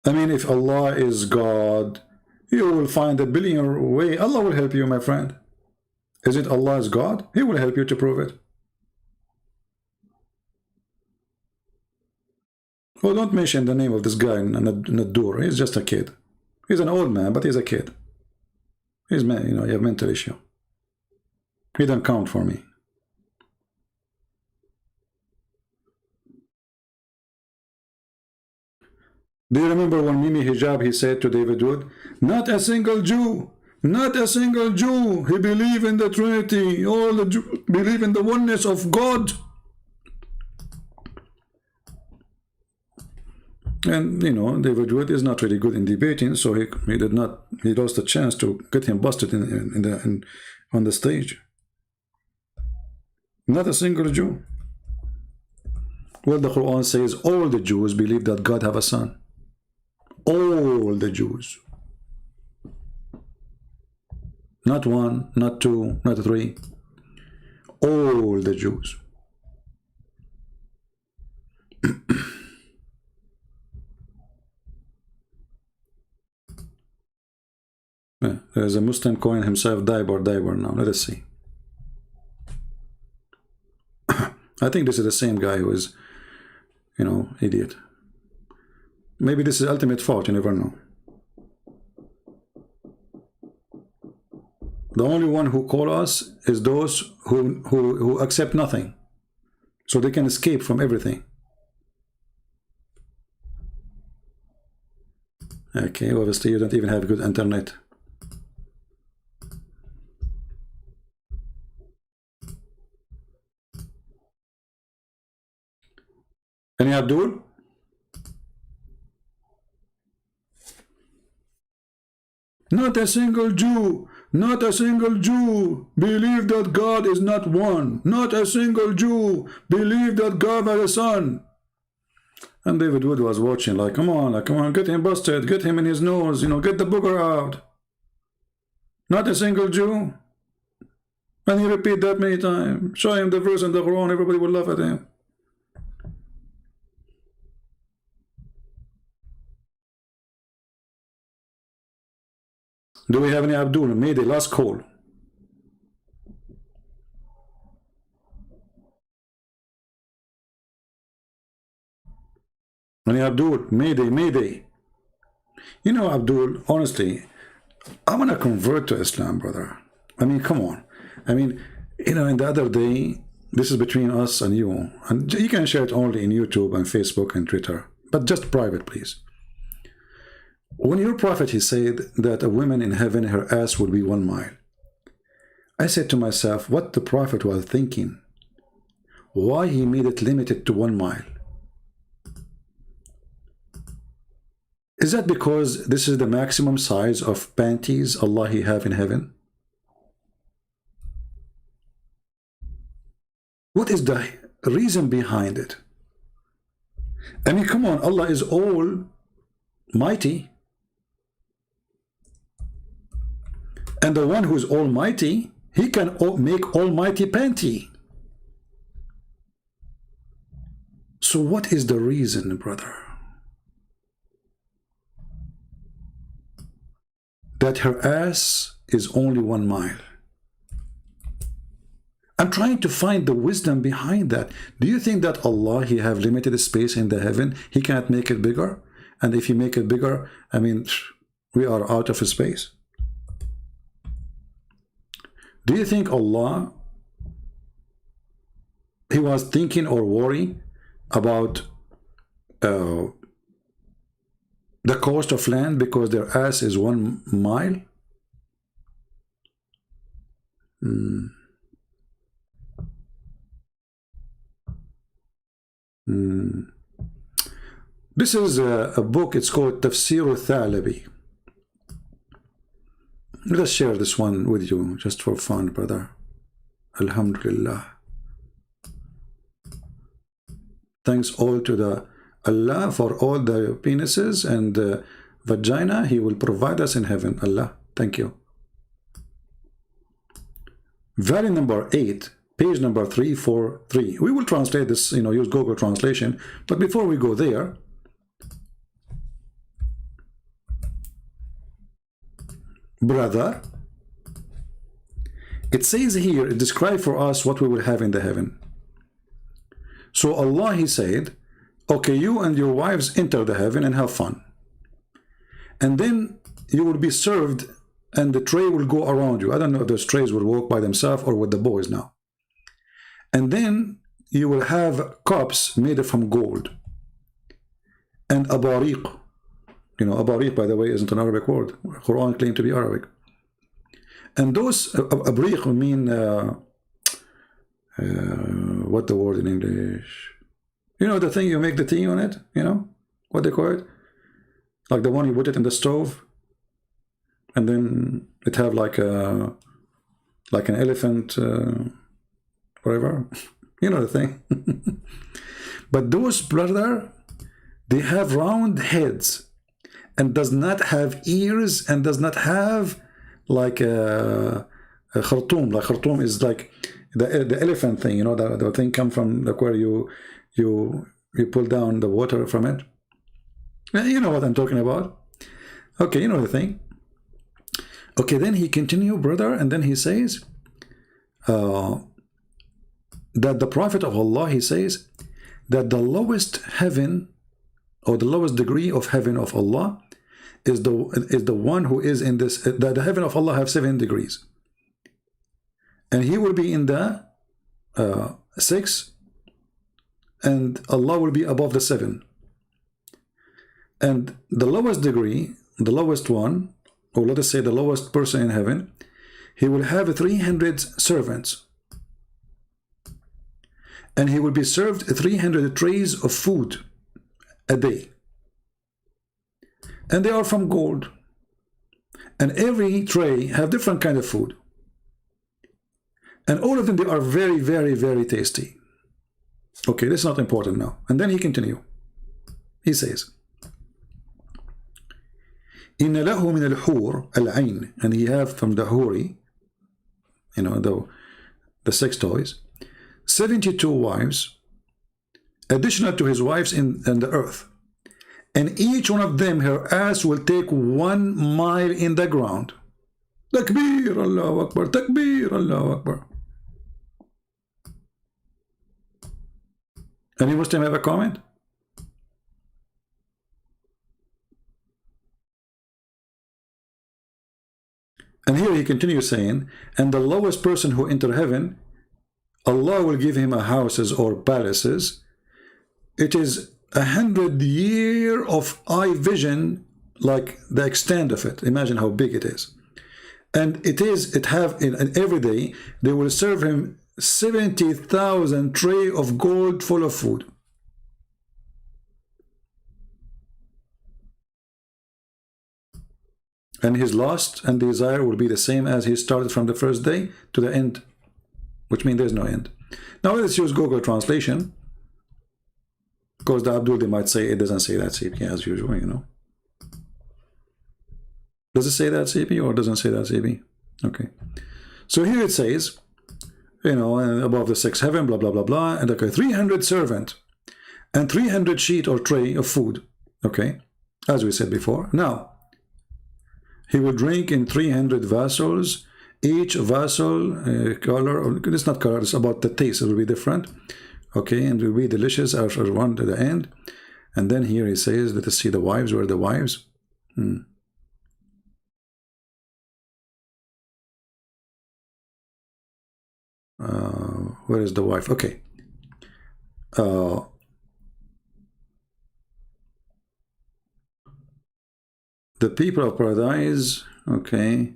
I mean, if Allah is God, you will find a billion way. Allah will help you, my friend. Is it Allah is God? He will help you to prove it. Well, don't mention the name of this guy Nadur. He's just a kid. He's an old man, but he's a kid. He's, you know, you have mental issue. He don't count for me. Do you remember when Mimi Hijab, he said to David Wood, not a single Jew, not a single Jew, he believe in the Trinity, all the Jews believe in the oneness of God. And, you know, David Wood is not really good in debating, so he lost a chance to get him busted on the stage. Not a single Jew. Well, the Quran says all the Jews believe that God have a son. All the Jews. Not one, not two, not three. All the Jews. There's a Muslim calling himself Diber now. Let us see. I think this is the same guy who is, you know, idiot. Maybe this is ultimate fault, you never know. The only one who call us is those who accept nothing. So they can escape from everything. Okay, obviously you don't even have good internet. Any Abdul? Not a single Jew, not a single Jew believe that God is not one. Not a single Jew believe that God has a son. And David Wood was watching like, come on, get him busted, get him in his nose, you know, get the booger out. Not a single Jew. And he repeat that many times. Show him the verse in the Quran, everybody will laugh at him. Do we have any Abdul? Mayday, last call. Any Abdul? Mayday. You know, Abdul, honestly, I want to convert to Islam, brother. I mean, come on. I mean, you know, in the other day, this is between us and you. And you can share it only in YouTube and Facebook and Twitter. But just private, please. When your prophet, he said that a woman in heaven, her ass would be 1 mile. I said to myself, what the prophet was thinking. Why he made it limited to 1 mile? Is that because this is the maximum size of panties Allah he have in heaven? What is the reason behind it? I mean, come on, Allah is almighty. And the one who is almighty, He can make almighty plenty. So what is the reason, brother, that her ass is only 1 mile? I'm trying to find the wisdom behind that. Do you think that Allah, He have limited space in the heaven? He can't make it bigger? And if He make it bigger, I mean, we are out of space. Do you think Allah, He was thinking or worry about the cost of land because their ass is 1 mile? This is a book, it's called Tafsir al-Thalabi. Let's share this one with you just for fun, brother. Alhamdulillah. Thanks all to the Allah for all the penises and vagina He will provide us in heaven. Allah, thank you. Value number 8, page number 343. We will translate this, use Google translation. But before we go there, brother, it says here, it describes for us what we will have in the heaven. So Allah, He said, okay, you and your wives enter the heaven and have fun. And then you will be served and the tray will go around you. I don't know if those trays will walk by themselves or with the boys now. And then you will have cups made from gold. And abariq. Abariq, by the way, isn't an Arabic word. Quran claimed to be Arabic. And those abariq mean, what the word in English? The thing you make the tea on it, what they call it? Like the one you put it in the stove, and then it have like an elephant, whatever. The thing. But those, brother, they have round heads and does not have ears and does not have like a khartoum. Like khartoum is like the elephant thing, the thing come from like where you pull down the water from it. You know what I'm talking about. Okay, you know the thing. Okay, then he continue, brother, and then he says that the Prophet of Allah, he says that the lowest heaven or the lowest degree of heaven of Allah is the one who is in this, that the heaven of Allah have 7 degrees. And he will be in the 6, and Allah will be above the 7. And the lowest degree, the lowest one, or let us say the lowest person in heaven, he will have 300 servants. And he will be served 300 trays of food a day. And they are from gold. And every tray have different kind of food. And all of them, they are very, very, very tasty. Okay, that's not important now. And then he continue. He says, إن له من الحور العين, and he have from the huri, the sex toys, 72 wives, additional to his wives in the earth. And each one of them, her ass will take 1 mile in the ground. Takbir, Allahu Akbar, Takbir, Allahu Akbar. Any Muslim have a comment? And here he continues saying, and the lowest person who enter heaven, Allah will give him a houses or palaces. It is 100 years of eye vision, like the extent of it. Imagine how big it is. And and every day they will serve him 70,000 tray of gold full of food. And his lust and desire will be the same as he started from the first day to the end, which means there's no end. Now let's use Google translation, because the Abdul, they might say it doesn't say that, CP, as usual, Does it say that, CP, or doesn't say that, CP? Okay. So here it says, you know, above the sixth heaven, blah, blah, blah, blah, and okay, 300 servant and 300 sheet or tray of food, okay, as we said before. Now, he will drink in 300 vessels, each vessel color, it's not color, it's about the taste, it will be different, okay, and it will be delicious after one to the end. And then here he says, let us see the wives, where are the wives? Where is the wife? Okay. The people of paradise, okay,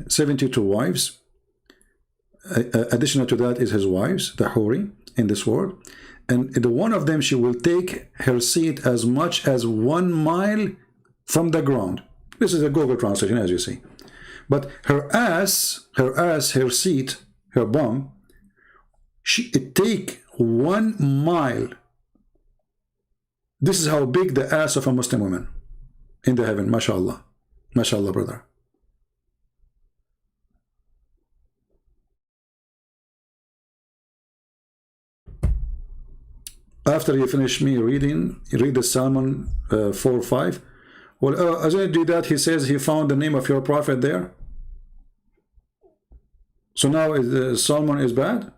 72 wives. Additional to that is his wives, the Huri, in this world. And the one of them, she will take her seat as much as 1 mile from the ground. This is a Google translation, as you see. But her ass, her seat, her bum, it take 1 mile. This is how big the ass of a Muslim woman in the heaven, mashallah. Mashallah, brother. After you finish me reading, you read the Psalm 4:5. Well, as I do that, he says he found the name of your prophet there. So now Solomon is bad?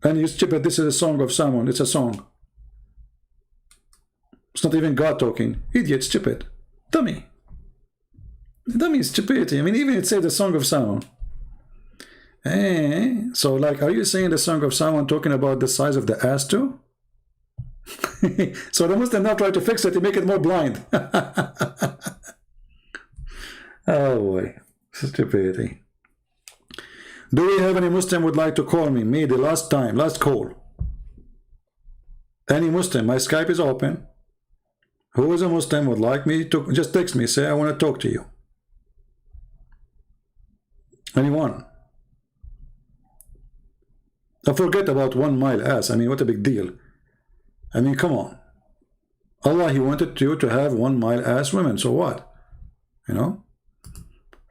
And you stupid, this is a song of Solomon. It's a song. It's not even God talking. Idiot, stupid. Dummy. Dummy, stupidity. I mean, even it says the song of Solomon. So, like, are you saying the song of Solomon talking about the size of the ass too? So the Muslim now try to fix it to make it more blind. Oh boy, stupidity. Do we have any Muslim would like to call me the last time, last call? Any Muslim, my Skype is open. Who is a Muslim would like me to just text me, say I want to talk to you. Anyone? Now forget about 1 mile ass. I mean, what a big deal. I mean, come on. Allah, he wanted you to have 1 mile ass women, so what? You know?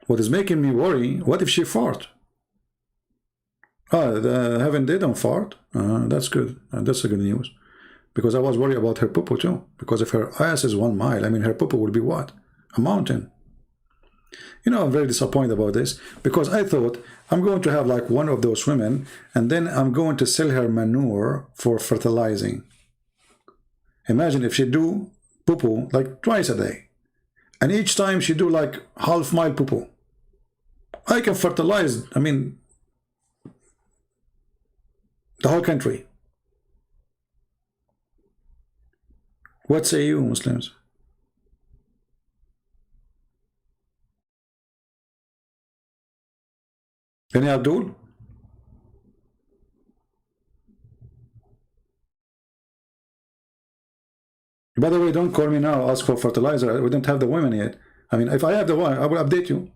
What is making me worry, what if she fart? Heaven they don't fart. That's good. That's a good news. Because I was worried about her poo-poo too. Because if her ass is 1 mile, I mean, her poo-poo will be what? A mountain. You know, I'm very disappointed about this. Because I thought, I'm going to have like one of those women, and then I'm going to sell her manure for fertilizing. Imagine if she do poo-poo like twice a day. And each time she do like half-mile poo-poo. I can fertilize, I mean, the whole country. What say you, Muslims? Any Abdul? By the way, don't call me now, ask for fertilizer. We don't have the women yet. I mean, if I have the one, I will update you.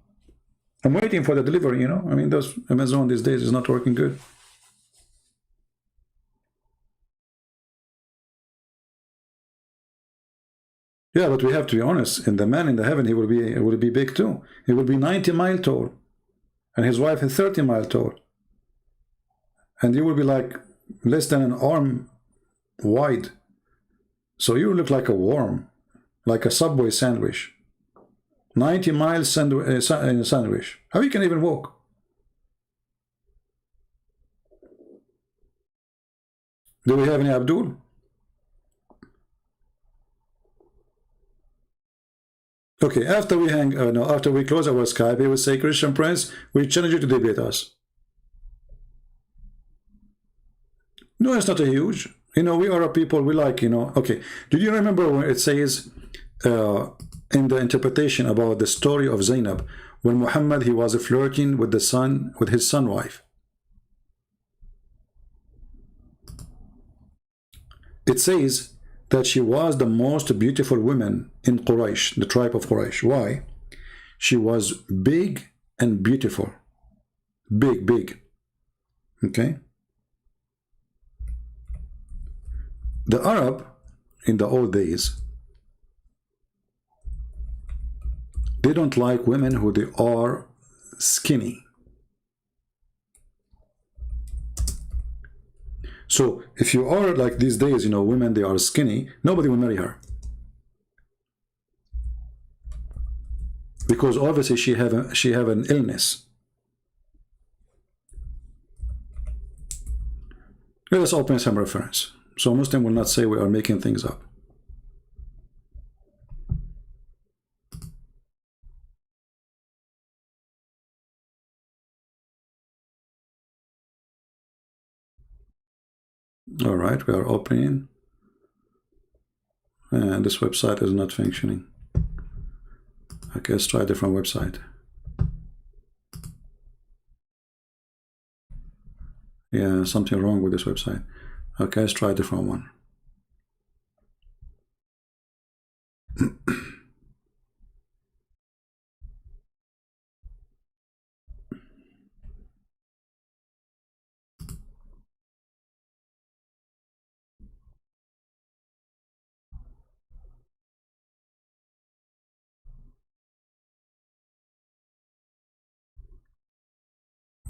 I'm waiting for the delivery, you know. I mean, those Amazon these days is not working good. Yeah, but we have to be honest. And the man in the heaven, he will be big too. He will be 90 mile tall. And his wife is 30 mile tall. And you will be like less than an arm wide. So you look like a worm, like a Subway sandwich. 90 miles sandwich. How you can even walk? Do we have any Abdul? Okay, after we after we close our Skype, we will say, Christian Prince, we challenge you to debate us. No, it's not a huge. You know, we are a people, we like, you know. Okay, did you remember when it says in the interpretation about the story of Zainab, when Muhammad, he was flirting with his son wife? It says that she was the most beautiful woman in Quraysh, the tribe of Quraysh. Why? She was big and beautiful. Big. Okay? The Arab, in the old days, they don't like women who they are skinny. So if you are like these days, you know, women, they are skinny, nobody will marry her. Because obviously she have an illness. Let us open some reference. So Muslim will not say we are making things up. All right, we are opening. And this website is not functioning. Okay, let's try a different website. Yeah, something wrong with this website. Okay, let's try a different one.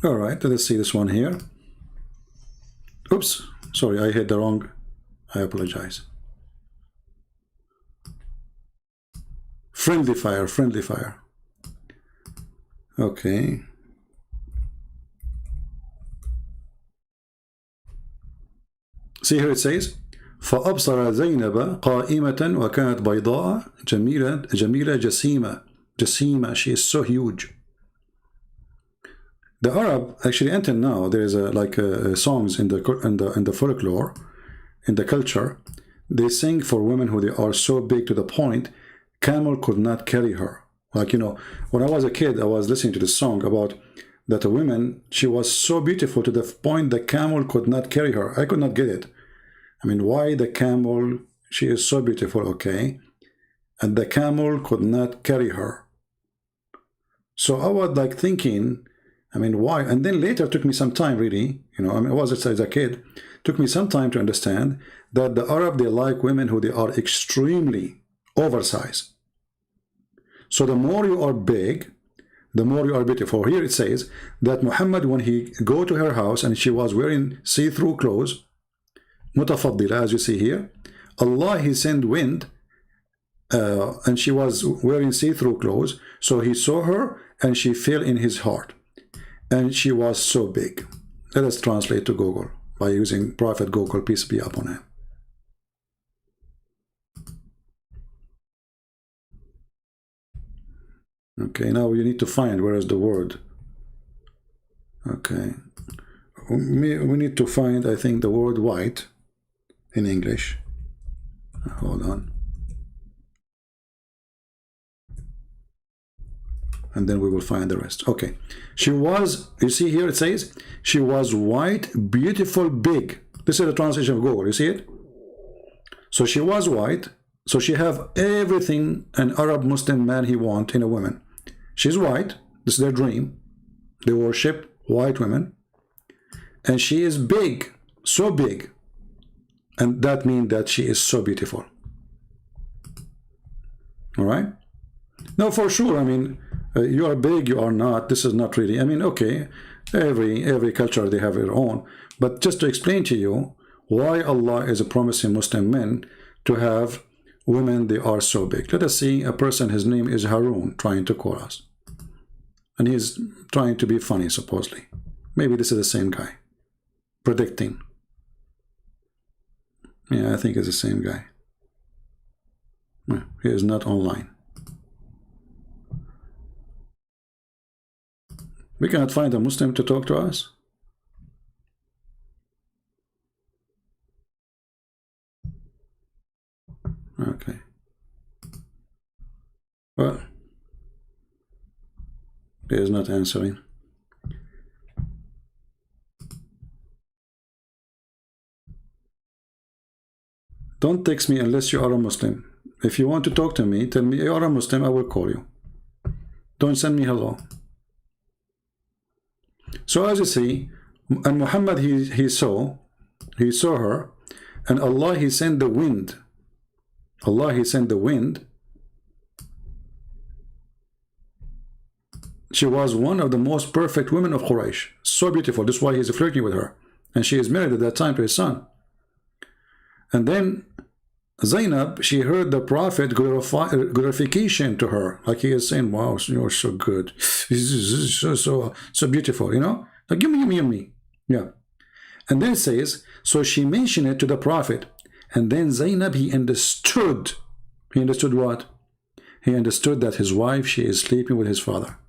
All right, let's see this one here. Oops, sorry, I hit the wrong. I apologize. Friendly fire, friendly fire. Okay. See here it says, فأبصر زينب قائمة وكانت بيضاء جميلة جسيمة. She is so huge. The Arab actually, until now, there is songs in the folklore, in the culture. They sing for women who they are so big to the point camel could not carry her. Like, you know, when I was a kid, I was listening to this song about that a woman, she was so beautiful to the point the camel could not carry her. I could not get it. I mean, why the camel? She is so beautiful, okay, and the camel could not carry her. So I was like thinking, I mean, why? And then later, it took me some time, really, you know, I mean, I was as a kid, took me some time to understand that the Arab, they like women who they are extremely oversized. So the more you are big, the more you are beautiful. Here it says that Muhammad, when he go to her house and she was wearing see-through clothes, mutafaddila, as you see here, Allah, he sent wind, and she was wearing see-through clothes, so he saw her and she fell in his heart. And she was so big. Let us translate to Google by using Prophet Google, peace be upon him. Okay, now you need to find where is the word. Okay. We need to find, I think, the word white in English. Hold on. And then we will find the rest. Okay. She was, you see here it says, she was white, beautiful, big. This is the translation of Google. You see it? So she was white. So she have everything an Arab Muslim man he want in a woman. She's white. This is their dream. They worship white women. And she is big, so big. And that means that she is so beautiful. All right? Now, for sure, I mean, you are big, you are not. This is not really, I mean, okay, every culture, they have their own. But just to explain to you why Allah is promising Muslim men to have women, they are so big. Let us see a person, his name is Harun, trying to call us. And he's trying to be funny, supposedly. Maybe this is the same guy. Predicting. Yeah, I think it's the same guy. He is not online. We cannot find a Muslim to talk to us. Okay. Well, he is not answering. Don't text me unless you are a Muslim. If you want to talk to me, tell me you are a Muslim, I will call you. Don't send me hello. So as you see, and Muhammad, he saw her, and Allah, he sent the wind. Allah, he sent the wind. She was one of the most perfect women of Quraysh. So beautiful. That's why he's flirting with her. And she is married at that time to his son. And then Zainab, she heard the Prophet glorification to her. Like he is saying, wow, you're so good. So beautiful, you know? Like, give me. Yeah. And then it says, so she mentioned it to the Prophet. And then Zainab, he understood. He understood what? He understood that his wife, she is sleeping with his father.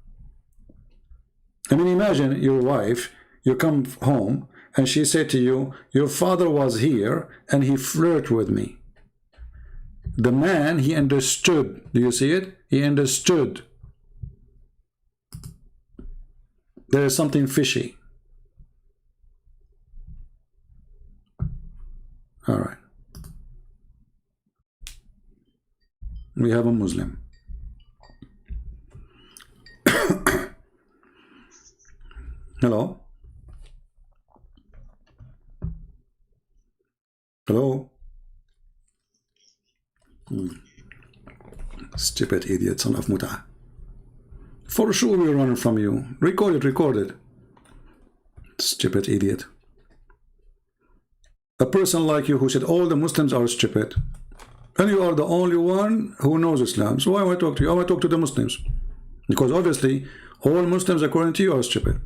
I mean, imagine your wife, you come home, and she said to you, your father was here, and he flirted with me. The man, he understood. Do you see it? He understood. There is something fishy. All right. We have a Muslim. Hello? Hello? Stupid idiot, son of Muta. For sure we're running from you. Record it. Stupid idiot. A person like you who said all the Muslims are stupid. And you are the only one who knows Islam. So why am I talk to you? I want to talk to the Muslims. Because obviously, all Muslims according to you are stupid.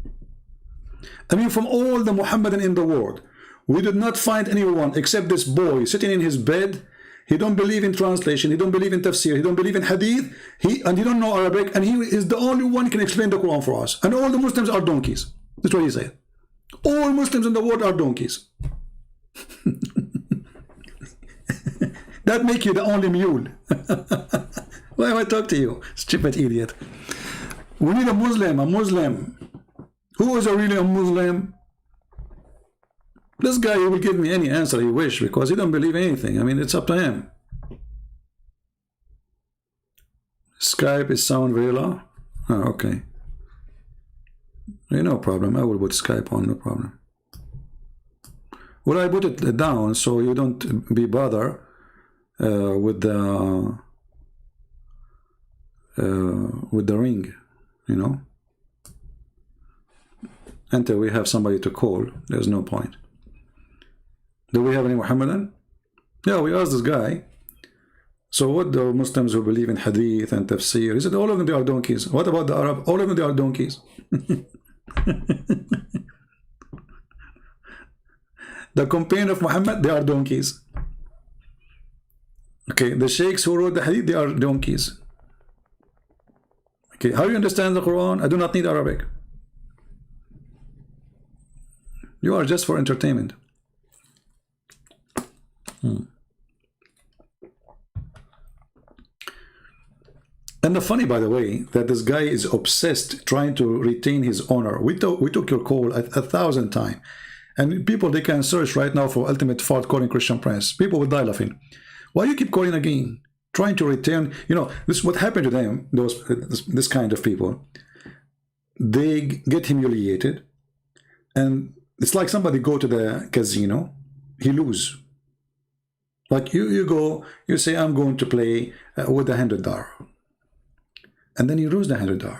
I mean, from all the Muhammadan in the world, we did not find anyone except this boy sitting in his bed. He don't believe in translation. He don't believe in tafsir. He don't believe in hadith. He don't know Arabic. And he is the only one who can explain the Quran for us. And all the Muslims are donkeys. That's what he said. All Muslims in the world are donkeys. That make you the only mule. Why am I talk to you? Stupid idiot. We need a Muslim. Who is really a Muslim? This guy, he will give me any answer he wish because he don't believe anything. I mean, it's up to him. Skype is sound very low. Oh, okay. No problem. I will put Skype on, no problem. Well, I put it down so you don't be bothered with the ring, you know. Until we have somebody to call, there's no point. Do we have any Muhammadan? Yeah, we asked this guy. So what the Muslims who believe in hadith and tafsir? He said all of them, they are donkeys. What about the Arab? All of them, they are donkeys. The companion of Muhammad, they are donkeys. Okay, the sheikhs who wrote the hadith, they are donkeys. Okay, how do you understand the Quran? I do not need Arabic. You are just for entertainment. And the funny, by the way, that this guy is obsessed trying to retain his honor. We took your call 1,000 times. And people, they can search right now for ultimate fault calling Christian Prince. People will die laughing. Why you keep calling again? Trying to return, you know, this is what happened to them, this kind of people. They get humiliated. And it's like somebody go to the casino, he lose. Like you go, you say, I'm going to play with $100. And then you lose the $100.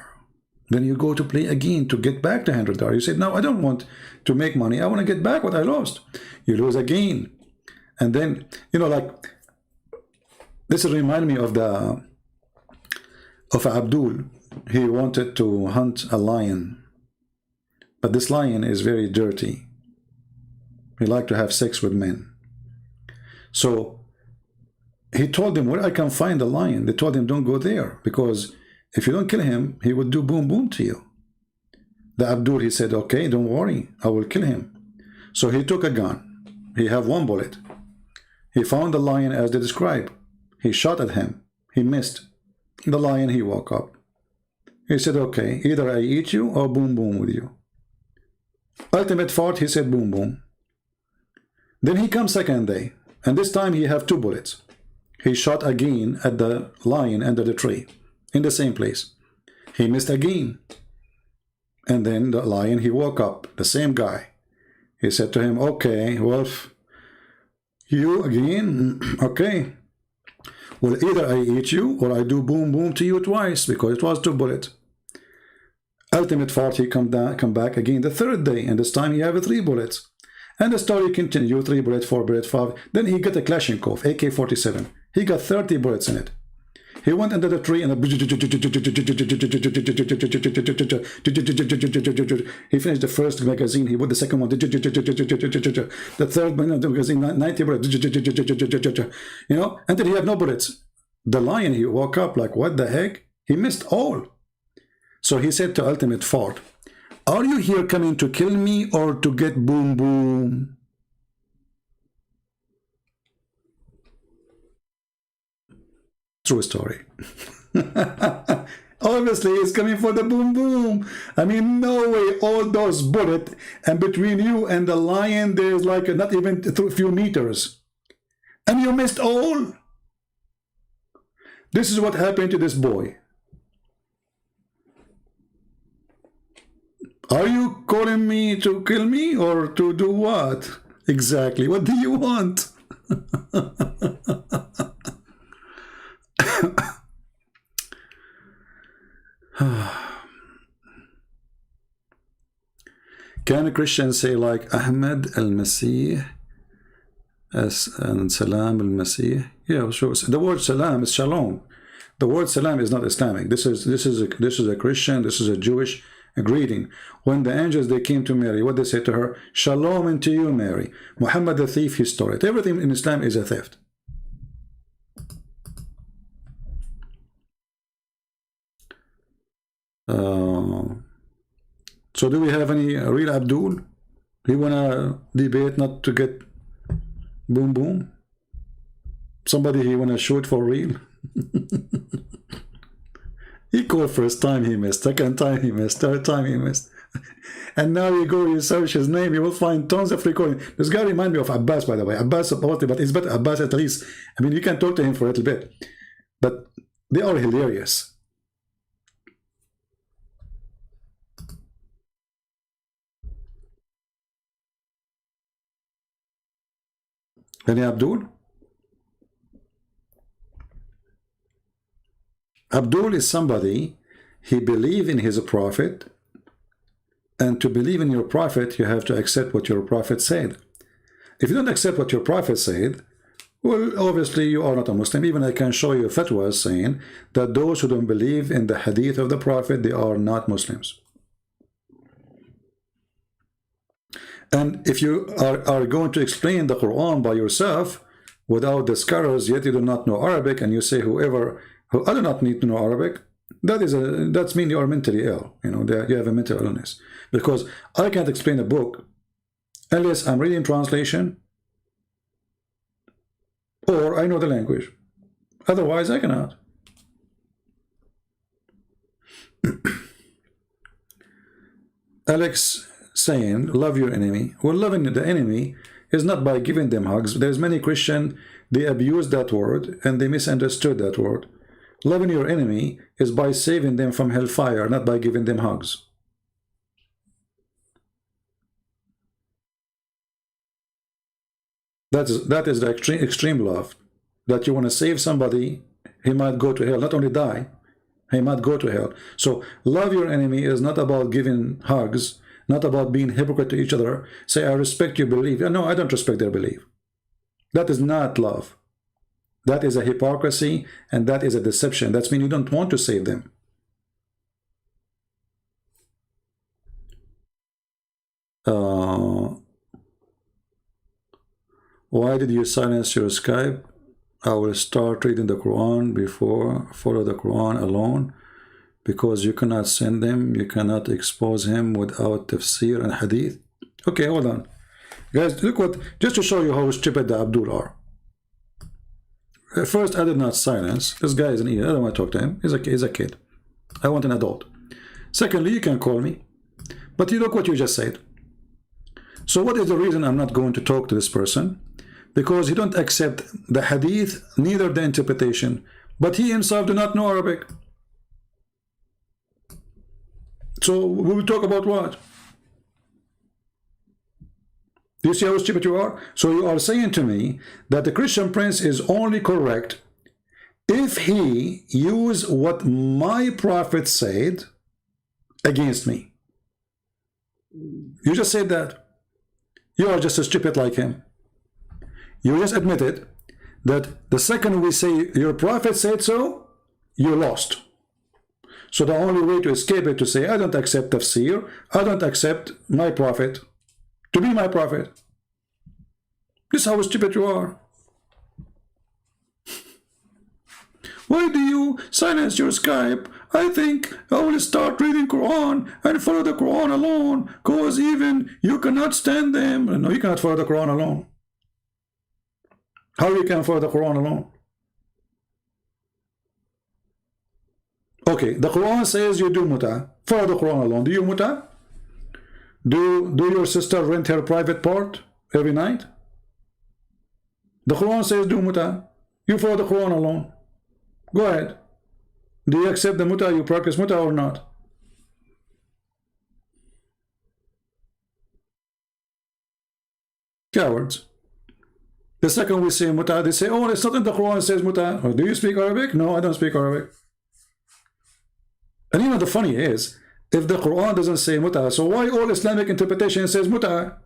Then you go to play again to get back the $100. You say, no, I don't want to make money. I want to get back what I lost. You lose again. And then, you know, like, this reminds me of Abdul. He wanted to hunt a lion. But this lion is very dirty. He liked to have sex with men. So he told them where I can find the lion. They told him don't go there because if you don't kill him, he would do boom boom to you. The Abdul, he said, okay, don't worry, I will kill him. So he took a gun. He had one bullet. He found the lion as they described. He shot at him. He missed. The lion, he woke up. He said, okay, either I eat you or boom boom with you. Ultimate fought, he said boom boom. Then he comes second day, and this time he have 2 bullets. He shot again at the lion under the tree, in the same place. He missed again. And then the lion, he woke up, the same guy. He said to him, okay, Wolf, you again? Okay. Well, either I eat you or I do boom boom to you twice because it was 2 bullets. Ultimate fault, he come back again the third day, and this time he have 3 bullets. And the story continue, 3 bullets, 4 bullets, 5. Then he got a Kalashnikov, AK-47. He got 30 bullets in it. He went under the tree and he finished the first magazine. He put the second one. The third magazine, 90 bullets. You know, until he had no bullets. The lion, he woke up like, what the heck? He missed all. So he said to Ultimate Fort, are you here coming to kill me or to get boom boom? True story. Obviously, he's coming for the boom boom. I mean, no way, all those bullets, and between you and the lion, there's like not even a few meters. And you missed all. This is what happened to this boy. Are you calling me to kill me or to do what? Exactly. What do you want? Can a Christian say like Ahmed al-Masih and Salam al-Masih? Yeah, sure. The word Salam is Shalom. The word Salam is not Islamic. This is a Christian. This is a Jewish greeting. When the angels they came to Mary, what they say to her? Shalom unto you, Mary. Muhammad the thief, he stole it. Everything in Islam is a theft. So do we have any real Abdul? He wanna debate not to get boom boom? Somebody he wanna shoot for real? He called first time he missed, second time he missed, third time he missed. And now you go, you search his name, you will find tons of recording. This guy reminds me of Abbas, by the way. Abbas supported, but it's better Abbas at least. I mean, you can talk to him for a little bit. But they are hilarious. Any Abdul? Abdul is somebody, he believes in his prophet, and to believe in your prophet, you have to accept what your prophet said. If you don't accept what your prophet said, well, obviously you are not a Muslim. Even I can show you fatwas saying that those who don't believe in the hadith of the prophet, they are not Muslims. And if you are going to explain the Quran by yourself without the scholars, yet you do not know Arabic, and you say who I do not need to know Arabic, that's mean you are mentally ill. You know, you have a mental illness. Because I can't explain a book unless I'm reading translation or I know the language. Otherwise, I cannot. Alex saying, love your enemy. Well, loving the enemy is not by giving them hugs. There's many Christians, they abuse that word and they misunderstood that word. Loving your enemy is by saving them from hellfire, not by giving them hugs. That is the extreme love. That you want to save somebody, he might go to hell, not only die, he might go to hell. So love your enemy is not about giving hugs, not about being hypocrite to each other. Say, I respect your belief. No, I don't respect their belief. That is not love. That is a hypocrisy, and that is a deception. That means you don't want to save them. Why did you silence your Skype? I will start reading the Quran before follow the Quran alone, because you cannot send them, you cannot expose him without tafsir and hadith. Okay, hold on. Guys, look what, just to show you how stupid the Abdul are. First, I did not silence. This guy is an idiot. I don't want to talk to him. He's a kid. I want an adult. Secondly, you can call me. But you look what you just said. So what is the reason I'm not going to talk to this person? Because he don't accept the hadith, neither the interpretation. But he himself do not know Arabic. So we will talk about what? Do you see how stupid you are? So you are saying to me that the Christian Prince is only correct if he use what my prophet said against me. You just said that. You are just as stupid like him. You just admitted that the second we say your prophet said so, you lost. So the only way to escape it to say, I don't accept tafsir, I don't accept my prophet to be my prophet. This is how stupid you are. Why do you silence your Skype? I think I will start reading Quran and follow the Quran alone, because even you cannot stand them. No, you cannot follow the Quran alone. How you can follow the Quran alone? Okay, the Quran says you do muta. Follow the Quran alone. Do you muta? Do your sister rent her private part every night? The Quran says do muta. You follow the Quran alone. Go ahead. Do you accept the muta? You practice muta or not? Cowards. The second we say muta, they say, oh, it's not in the Quran, it says muta. Or do you speak Arabic? No, I don't speak Arabic. And you know the funny is, if the Quran doesn't say muta, so why all Islamic interpretation says muta?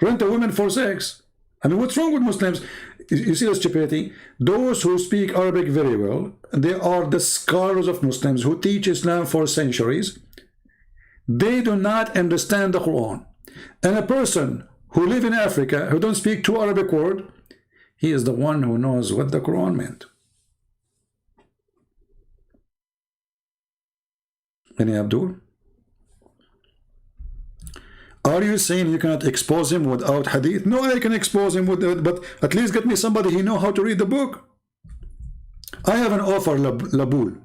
Rent a woman for sex. I mean, what's wrong with Muslims? You see the stupidity? Those who speak Arabic very well, they are the scholars of Muslims who teach Islam for centuries. They do not understand the Quran. And a person who live in Africa, who don't speak two Arabic words, he is the one who knows what the Quran meant. Any Abdul? Are you saying you cannot expose him without hadith? No, I can expose him with it, but at least get me somebody who know how to read the book. I have an offer, Labul.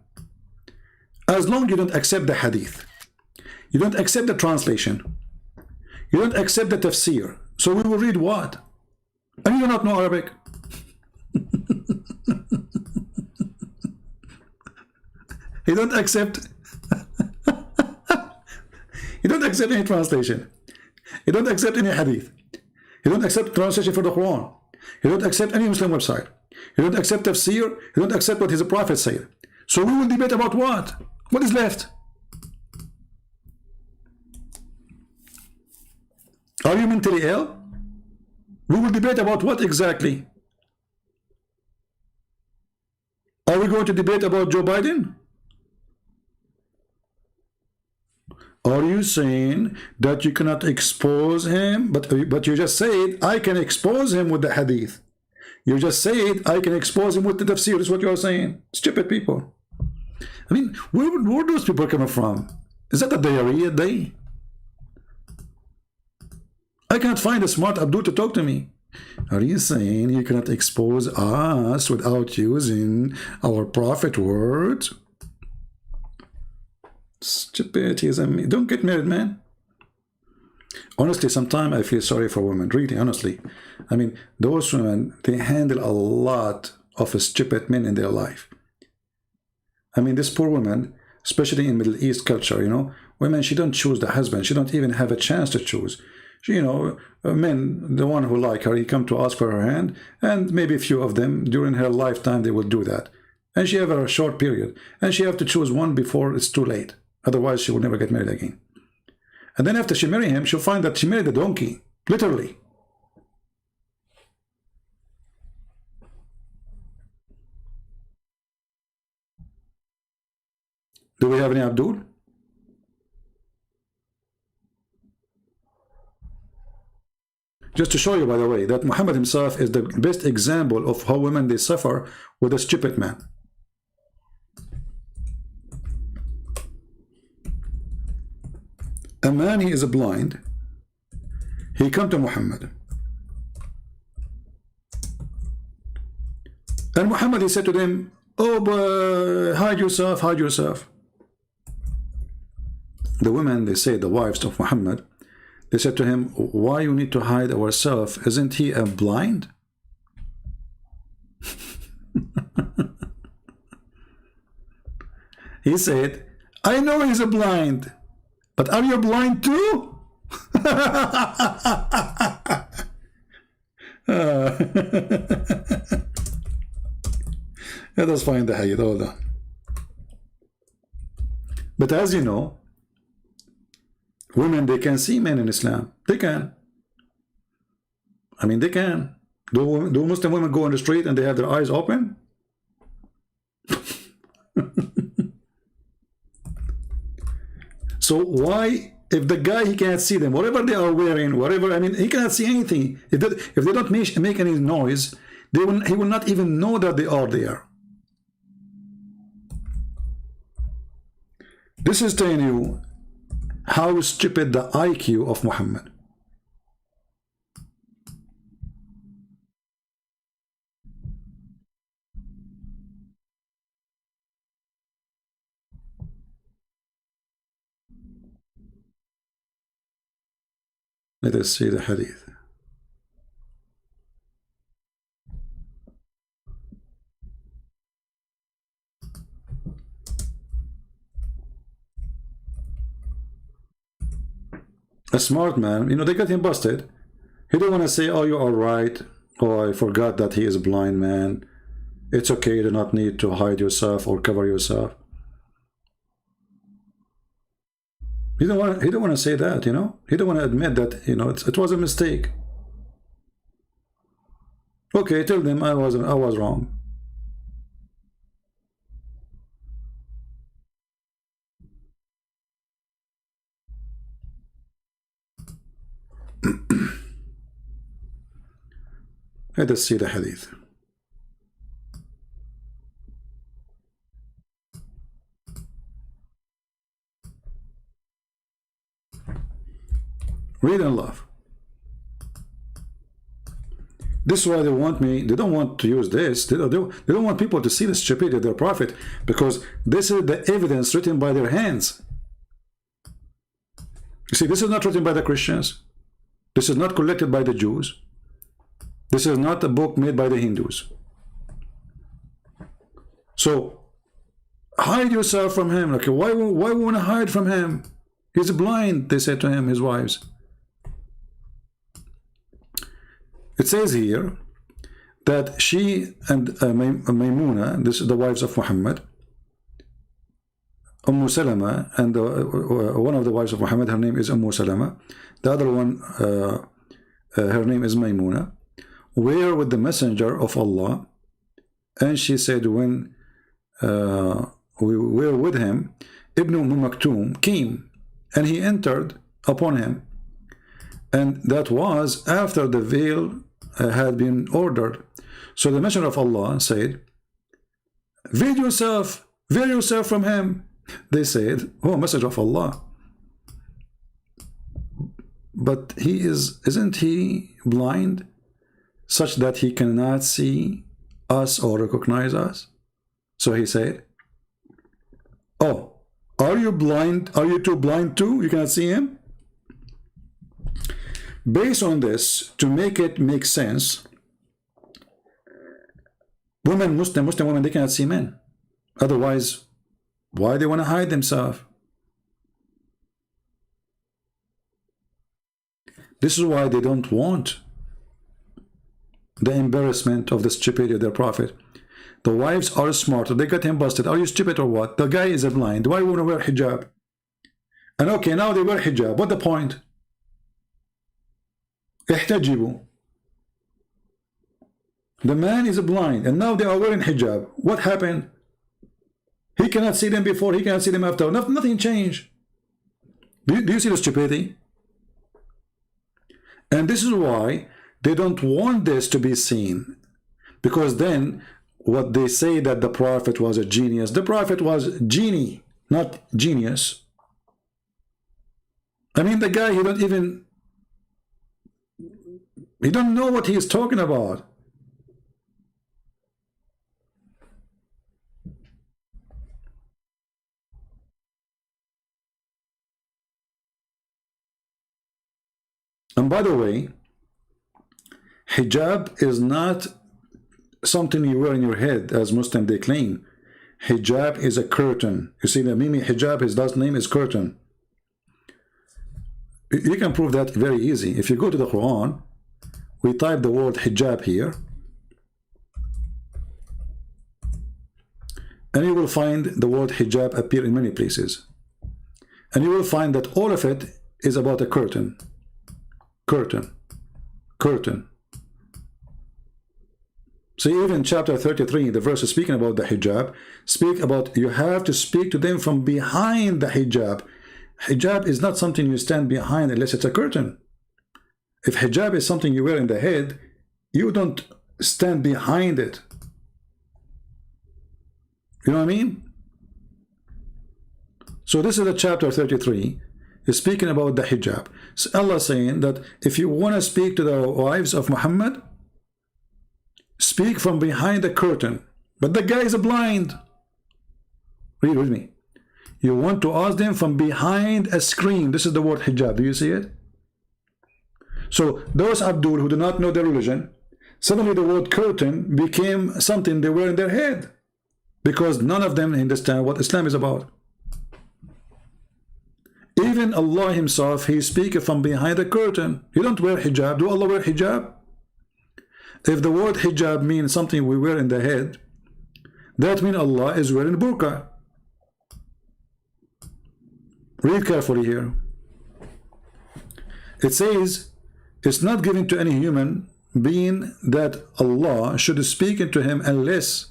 As long as you don't accept the hadith, you don't accept the translation, you don't accept the tafsir, so we will read what? And you do not know Arabic. You don't accept you don't accept any translation. You don't accept any hadith. You don't accept translation for the Quran. You don't accept any Muslim website. You don't accept tafsir. You don't accept what his prophet said. So we will debate about what? What is left? Are you mentally ill? We will debate about what exactly? Are we going to debate about Joe Biden? Are you saying that you cannot expose him? But you just said, I can expose him with the hadith. You just said, I can expose him with the tafsir. Is what you are saying. Stupid people. I mean, where those people coming from? Is that a diarrhea day? I can't find a smart Abdul to talk to me. Are you saying you cannot expose us without using our prophet words? Stupidity is don't get married, man. Honestly, sometimes I feel sorry for women, really, honestly. I mean, those women, they handle a lot of stupid men in their life. I mean, this poor woman, especially in Middle East culture, you know, women, she don't choose the husband. She don't even have a chance to choose. She, you know, men, the one who like her, he come to ask for her hand, and maybe a few of them during her lifetime, they will do that. And she have a short period, and she have to choose one before it's too late. Otherwise, she will never get married again. And then after she marry him, she'll find that she married a donkey, literally. Do we have any Abdul? Just to show you, by the way, that Muhammad himself is the best example of how women, they suffer with a stupid man. A man, he is blind. He come to Muhammad. And Muhammad, he said to them, oh, but hide yourself, hide yourself. The women, they say, the wives of Muhammad, they said to him, why you need to hide ourselves? Isn't he a blind? He said, I know he's a blind, but are you blind too? Let us find the hadith. Hold on. But as you know, Women, they can see men in Islam. They can. I mean, they can. Do Muslim women go on the street and they have their eyes open? So why, if the guy, he can't see them, whatever they are wearing, whatever, I mean, he cannot see anything. If they don't make any noise, he will not even know that they are there. This is telling you how stupid the IQ of Muhammad. Let us see the hadith. A smart man, you know, they got him busted. He don't want to say, oh, you are right. Oh, I forgot that he is a blind man. It's okay, you do not need to hide yourself or cover yourself. He don't want to say that, you know. He don't want to admit that, you know, it was a mistake. Okay, tell them I was wrong. Let us see the hadith. Read and love. This is why they want me, they don't want to use this, they don't want people to see the stupidity of their prophet, because this is the evidence written by their hands. You see, this is not written by the Christians. This is not collected by the Jews. This is not a book made by the Hindus. So, hide yourself from him. Like, why we want to hide from him? He's blind, they said to him, his wives. It says here that she and Maymuna, this is the wives of Muhammad, Salama, and one of the wives of Muhammad, her name is Salama. The other one, her name is Maymuna, were with the messenger of Allah. And she said, when we were with him, Ibn Maktoum came, and he entered upon him. And that was after the veil had been ordered. So the messenger of Allah said, veil yourself from him. They said, oh, messenger of Allah, but isn't he blind such that he cannot see us or recognize us? So he said, oh, are you blind? Are you too blind too? You cannot see him? Based on this, to make it make sense, Muslim women, they cannot see men. Otherwise, why they want to hide themselves? This is why they don't want the embarrassment of the stupidity of their prophet. The wives are smarter. They got him busted. Are you stupid or what? The guy is a blind. Why want to wear hijab? And okay, now they wear hijab. What the point? احتجبوا. The man is blind and now they are wearing hijab. What happened? He cannot see them before, he cannot see them after. Nothing changed. Do you see the stupidity? And this is why they don't want this to be seen. Because then what they say that the prophet was a genius. The prophet was genie, not genius. I mean, the guy, he don't know what he is talking about. And by the way, hijab is not something you wear in your head, as Muslim they claim. Hijab is a curtain. You see, the Mimi hijab, his last name is curtain. You can prove that very easy. If you go to the Quran, we type the word hijab here, and you will find the word hijab appear in many places. And you will find that all of it is about a curtain. Curtain. Curtain. So even chapter 33, the verse is speaking about the hijab, speak about you have to speak to them from behind the hijab. Hijab is not something you stand behind unless it's a curtain. If hijab is something you wear in the head, you don't stand behind it. You know what I mean? So this is the chapter 33. Is speaking about the hijab. So Allah saying that if you want to speak to the wives of Muhammad, speak from behind the curtain. But the guy is blind. Read with me. You want to ask them from behind a screen. This is the word hijab. Do you see it? So those Abdul who do not know their religion, suddenly the word curtain became something they wear in their head, because none of them understand what Islam is about. Even Allah himself, he speaks from behind a curtain. He don't wear hijab. Do Allah wear hijab? If the word hijab means something we wear in the head, that means Allah is wearing burqa. Read carefully here. It says, it's not given to any human being that Allah should speak into him unless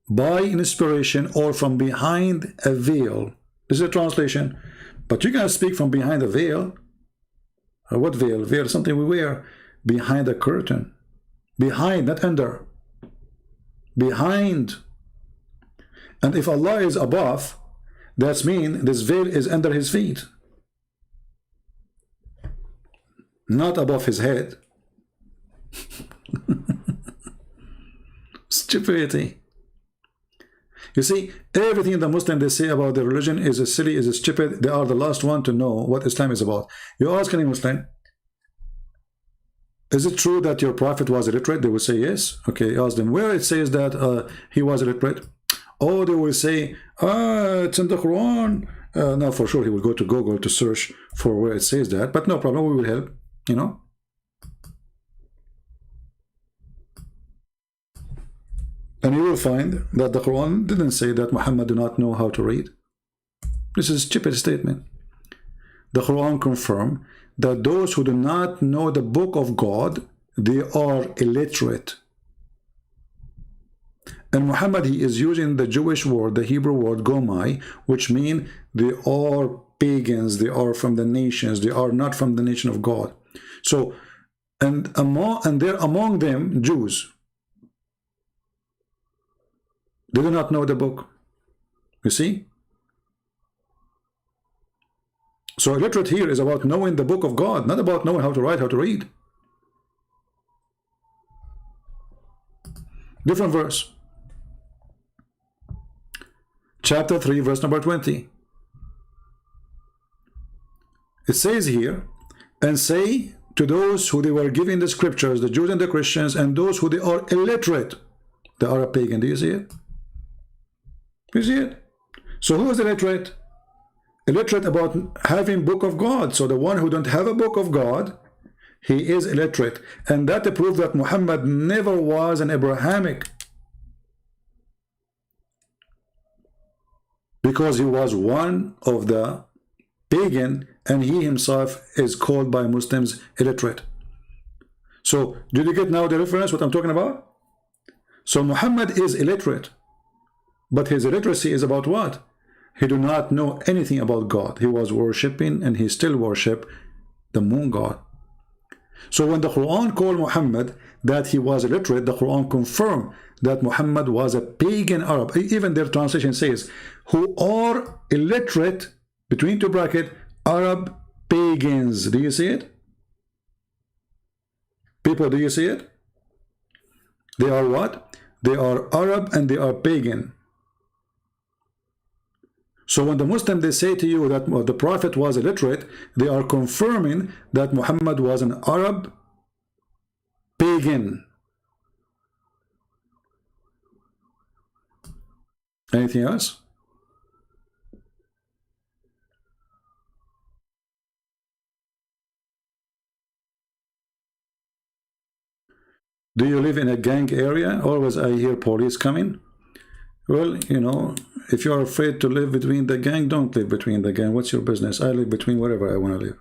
by inspiration or from behind a veil. This is a translation. But you can speak from behind a veil. What veil? Veil is something we wear behind a curtain. Behind, not under. Behind. And if Allah is above, that means this veil is under his feet, not above his head. Stupidity. You see, everything the Muslim they say about their religion is silly, is stupid. They are the last one to know what Islam is about. You ask any Muslim, is it true that your prophet was illiterate? They will say yes. Okay, ask them where it says that he was illiterate. Oh, they will say, it's in the Quran. Now for sure he will go to Google to search for where it says that, but no problem, we will help, you know. And you will find that the Quran didn't say that Muhammad do not know how to read. This is a stupid statement. The Quran confirms that those who do not know the book of God, they are illiterate. And Muhammad, he is using the Jewish word, the Hebrew word gomai, which means they are pagans, they are from the nations, they are not from the nation of God. So, and they're among them Jews. They do not know the book. You see? So illiterate here is about knowing the book of God, not about knowing how to write, how to read. Different verse. Chapter 3, verse number 20. It says here, and say to those who they were giving the scriptures, the Jews and the Christians, and those who they are illiterate, they are a pagan. Do you see it? You see it? So who is illiterate? Illiterate about having book of God. So the one who don't have a book of God, he is illiterate. And that proves that Muhammad never was an Abrahamic, because he was one of the pagan, and he himself is called by Muslims illiterate. So did you get now the reference what I'm talking about? So Muhammad is illiterate, but his illiteracy is about what? He do not know anything about God. He was worshipping, and he still worship the moon god. So when the Quran called Muhammad that he was illiterate, the Quran confirmed that Muhammad was a pagan Arab. Even their translation says, who are illiterate, between two brackets, Arab pagans. Do you see it? People, do you see it? They are what? They are Arab and they are pagan. So when the Muslim they say to you that the Prophet was illiterate, they are confirming that Muhammad was an Arab pagan. Anything else? Do you live in a gang area? Always I hear police coming. Well, you know, if you're afraid to live between the gang, don't live between the gang. What's your business? I live between wherever I want to live.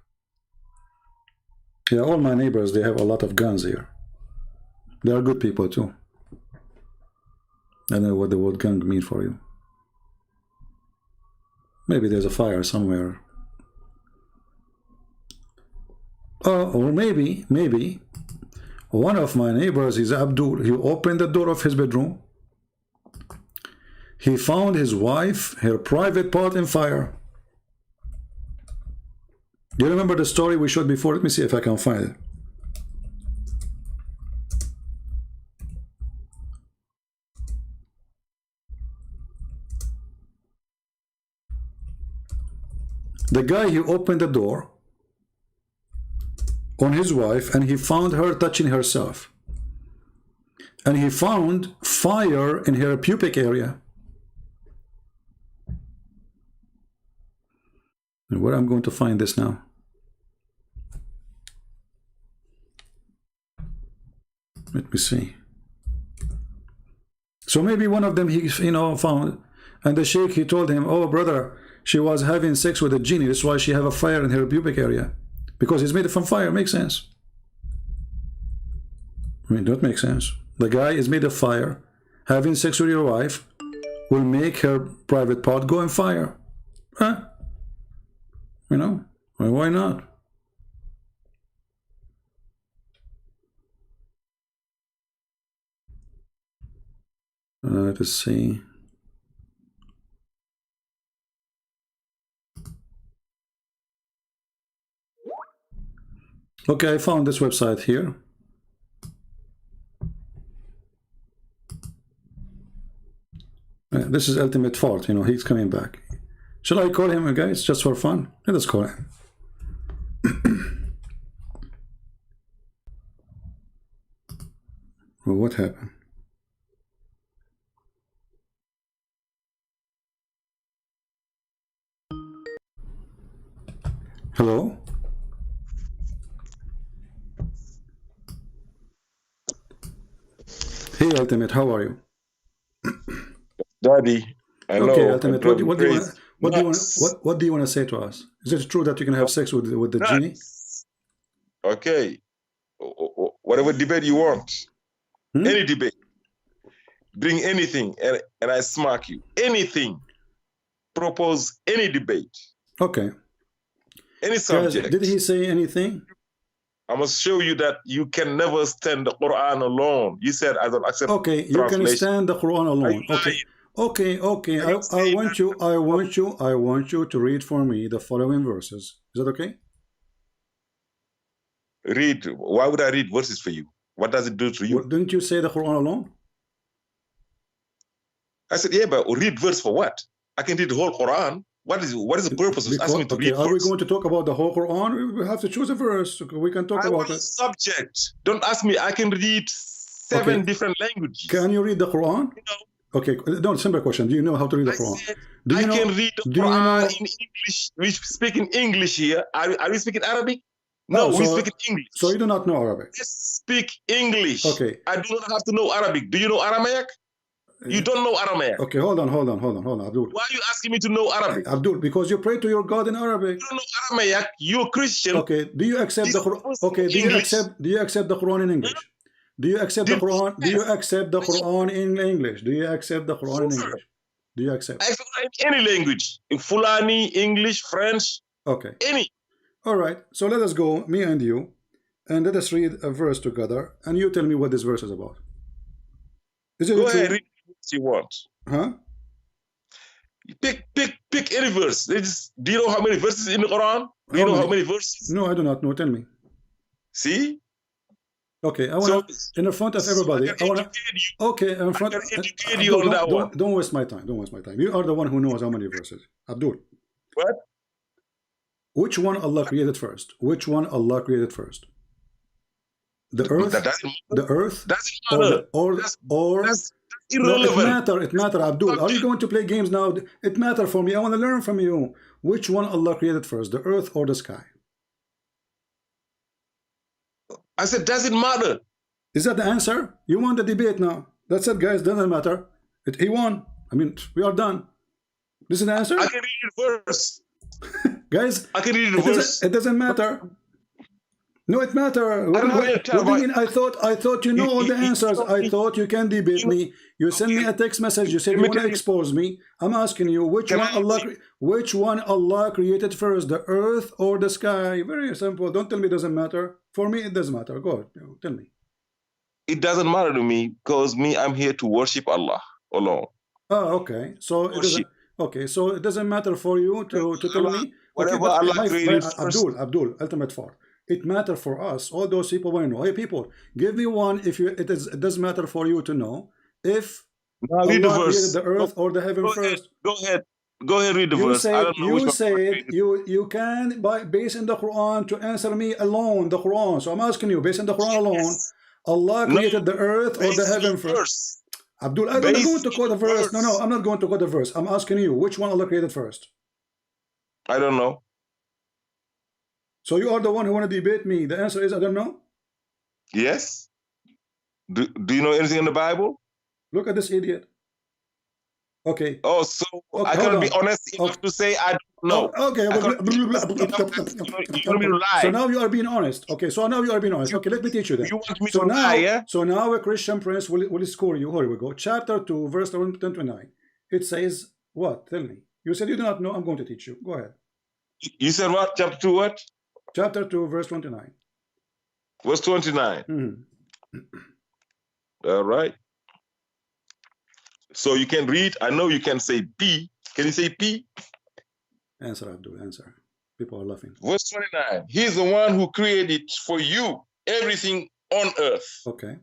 Yeah, all my neighbors, they have a lot of guns here. They are good people too. I don't know what the word gang mean for you. Maybe there's a fire somewhere. Or maybe one of my neighbors is Abdul. He opened the door of his bedroom. He found his wife, her private part in fire. Do you remember the story we showed before? Let me see if I can find it. The guy, he opened the door on his wife and he found her touching herself. And he found fire in her pubic area. And where I'm going to find this now? Let me see. So maybe one of them he, you know, found, and the sheikh, he told him, oh brother, she was having sex with a genie, that's why she have a fire in her pubic area, because he's made it from fire. Makes sense. I mean, that makes sense. The guy is made of fire. Having sex with your wife will make her private part go in fire. Huh? You know, well, why not? Let's see. Okay, I found this website here. This is Ultimate Fault, you know, he's coming back. Shall I call him, guys, just for fun? Let us call him. Well, what happened? Hello? Hey, Ultimate, how are you? Daddy, hello. Okay, Ultimate, what do you want? Nuts. What do you want to say to us? Is it true that you can have sex with the genie? Nuts. Okay. Whatever debate you want, any debate, bring anything, and I smack you. Anything. Propose any debate, Okay. any Guys, subject. did he say anything? I must show you that you can never stand the Quran alone. You said I don't accept Okay, you translation. can stand the Quran alone. I Okay. Okay. I I want you to read for me the following verses. Is that okay? read. Why would I read verses for you? What does it do to you? Well, didn't you say the Quran alone? I said, yeah, but read verse for what? I can read the whole Quran. What is the purpose of asking me to read are we verse? going to talk about the whole Quran? We have to choose a verse. We can talk I about want a it. subject. Don't ask me. I can read seven different languages. Can you read the Quran? You know, Okay, no, simple question. Do you know how to read the I Quran? said, Do you I know, can read the do you Quran know, in English. We speak in English here. Are we speaking Arabic? No, we speak in English. so you do not know Arabic? Let's speak English. Okay. I do not have to know Arabic. Do you know Aramaic? You don't know Aramaic. Okay, hold on, Abdul. Why are you asking me to know Arabic? Abdul, because you pray to your God in Arabic. You don't know Aramaic. You're Christian. Okay, do you accept This the Quran? was Okay, do English. you accept the Quran in English? Do you accept the Quran? Do you accept the Quran in English? Do you accept the Quran in English? Do you accept? I accept any language. In Fulani, English, French, Okay. any. All right. So let us go, me and you, and let us read a verse together, and you tell me what this verse is about. Is it Go true? ahead, read what you want. Huh? Pick any verse. Do you know how many verses in the Quran? Do you know how many verses? No, I do not know. Tell me. See? Okay, I want to, in the front of everybody, I want to. okay, in front. I can educate Abdul, you on that one. don't waste my time. Don't waste my time. You are the one who knows how many verses. Abdul. What? Which one Allah created first? Which one Allah created first? The earth, the earth, doesn't matter. That's irrelevant. No, it matter, Abdul. Are you going to play games now? It matter for me. I want to learn from you. Which one Allah created first, the earth or the sky? I said, doesn't matter. Is that the answer? You won the debate now. That's it, guys. Doesn't matter. He won. I mean, we are done. This is the answer? I can read the verse. Guys, I can read the verse. it doesn't matter. No, it matters. What do you mean? I thought you know all the answers. I thought you can debate me. You send me a text message. You said you want to expose me. I'm asking you which one Allah created first, the earth or the sky? Very simple. Don't tell me it doesn't matter. For me, it doesn't matter. Go ahead. Tell me. It doesn't matter to me because I'm here to worship Allah alone. Oh, okay. So it doesn't. Okay, so it doesn't matter for you to tell me. Whatever Allah created Abdul, ultimate four. It matters for us. All those people want to know. Hey, people, give me one if it does matter for you to know if Allah created the earth or the heaven first. Go ahead, read the verse. You can based in the Quran to answer me alone. The Quran. So I'm asking you, based on the Quran alone, Allah created the earth or the heaven first. Abdul, I'm not going to quote the verse. No, I'm not going to quote the verse. I'm asking you, which one Allah created first? I don't know. So you are the one who want to debate me. The answer is I don't know. Yes. Do you know anything in the Bible? Look at this idiot. Okay. Oh, so I can be honest enough to say I don't know. Okay. So now you are being honest. Okay. So now you are being honest. Okay. Let me teach you that. You want me to lie, yeah? So now a Christian prince will score you. Here we go. Chapter 2, verse 29. It says what? Tell me. You said you do not know. I'm going to teach you. Go ahead. You said what? Chapter 2 what? Chapter 2, verse 29. Verse 29. All right. So you can read. I know you can say P. Can you say P? Answer, Abdul. Answer. People are laughing. Verse 29. He's the one who created for you everything on earth. Okay.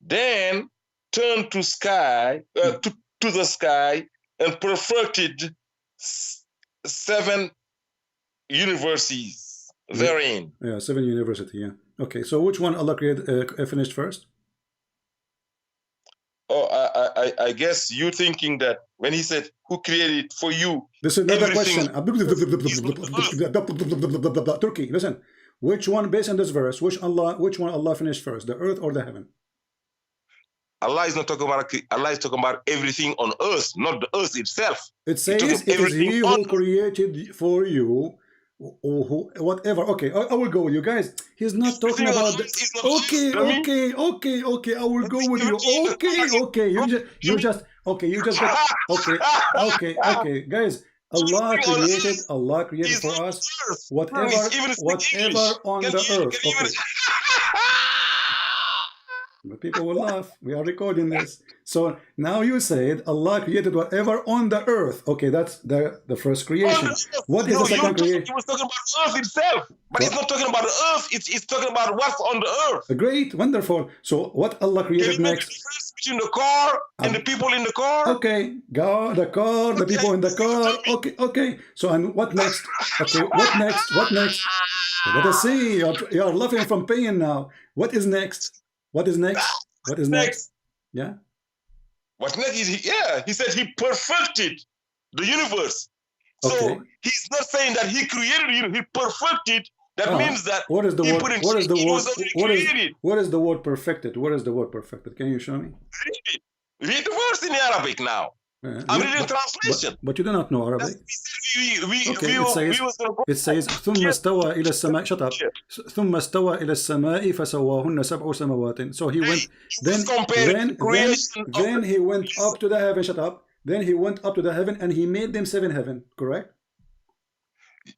Then turn to the sky and perfected 7 universities therein. Yeah, 7 university. Yeah. Okay. So which one Allah created finished first? Oh, I guess you thinking that when he said, "Who created for you?" This is another question. Turkey, listen. Which one, based on this verse, which one Allah finished first, the earth or the heaven? Allah is not talking about. Allah is talking about everything on earth, not the earth itself. It says it is He who created for you. Whatever. Okay, I will go with you guys. He's not talking about the... Okay, I will go with you. Okay, you just okay, guys. Allah created for us whatever on the earth. Okay. But people will laugh. We are recording this. So now you said Allah created whatever on the earth. Okay, that's the first creation. What is the second creation? He was talking about the earth itself. But it's not talking about the earth. It's talking about what's on the earth. Great, wonderful. So what Allah created next? Between the car and the people in the car. Okay, the car, the people in the car. Okay. So and what next? Okay, what next? Let us see. You are laughing from pain now. What is next? What is next? Yeah. What's next is he said he perfected the universe. So he's not saying that he created it, he perfected. That means that what is the he word? Put in What is the word? created. What is the word perfected? What is the word perfected? Can you show me? Read the verse in Arabic now. I'm reading translation. But you do not know Arabic. It says ثم استوى إلى السماء. Shut up. ثم استوى إلى السماء فسواهن سبع سماوات. So he went. Then he went up to the heaven. Shut up. Then he went up to the heaven and he made them 7 heaven. Correct?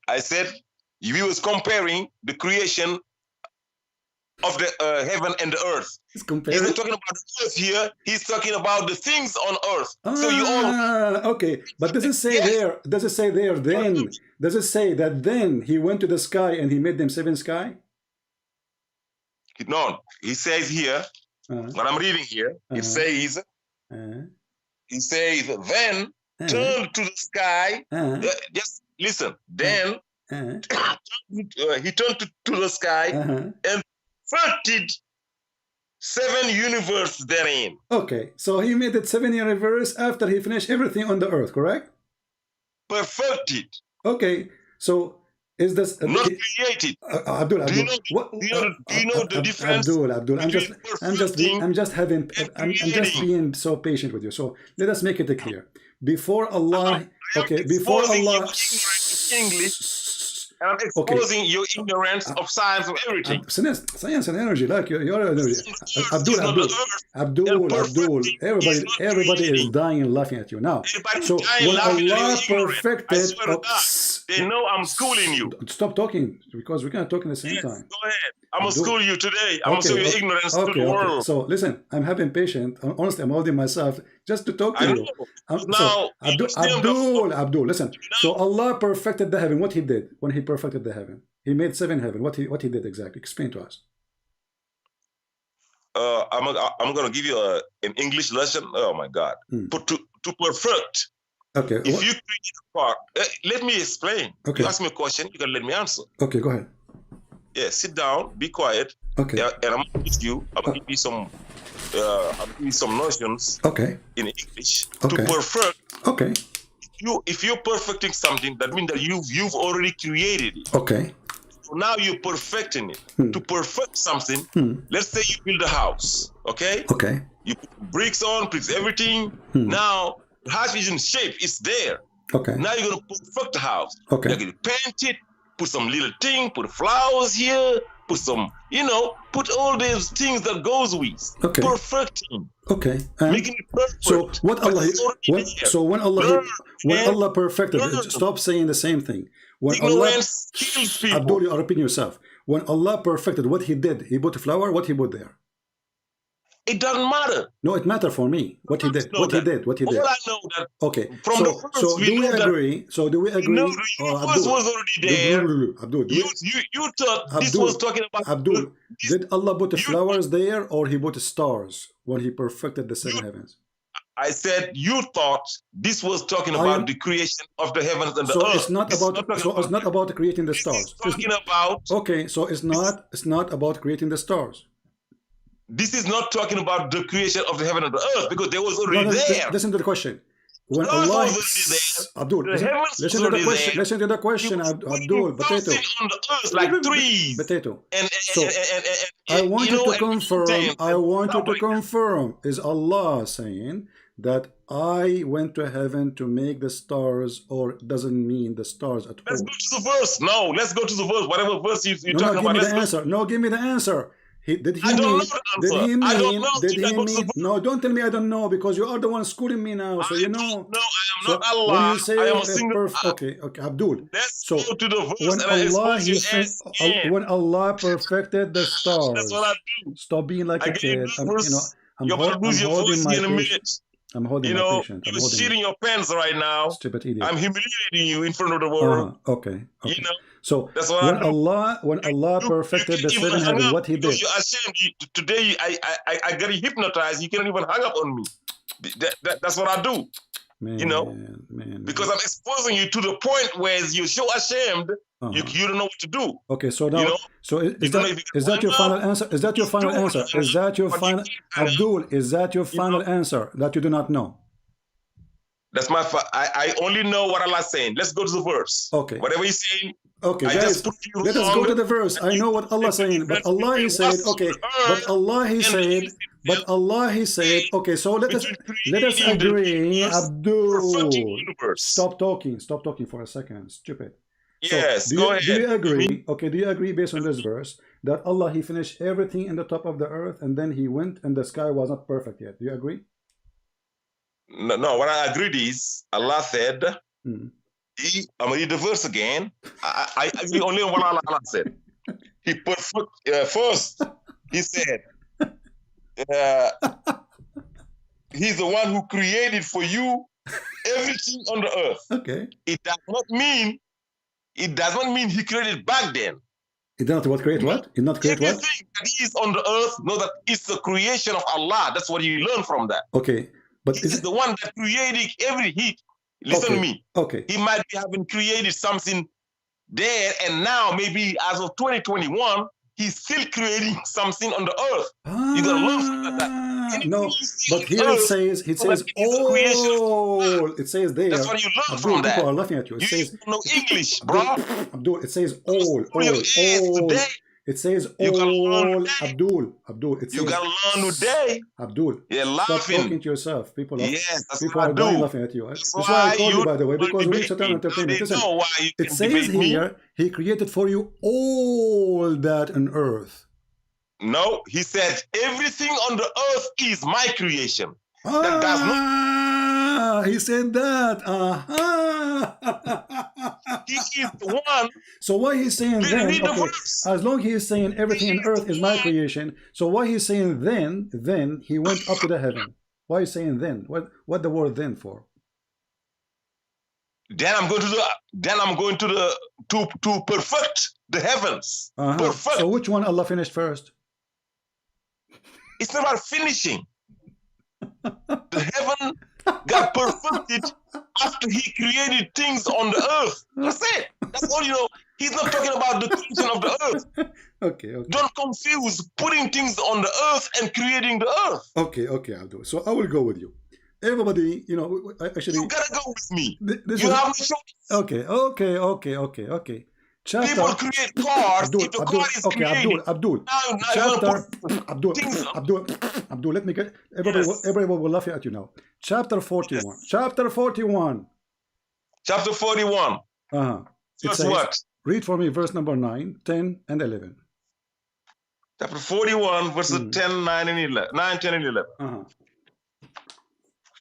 I said he was comparing the creation of the heaven and the earth. He's not talking about the earth here. He's talking about the things on earth. So you all okay. But does it say there? Does it say there? Then does it say that then he went to the sky and he made them 7 sky? No, he says here. What I'm reading here, it says. He says then turn to the sky. Just listen. Then he turned to the sky and perfected 7 universes therein. Okay, so he made it 7 universe after he finished everything on the earth, correct? Perfected. Okay, so Is this not created. Abdul? Do you know? Do you know the difference? Abdul, I'm just being so patient with you. So let us make it clear. Before Allah, okay, before Allah. English. And I'm exposing your ignorance of science of everything. Science and energy, like your energy. Abdul, everybody is dying and laughing at you now. So when Allah perfected, they know I'm schooling you. Stop talking, because we're gonna talk in the same time. Go ahead. I'm gonna school you today. I'm gonna show you ignorance to the world. So listen, I'm having patience. Honestly, I'm holding myself just to talk to you. Now, Abdul, listen. So Allah perfected the heaven. What He did when He perfected the heaven? He made 7 heaven. What he did exactly? Explain to us. I'm gonna give you an English lesson. Oh my God! But to perfect. Okay. If you create a part, let me explain. Okay. You ask me a question, you can let me answer. Okay, go ahead. Yeah, sit down, be quiet. Okay. And I'm gonna ask you. I'm gonna give you some notions. Okay. In English Okay. to perfect. Okay. If you're perfecting something, that means that you've already created it. Okay. So now you're perfecting it. To perfect something, let's say you build a house. Okay. Okay. You put bricks on, bricks everything. Now the house is in shape. It's there. Okay. Now you're gonna perfect the house. Okay. You're gonna paint it. Put some little thing. Put flowers here. Put some, put all these things that goes with. Okay. Perfecting. Okay. Making it perfect. So what Allah? When Allah perfected, stop saying the same thing. When ignorance kills people. Abdul, you are repeating yourself. When Allah perfected, what He did? He put a flower. What He put there? It doesn't matter. No, it matters for me. What He did. What He did. What He did. All I know that. Okay. From the first, so do we agree? So do we agree? No, the universe was already there. Abdul, you thought this was talking about Abdul. Did Allah put the flowers there, or He put the stars when He perfected the 7 heavens? I said you thought this was talking about the creation of the heavens and the earth. It's not about creating the stars. It's talking about. Okay, so it's not about creating the stars. This is not talking about the creation of the heaven and the earth, because there was already there. Listen to the question. When Allah, Abdul, listen to the question, Abdul, potato. On the earth like trees. Potato. So, I want you to confirm. Is Allah saying that I went to heaven to make the stars, or doesn't mean the stars at all? Let's go to the verse. No, let's go to the verse. Whatever verse you're talking about. Give me the answer. Did he mean? No, don't tell me I don't know, because you are the one schooling me now. So you know. No, I am not Allah. When you say I am a single. Okay, Abdul. Let's go to the verse. When Allah perfected the stars. That's what I do. Stop being like a kid. You're about to lose your voice in a minute. I'm holding my patience. You're shitting your pants right now. Stupid idiot. I'm humiliating you in front of the world. Okay. So that's what when Allah perfected the 7 heavens, what He did? You're ashamed. Today I got hypnotized. You can't even hang up on me. That's what I do. Man, because I'm exposing you to the point where you're so ashamed, you don't know what to do. Okay, so now, is that your final answer? Is that your final answer? Is that your final, Abdul? Is that your final answer that you do not know? That's my. I only know what Allah's saying. Let's go to the verse. Okay. Whatever He's saying. Okay, guys, let us go to the verse. I know what Allah is saying, but Allah He said. Okay, but Allah He said. But Allah He said. Okay, so let us agree. Abdul, stop talking for a second. Stupid. Yes, so, go ahead. Do you agree? Okay, do you agree based on this verse that Allah He finished everything in the top of the earth, and then He went and the sky was not perfect yet? Do you agree? No, what I agreed is Allah said. I'm gonna read the verse again. I agree only on what Allah said. He put first. He said, He's the one who created for you everything on the earth. Okay. It does not mean He created back then. It does not create what? It not create everything what? that is on the earth. Know that it's the creation of Allah. That's what you learn from that. Okay, but He is the one that created every heat. Listen to me. Okay. He might be having created something there, and now maybe as of 2021, He's still creating something on the earth. You gotta learn from that. No, you see but on here it earth, says, is a creation of God. all. It says there. That's what you learn Abdul, from people that. are laughing at you. It You says, even know English, Abdul, bro. Abdul, it says all, Pull your ass all. today. It says You gotta learn all. today. Abdul, it You says, gotta learn today. Abdul, You're stop laughing. talking to yourself. People are, Yes, that's people what I are dying do. laughing at you. That's That's why I why called you, you by the way, don't because we need debate Satan me. entertainment. They Listen, know why you it can says debate me. here, he created for you all that on earth. No, he said everything on the earth is my creation. That does not. He said that. He is the one. So why he's saying then, Read the okay, verse. as long as he's saying everything He on is earth the is my one. creation, so why he's saying then he went up to the heaven? Why is saying then? What the word then for? Then I'm going to the. Then I'm going to the to perfect the heavens. Perfect. So which one Allah finished first? It's not about finishing. The heaven got perfected after he created things on the earth. That's it. That's all you know. He's not talking about the creation of the earth. Okay. Don't confuse putting things on the earth and creating the earth. Okay, Abdul. So I will go with you. Everybody, actually, You gotta go with me. This You is, have no choice. Okay. Chapter, People create cars. Abdul, If the car is created, Abdul. now Chapter, things on. Abdul, let me get, everybody will laugh at you now. Chapter 41. Yes. Chapter 41. Chapter 41. It Verse says, what? read for me verse number 9, 10, and 11. Chapter 41, verses 10, 9, and 11. 9, 10, and 11.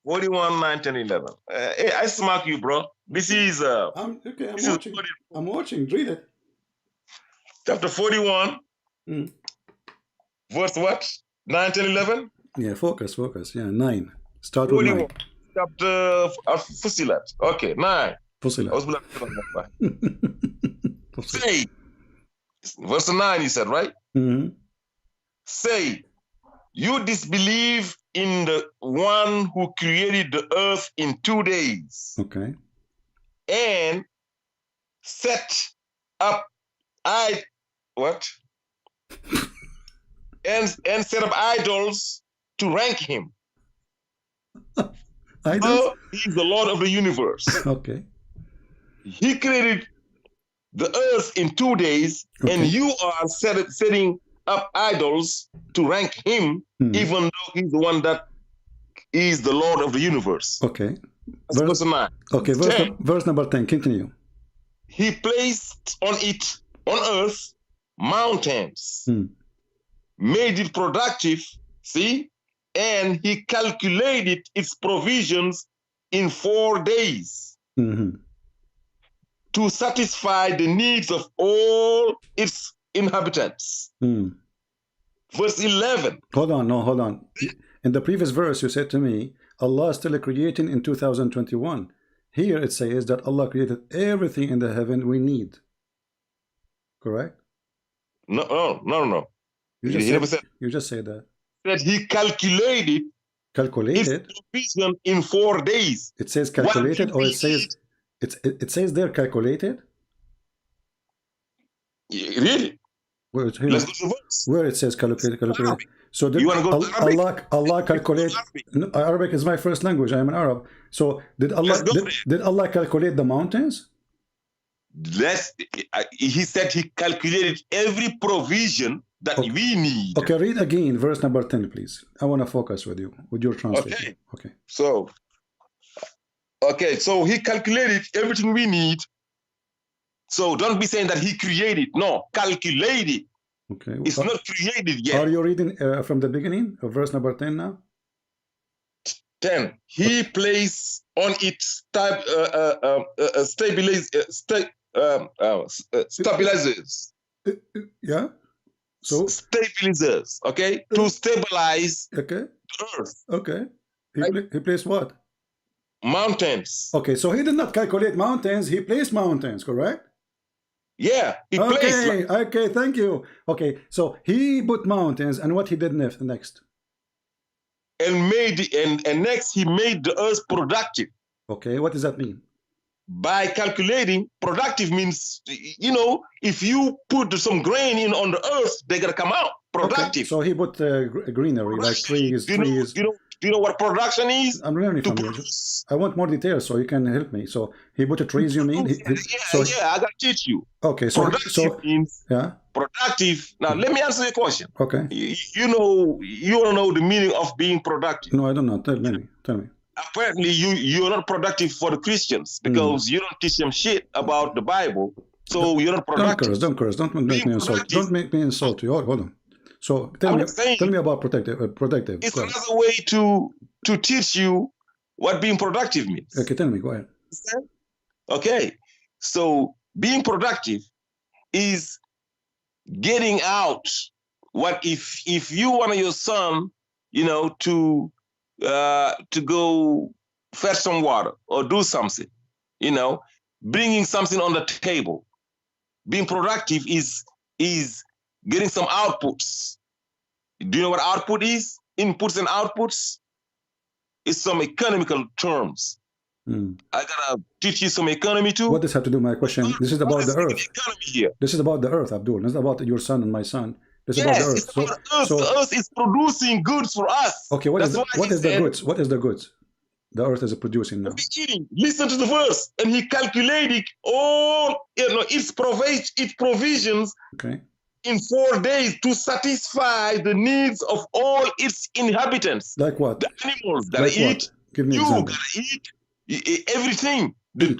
41, 9, 10, 11. Hey, I smack you, bro. This is I'm watching. I'm watching. Read it. Chapter 41, verse what? 9, 10, 11? Yeah, focus. Yeah, 9. Start with 9. Chapter Fusilat. Okay, 9. Fusilat. Say, verse 9 he said, right? Say, you disbelieve in the one who created the earth in 2 days. Okay. And set up and set up idols to rank him. Idols? He's the Lord of the universe. Okay. He created the earth in 2 days, and you are setting up idols to rank him, even though he's the one that is the Lord of the universe. Okay. Verse 9. Okay, verse number 10. Continue. He placed on earth mountains, made it productive, see, and he calculated its provisions in 4 days to satisfy the needs of all its inhabitants. Verse 11. Hold on. In the previous verse, you said to me, Allah is still creating in 2021. Here it says that Allah created everything in the heaven we need. Correct? No. You just said that. That he calculated its provision in 4 days. It says calculated, or it says there calculated? Really? Let's go to the verse. Where it says calculated. So you want to go to Arabic? Allah calculate. Arabic is my first language. I am an Arab. So did Allah calculate the mountains? He said he calculated every provision that we need. Okay, read again verse number 10, please. I want to focus with you, with your translation. Okay. So he calculated everything we need. So don't be saying that he created. No, calculated. Okay. It's not created yet. Are you reading from the beginning of verse number 10 now? 10. He placed on it stabilizers. Yeah. So stabilizers, okay, to stabilize the earth. Okay. He placed what? Mountains. Okay, so he did not calculate mountains. He placed mountains, correct? Yeah. He placed. Okay. Thank you. Okay, so he put mountains, and what he did next? And next he made the earth productive. Okay, what does that mean? By calculating, productive means, if you put some grain in on the earth, they're gonna come out. productive. So he put greenery, like trees, do trees. You know what production is? I'm learning from you. I want more details so you can help me. So he put the trees, you mean? I gotta teach you. Okay, so productive means productive. Now let me answer your question. Okay. You don't know the meaning of being productive. No, I don't know. Tell me. Apparently, you're not productive for the Christians because you don't teach them shit about the Bible. So you're not productive. Don't curse. Don't make me insult. Don't make me insult you. Hold on. So tell me about protective. It's another way to teach you what being productive means. Okay, tell me. Go ahead. Okay, so being productive is getting out. What if you want your son, to go fetch some water or do something, bringing something on the table. Being productive is getting some outputs. Do you know what output is? Inputs and outputs? It's some economical terms. I gotta teach you some economy too. What does have to do with my question? This is about the earth. Economy here. This is about the earth, Abdul. This is about your son and my son. This is yes, about the earth. It's about the earth. The earth is producing goods for us. Okay, what is the goods? What is the goods the earth is producing now? Listen to the verse. And he calculated all its provisions in 4 days to satisfy the needs of all its inhabitants. Like what? The animals gotta eat. Give me you example. Gotta eat everything. The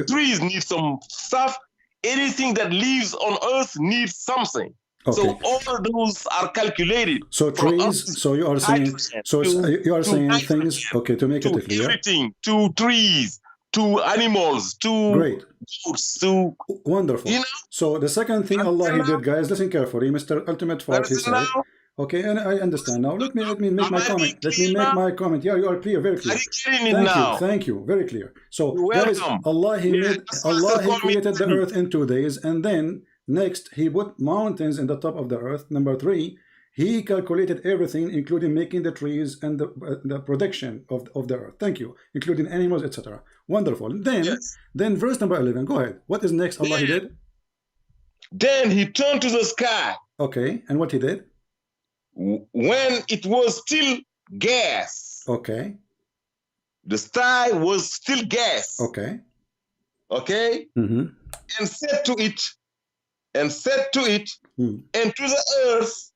trees need some stuff. Anything that lives on earth needs something. Okay. So all those are calculated. So trees. So you are saying. So you are saying things. Okay, to make it clear. Everything to trees, to animals, to goods, to wonderful. So the second thing Allah He did, guys, listen carefully. Mr. Ultimate Fart, he said. Okay, and I understand now. Let me make my comment. Let me make my comment. Yeah, you are clear, very clear. Thank you, very clear. So guys, Allah He created the earth in 2 days, and then next He put mountains in the top of the earth. Number 3, He calculated everything, including making the trees and the protection of the earth. Thank you, including animals, etc. Wonderful. Then verse number 11. Go ahead. What is next? Allah He did. Then He turned to the sky. Okay, and what He did? When it was still gas. Okay. The sky was still gas. Okay. Okay. And said to it, and to the earth,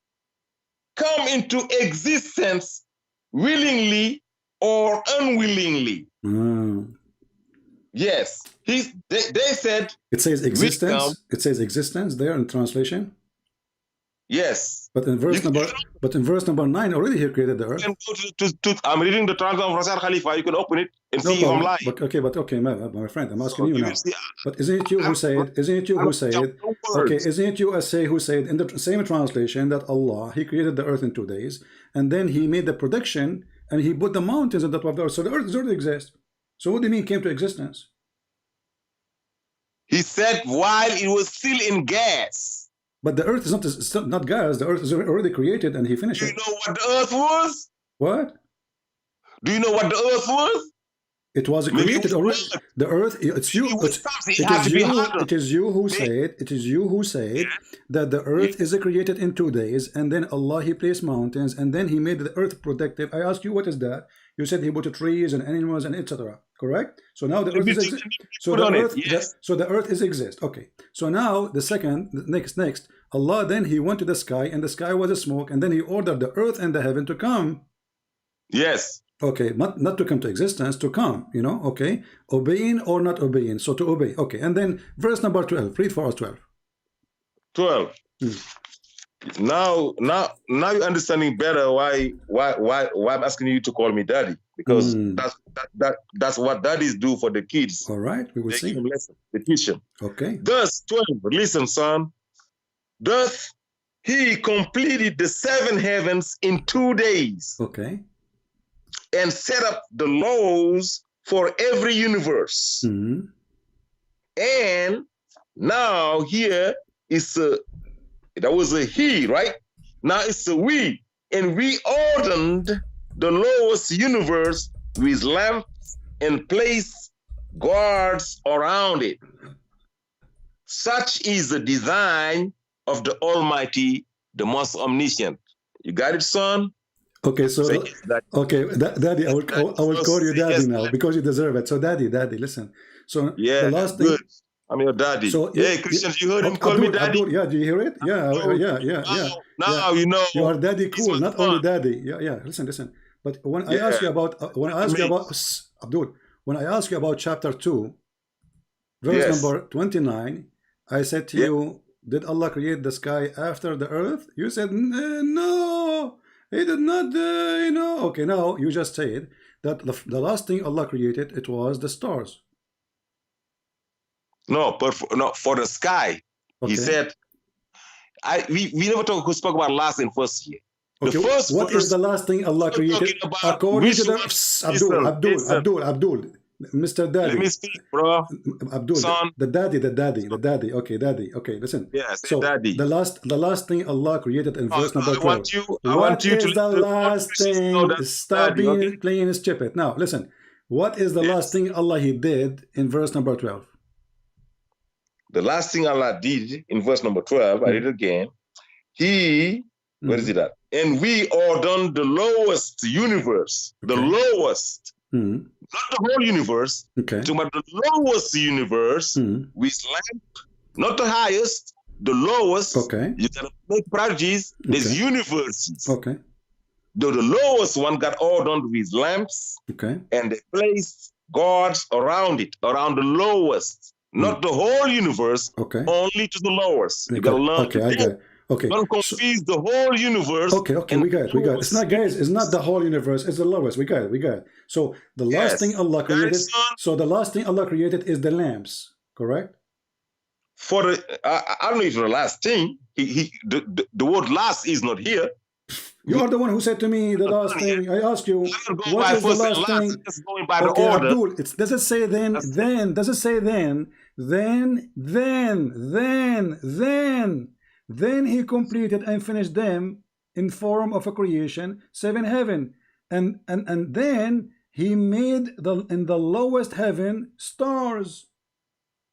come into existence willingly or unwillingly. Yes. They said. It says existence. It says existence there in translation. Yes. But in verse number 9 already He created the earth. I'm reading the translation of Rasul Khalifa. You can open it and see if I'm lying. My friend, I'm asking you now. But isn't it you who said? Isn't it you who said? Okay, isn't it you who said in the same translation that Allah He created the earth in 2 days, and then He made the production and He put the mountains on the top of the earth, so the earth already exists. So what do you mean came to existence? He said while it was still in gas. But the earth is not gas. The earth is already created, and He finished it. Do you know what the earth was? What? Do you know what the earth was? It was created already. The earth. It's you. It is you who said. It is you who said that the earth is created in 2 days, and then Allah He placed mountains, and then He made the earth protective. I asked you, what is that? You said He put the trees and animals and etc. Correct? So now the earth is so the earth is exist. Okay. So now the next Allah then He went to the sky, and the sky was a smoke, and then He ordered the earth and the heaven to come. Yes. Okay, not to come to existence, to come, okay. Obeying or not obeying. So to obey. Okay, and then verse number 12. Read for us 12. 12. Now you're understanding better why I'm asking you to call me daddy, because that's what daddies do for the kids. All right, we will see. They teach them. Okay. Thus 12. Listen, son. Thus He completed the 7 heavens in 2 days. Okay. And set up the laws for every universe. And now here is that was a he, right? Now it's a we. And we ordained the lowest universe with lamps and placed guards around it. Such is the design of the Almighty the most omniscient. You got it, son? Okay, so Say yes, Daddy. okay, Daddy, I will call you Say Daddy yes, now Daddy. because you deserve it. So, Daddy, listen. So Yeah, the last thing. good. I'm your daddy. So Hey, Christians, you heard him call me daddy? Abdul, yeah, do you hear it? Yeah, Now you know. You are daddy He's cool, my not son. only daddy. Yeah. Listen. But when I Yeah. ask you about Mates. Abdul, when I ask you about chapter 2, verse Yes. number 29, I said to you, did Allah create the sky after the earth? You said no, He did not. Okay, now you just said that the last thing Allah created, it was the stars. No, but for the sky, Okay. he said. We never spoke about last and first here. Okay, The first what verse, is the last thing Allah created according to the Abdul, Mr. Daddy? Let me speak, bro. Abdul, Son. the daddy. Okay, daddy. Okay, listen. Yeah, say so daddy. the last thing Allah created in verse number 12. I want you what to is the last thing? Stop daddy, being okay? playing stupid. Now listen. What is the last thing Allah He did in verse number 12? The last thing Allah did in verse number 12, I read it again. He, where is it at? And we ordained the lowest universe, the lowest, not the whole universe, but the lowest universe with lamp, not the highest, the lowest. Okay. You gotta make prodigies. There's universes. Okay. The lowest one got ordained with lamps. Okay. And they placed gods around it, around the lowest. Not the whole universe, only to the lowest. You gotta learn. Okay, I get it. Okay. Don't confuse the whole universe. Okay, we got it. It's not, guys, it's not the whole universe, it's the lowest. We got it. So the last thing Allah created, is the lamps, correct? For the I don't know if the last thing, the word last is not here. You are the one who said to me the last thing. I asked you, what is the last thing? It's going by the order. Abdul, does it say then? Does it say then? Then He completed and finished them in form of a creation, 7 heaven, and then He made in the lowest heaven stars.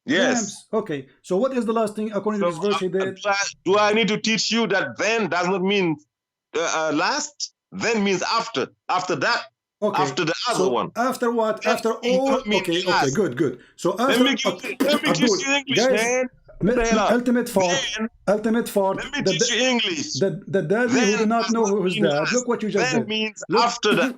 Yes. Lamps. Okay. So what is the last thing according to this verse He did? Do I need to teach you that then does not mean last? Then means after. After that. Okay. After the other one. After what? After all. Okay. Good. So after. Let me teach you English, man. Ultimate fault. Let me teach you English. The daddy who do not know who is dad. Look what you just then did. Means after the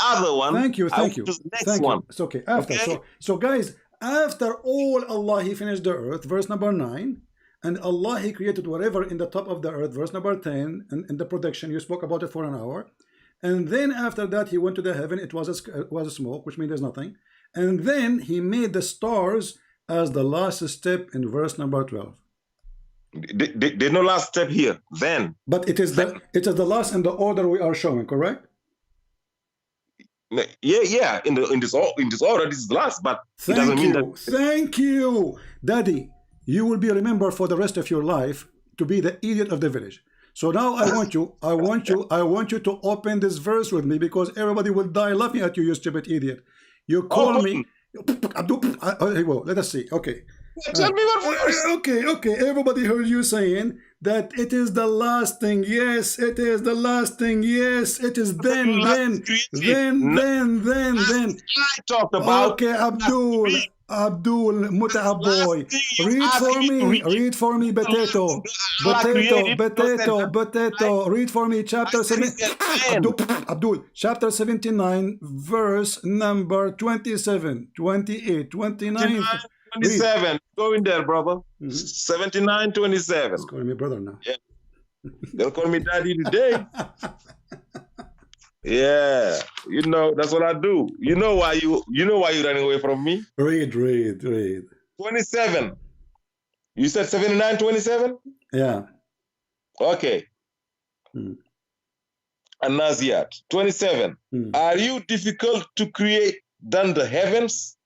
other one. Thank you. The next one. It's okay. After. Okay? So guys, after all Allah He finished the earth, verse number 9, and Allah He created whatever in the top of the earth, verse number 10, and in the production you spoke about it for an hour, and then after that He went to the heaven. It was a smoke, which means there's nothing, and then He made the stars as the last step in verse number 12. There's no last step here. Then, but it is the last in the order we are showing, correct? Yeah. In this order, this is the last. But it doesn't mean that. Thank you, Daddy. You will be remembered for the rest of your life to be the idiot of the village. So now I want you to open this verse with me, because everybody will die laughing at you, you stupid idiot. You call me. Well, let us see. Okay. Tell me what verse. Okay. Everybody heard you saying that it is the last thing. Yes, it is the last thing. Yes, it is then. I talked about. Okay, Abdul, Muta'ab boy. Read for me, potato. Read for me, chapter 7. Abdul, chapter 79, verse number 27, 28, 29. 27. Go in there, brother. 79, 27. He's calling me brother now. Yeah. They'll call me daddy today. Yeah, that's what I do. You know why you're running away from me? Read. 27. You said 79, 27? Yeah. Okay. And Naziat, 27. Are you difficult to create than the heavens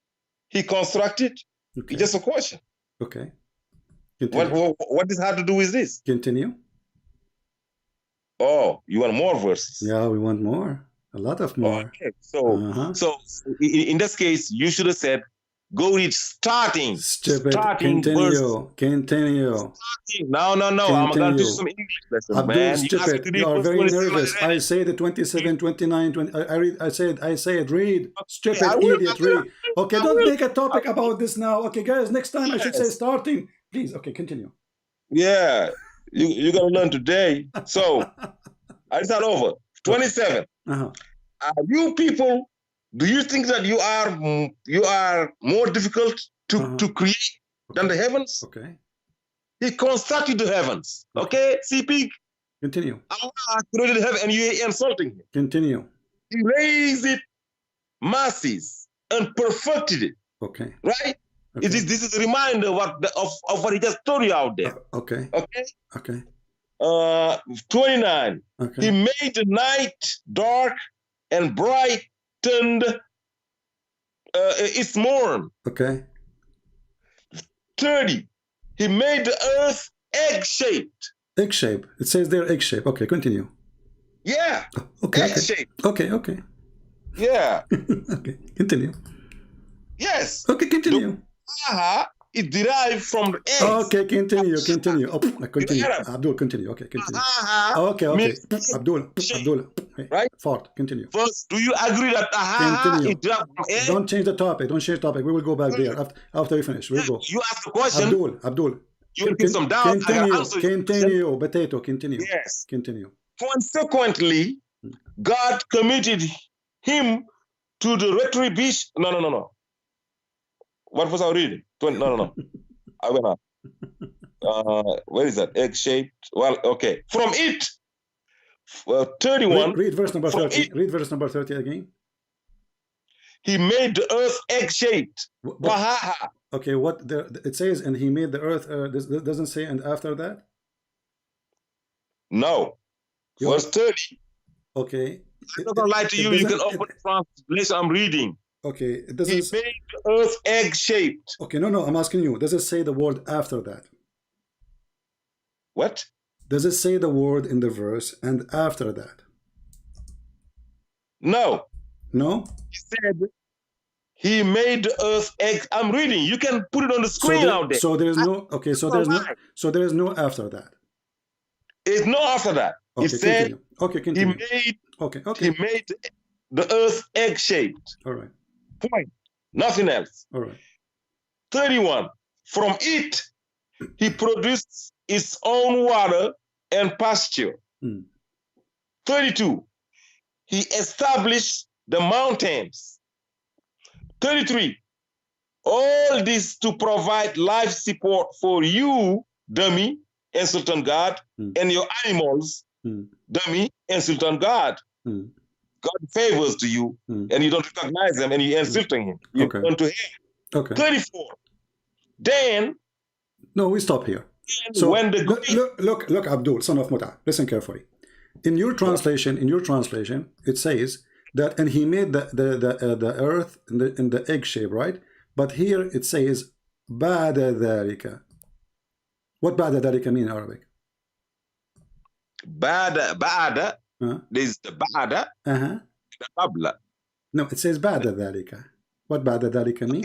He constructed? Okay. It's just a question. Okay. What does have to do with this? Continue. Oh, you want more verses? Yeah, we want more. A lot of more. Okay. So in this case, you should have said Go read starting. Stupid. Starting Continue. Continue. No. I'm going to teach you some English lesson, Abdul, man. stupid. You are very nervous. I say the 27, 29, 20. I read. I said, read. Stupid idiot, read. Okay, don't make a topic about this now. Okay, guys, next time I should say starting. Please, okay, continue. Yeah, you're going to learn today. So, I start over. 27. You people, do you think that you are more difficult to create than the heavens? Okay. He constructed the heavens. Okay, see, pig. Continue. Allah created heaven, and you're insulting him. Continue. He raised it, masses, and perfected it. Okay. Right? Okay. This is a reminder of what he just told you out there. Okay. Okay. Okay. 29. Okay. He made the night dark and brightened its morn. Okay. 30. He made the earth egg-shaped. Egg-shape. It says there egg-shape. Okay, continue. Yeah. Okay. Egg-shaped. Okay. Okay. Yeah. Okay. Continue. Yes. Okay. Continue. It derived from the eggs. Okay. Continue. Continue. Oh, continue. Abdul, continue. Okay. Continue. Okay. Okay. Abdul. Hey, right? Fort. Continue. First, do you agree that continue. it derived from eggs? Don't change the topic. Don't change the topic. We will go back there after we finish. We'll go. You ask the question. Abdul. You will get some doubt. Continue. Potato. Continue. Yes. Continue. Consequently, God committed him to the retribution. No. What was I reading? No. I went up. Where is that? Egg-shaped. Well, okay. From it, 31. Read verse number 30. Read verse number 30 again. He made the earth egg-shaped. Okay, what it says, and he made the earth. This doesn't say, and after that. No. Verse 30. Okay. I'm not gonna lie to you. You can open the translation I'm reading. Okay, it doesn't. He made the earth egg-shaped. Okay, no. I'm asking you. Does it say the word after that? What? Does it say the word in the verse and after that? No. No? He said he made the earth egg. I'm reading. You can put it on the screen out there. So there's no. Okay. So there's no. So there is no after that. It's no after that. Okay, he said. Continue. Okay. Continue. He made. Okay. He made the earth egg-shaped. All right. Point. Nothing else. All right. 31. From it, he produced its own water and pasture. 32. He established the mountains. 33. All this to provide life support for you, dummy, and Sultan God, and your animals, dummy, and Sultan God. God favors to you, and you don't recognize them, and you're insulting him. You turn to him. Okay. 34. Then. No, we stop here. So when the look, Abdul, son of Muta, listen carefully. In your translation, it says that, and he made the earth in the egg shape, right? But here it says ba'da dhalika. What ba'da dhalika mean in Arabic? Ba'da. There's the ba'da. The qabla. No, it says ba'da dhalika. What ba'da dhalika mean?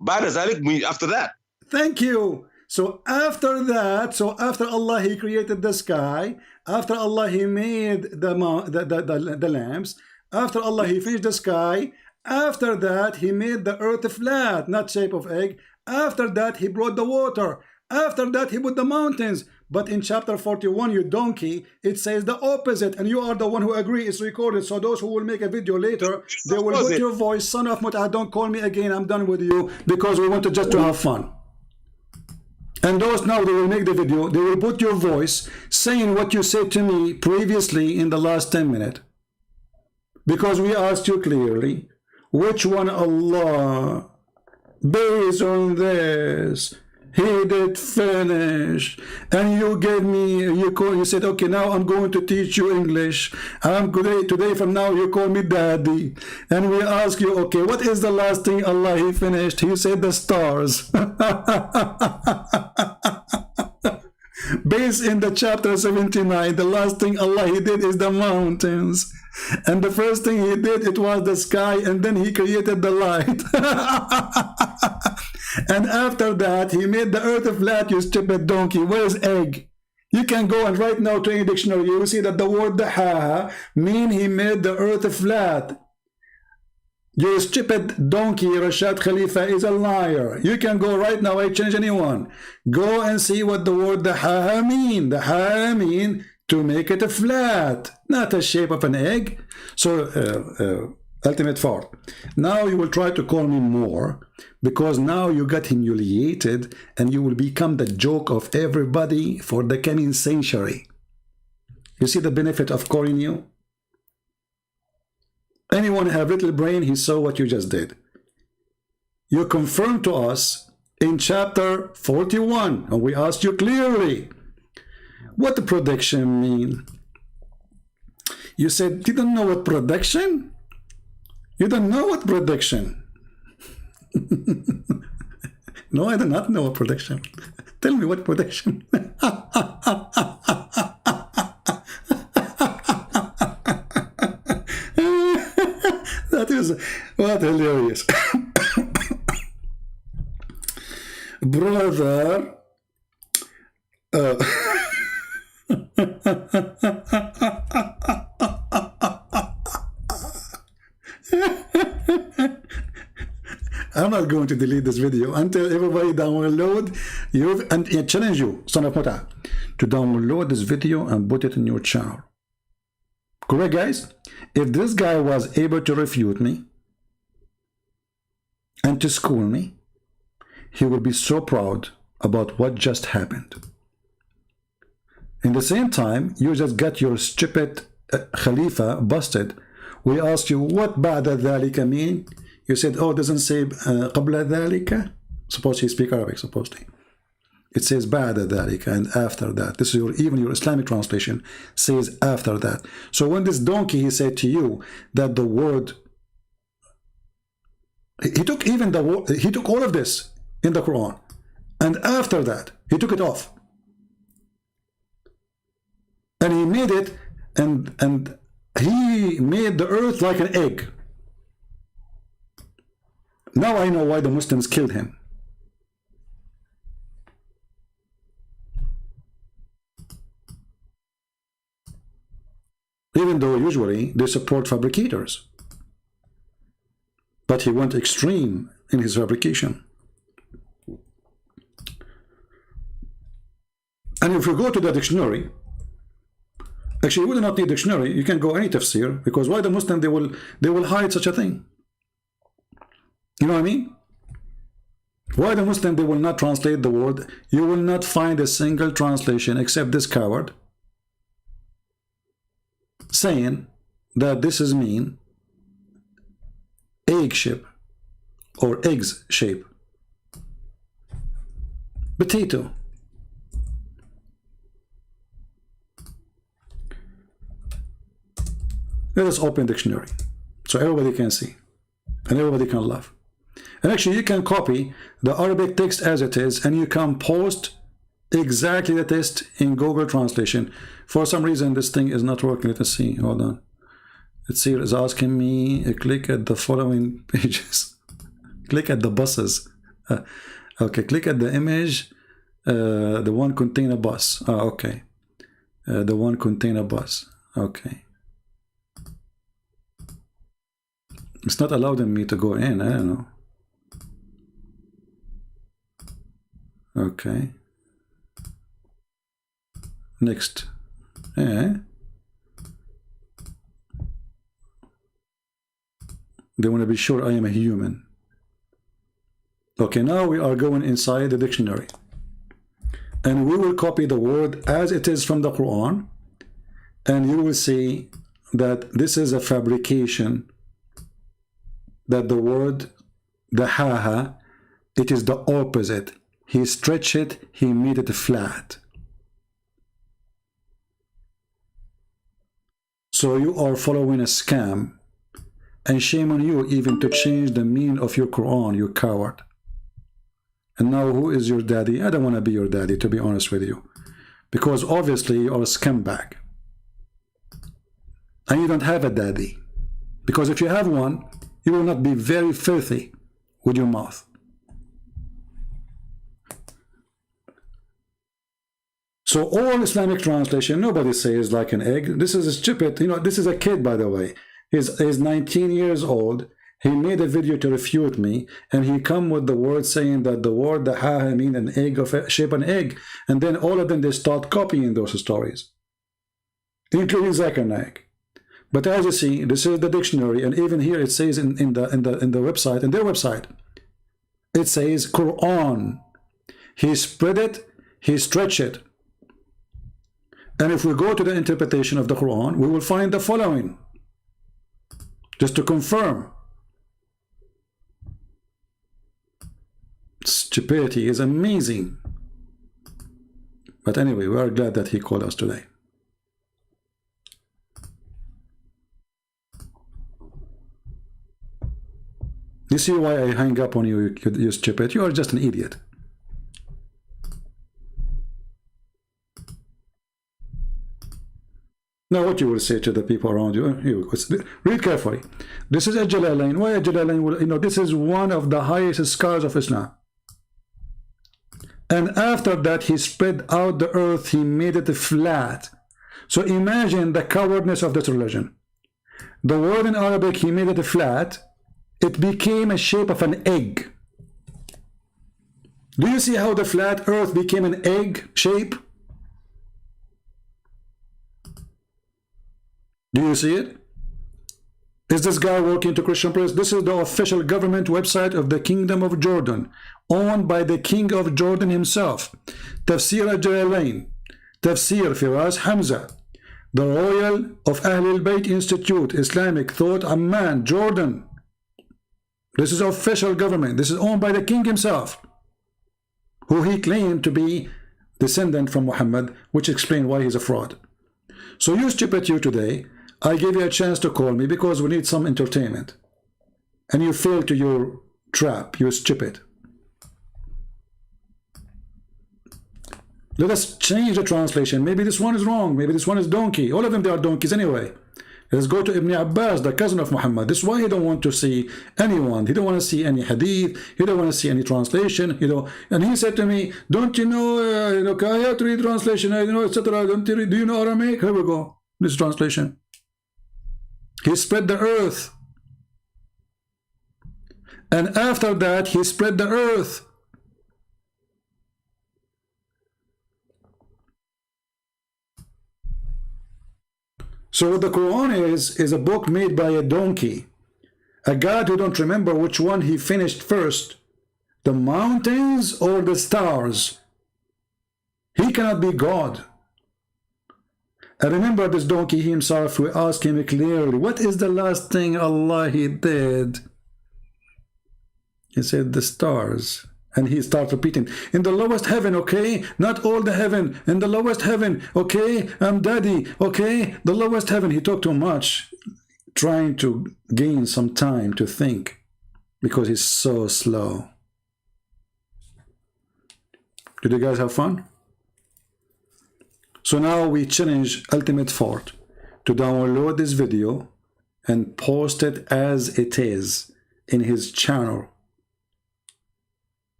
Ba'da dhalik means after that. Thank you. So after that, after Allah he created the sky, after Allah he made the lamps, after Allah he finished the sky, after that he made the earth flat, not shape of egg. After that he brought the water. After that he put the mountains. But in chapter 41, you donkey, it says the opposite, and you are the one who agree. It's recorded. So those who will make a video later, they will put your voice, son of Mut'ah, don't call me again, I'm done with you, because we want to just to have fun. And those now, they will make the video, they will put your voice saying what you said to me previously in the last 10 minutes. Because we asked you clearly, which one Allah, based on this, he did finish, and you gave me, you said, okay, now I'm going to teach you English. Today from now you call me daddy. And we ask you, okay, what is the last thing Allah he finished? He said the stars. Based in the chapter 79, the last thing Allah he did is the mountains. And the first thing he did, it was the sky, and then he created the light. And after that, he made the earth flat, you stupid donkey. Where's egg? You can go and right now to any dictionary, you will see that the word dahaha mean he made the earth flat. You stupid donkey, Rashad Khalifa is a liar. You can go right now, I change anyone. Go and see what the word dahaha mean. Dahaha mean to make it flat, not a shape of an egg. So, ultimate fault. Now you will try to call me more, because now you got humiliated and you will become the joke of everybody for the coming century. You see the benefit of calling you? Anyone have little brain, he saw what you just did. You confirmed to us in chapter 41, and we asked you clearly, what the prediction mean? You said, you don't know what prediction? You don't know what prediction? No, I do not know what prediction. Tell me what prediction. That is what hilarious. Brother, I'm not going to delete this video until everybody download you, and I challenge you, son of Muta, to download this video and put it in your channel. Correct, guys? If this guy was able to refute me and to school me, he will be so proud about what just happened. In the same time, you just got your stupid Khalifa busted. We asked you what بعد ذلك mean. You said, oh, it doesn't say قبل ذلك. Suppose he speak Arabic, supposedly. It says بعد ذلك, and after that. This is even your Islamic translation says after that. So when this donkey, he said to you that the word, he took even the word, he took all of this in the Quran, and after that he took it off, and he made it, and he made the earth like an egg. Now I know why the Muslims killed him. Even though usually they support fabricators. But he went extreme in his fabrication. And if you go to the dictionary, actually you would not need dictionary, you can go any tafsir, because why the Muslim, they will hide such a thing. You know what I mean? Why the Muslim, they will not translate the word. You will not find a single translation except this coward saying that this is mean egg shape or eggs shape. Potato. Let us open dictionary so everybody can see and everybody can laugh. And actually you can copy the Arabic text as it is, and you can post exactly the text in Google Translation. For some reason this thing is not working. Let us see. Hold on. Let's see. It's asking me click at the following pages. Click at the buses. Okay, click at the image. The one contain a bus. Okay. The one contain a bus. Okay. It's not allowing me to go in. I don't know. Okay. Next. They want to be sure I am a human. Okay, now we are going inside the dictionary. And we will copy the word as it is from the Quran. And you will see that this is a fabrication. That the word, the haha, it is the opposite. He stretched it, he made it flat. So you are following a scam, and shame on you even to change the meaning of your Quran, you coward. And now who is your daddy? I don't want to be your daddy, to be honest with you, because obviously you are a scumbag. and you don't have a daddy. Because if you have one, you will not be very filthy with your mouth. So all Islamic translation, nobody says like an egg. This is stupid. You know, this is a kid, by the way. He's 19 years old. He made a video to refute me, and he come with the word saying that the word the ha mean an egg of shape an egg, and then all of them they start copying those stories, including Zakir Naik. But as you see, this is the dictionary, and even here it says in the website, in their website, it says Quran. He spread it, he stretched it. And if we go to the interpretation of the Quran, we will find the following, just to confirm. Stupidity is amazing. But anyway, we are glad that he called us today. You see why I hang up on you, you stupid? You are just an idiot. Now what you will say to the people around you, read carefully. This is a Jalalain. Why a Jalalain? Will, you know, this is one of the highest scholars of Islam. And after that, he spread out the earth, he made it flat. So imagine the cowardness of this religion. The word in Arabic, he made it flat. It became a shape of an egg. Do you see how the flat earth became an egg shape? Do you see it? Is this guy working to Christian Press? This is the official government website of the Kingdom of Jordan, owned by the King of Jordan himself. Tafsir al-Jalalain, Tafsir Firas Hamza, the Royal of Ahlul Bayt Institute, Islamic Thought, Amman, Jordan. This is official government. This is owned by the king himself, who he claimed to be descendant from Muhammad, which explains why he's a fraud. So you stupid you today, I gave you a chance to call me because we need some entertainment. And you fell to your trap, you stupid. Let us change the translation. Maybe this one is wrong. Maybe this one is donkey. All of them, they are donkeys anyway. Let's go to Ibn Abbas, the cousin of Muhammad. This is why he don't want to see anyone. He don't want to see any hadith. He don't want to see any translation. You know. And he said to me, "Don't you know? I have to read translation. You know, etc. Do you know Aramaic? Here we go. This translation. He spread the earth, and after that, he spread the earth." So what the Quran is a book made by a donkey, a God who don't remember which one he finished first, the mountains or the stars. He cannot be God. I remember this donkey himself, we asked him clearly, what is the last thing Allah he did? He said the stars. And he started repeating, in the lowest heaven, okay? Not all the heaven. In the lowest heaven, okay? I'm daddy, okay? The lowest heaven. He talked too much, trying to gain some time to think, because he's so slow. Did you guys have fun? So now we challenge Ultimate Fort to download this video and post it as it is in his channel.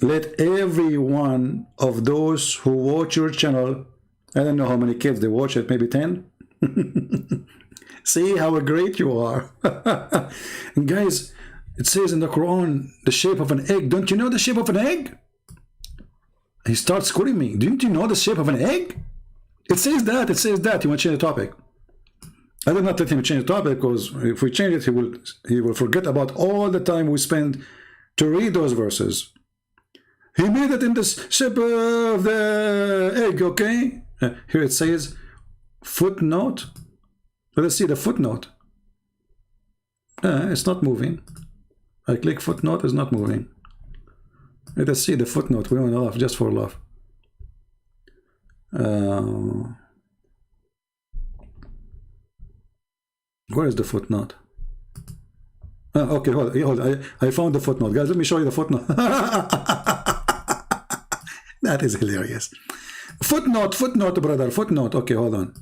Let every one of those who watch your channel, I don't know how many kids they watch it, maybe 10? See how great you are. And guys, it says in the Quran, the shape of an egg. Don't you know the shape of an egg? He starts quoting me. Didn't you know the shape of an egg? It says that, it says that. You want to change the topic. I did not let him change the topic, because if we change it, he will forget about all the time we spend to read those verses. He made it in the shape of the egg, okay? Here it says footnote. Let us see the footnote. It's not moving. I click footnote, it's not moving. Let us see the footnote. We want to laugh, just for laugh. Where is the footnote? Okay, hold on. I found the footnote. Guys, let me show you the footnote. That is hilarious. Footnote, brother, footnote. Okay, hold on.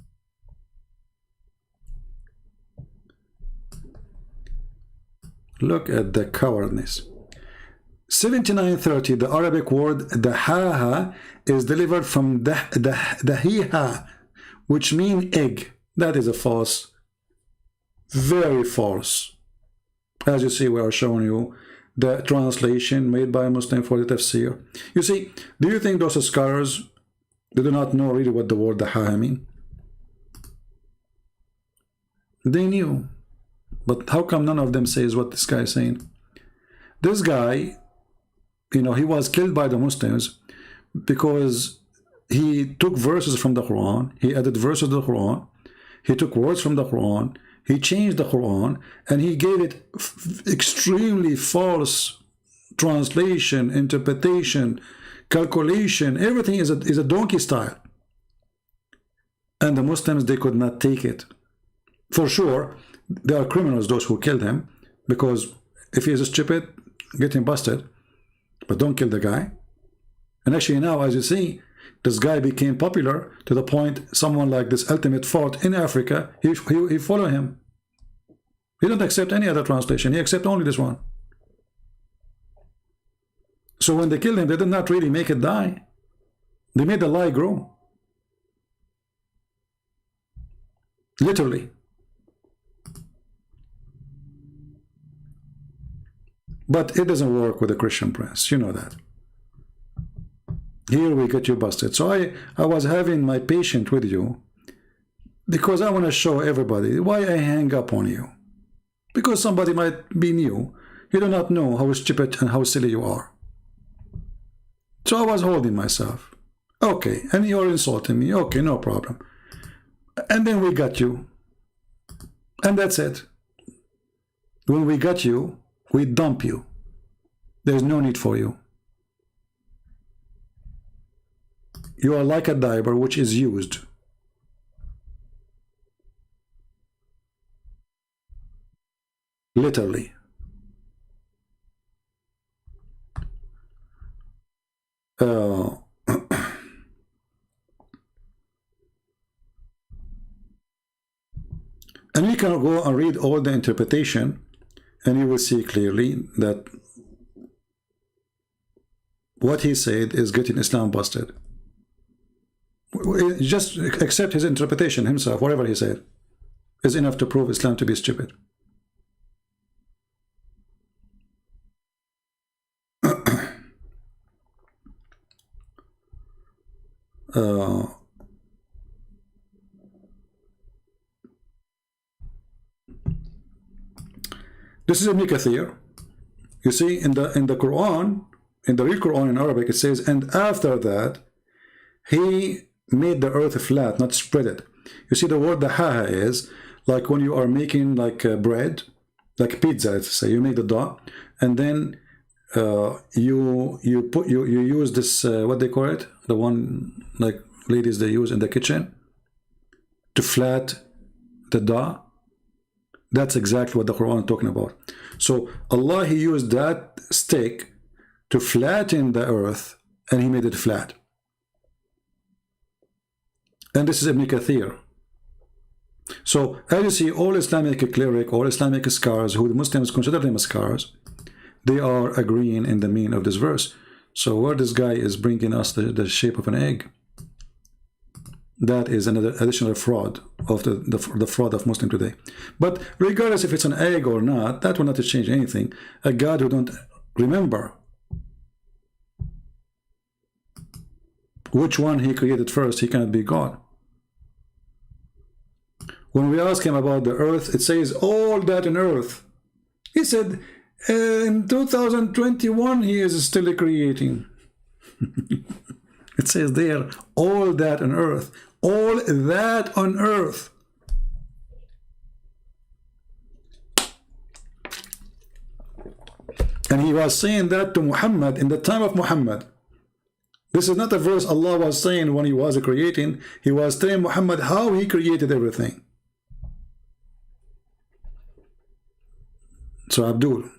Look at the cowardness. 7930, the Arabic word the ha is delivered from the hiha, which means egg. That is a false, very false. As you see, we are showing you the translation made by a Muslim for the tafsir. You see, do you think those scholars, they do not know really what the word the ha mean? They knew, but how come none of them says what this guy is saying? This guy, you know, he was killed by the Muslims because he took verses from the Quran, he added verses to the Quran, he took words from the Quran, he changed the Quran, and he gave it extremely false translation, interpretation, calculation. Everything is a donkey style. And the Muslims, they could not take it. For sure, there are criminals, those who killed him, because if he is stupid, get him busted, but don't kill the guy. And actually now, as you see, this guy became popular to the point someone like this ultimate fort in Africa, he follow him. He don't accept any other translation. He accept only this one. So when they killed him, they did not really make it die. They made the lie grow. Literally. But it doesn't work with the Christian press. You know that. Here we get you busted. So I was having my patience with you because I want to show everybody why I hang up on you. Because somebody might be new. You do not know how stupid and how silly you are. So I was holding myself. Okay, and you're insulting me. Okay, no problem. And then we got you. And that's it. When we got you, we dump you. There's no need for you. You are like a diaper which is used. Literally. And we can go and read all the interpretation, and you will see clearly that what he said is getting Islam busted. Just accept his interpretation himself, whatever he said, is enough to prove Islam to be stupid. This is Ibn Kathir. You see, in the Quran, in the real Quran in Arabic, it says, and after that, he made the earth flat, not spread it. You see, the word the ha is like when you are making like bread, like pizza, let's say. You make the dough, and then you use this what they call it, the one like ladies they use in the kitchen to flat the dough. That's exactly what the Quran is talking about. So Allah, he used that stick to flatten the earth, and he made it flat. And this is Ibn Kathir. So as you see, all Islamic cleric, all Islamic scholars, who the Muslims consider them as scholars, they are agreeing in the meaning of this verse. So where this guy is bringing us the shape of an egg, that is another additional fraud of the fraud of Muslim today. But regardless if it's an egg or not, that will not change anything. A God who don't remember which one he created first, he cannot be God. When we ask him about the earth, it says all that in earth. He said in 2021 he is still creating. It says there, all that on earth. All that on earth. And he was saying that to Muhammad in the time of Muhammad. This is not a verse Allah was saying when he was creating. He was telling Muhammad how he created everything. So Abdul,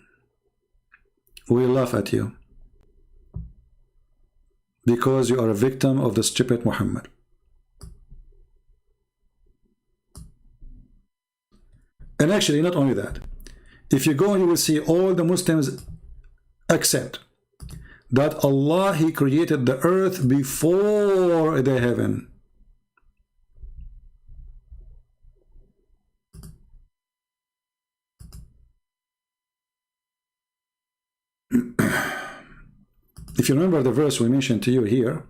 we laugh at you because you are a victim of the stupid Muhammad. And actually, not only that, If you go, you will see all the Muslims accept that Allah, He created the earth before the heaven. If you remember the verse we mentioned to you here,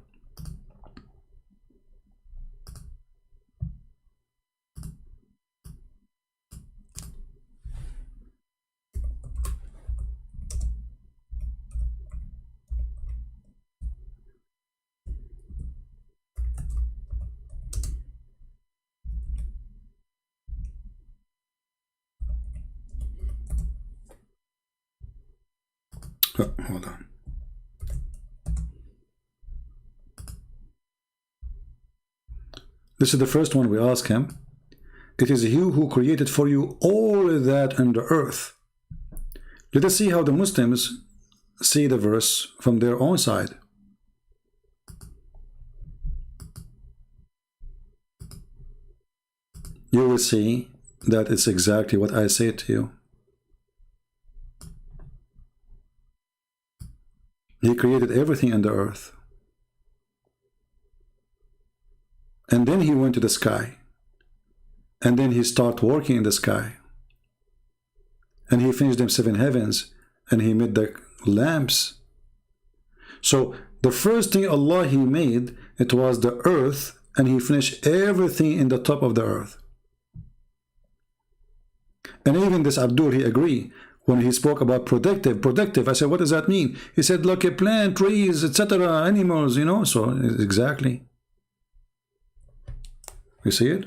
oh, hold on. This is the first one we ask him. It is He who created for you all that under earth. Let us see how the Muslims see the verse from their own side. You will see that it's exactly what I say to you. He created everything under earth. And then He went to the sky. And then He started working in the sky. And He finished them 7 heavens. And He made the lamps. So the first thing Allah He made, it was the earth. And He finished everything in the top of the earth. And even this Abdul, he agreed. When he spoke about productive, I said, what does that mean? He said, look, a plant, trees, etc., animals, you know. So exactly. You see it?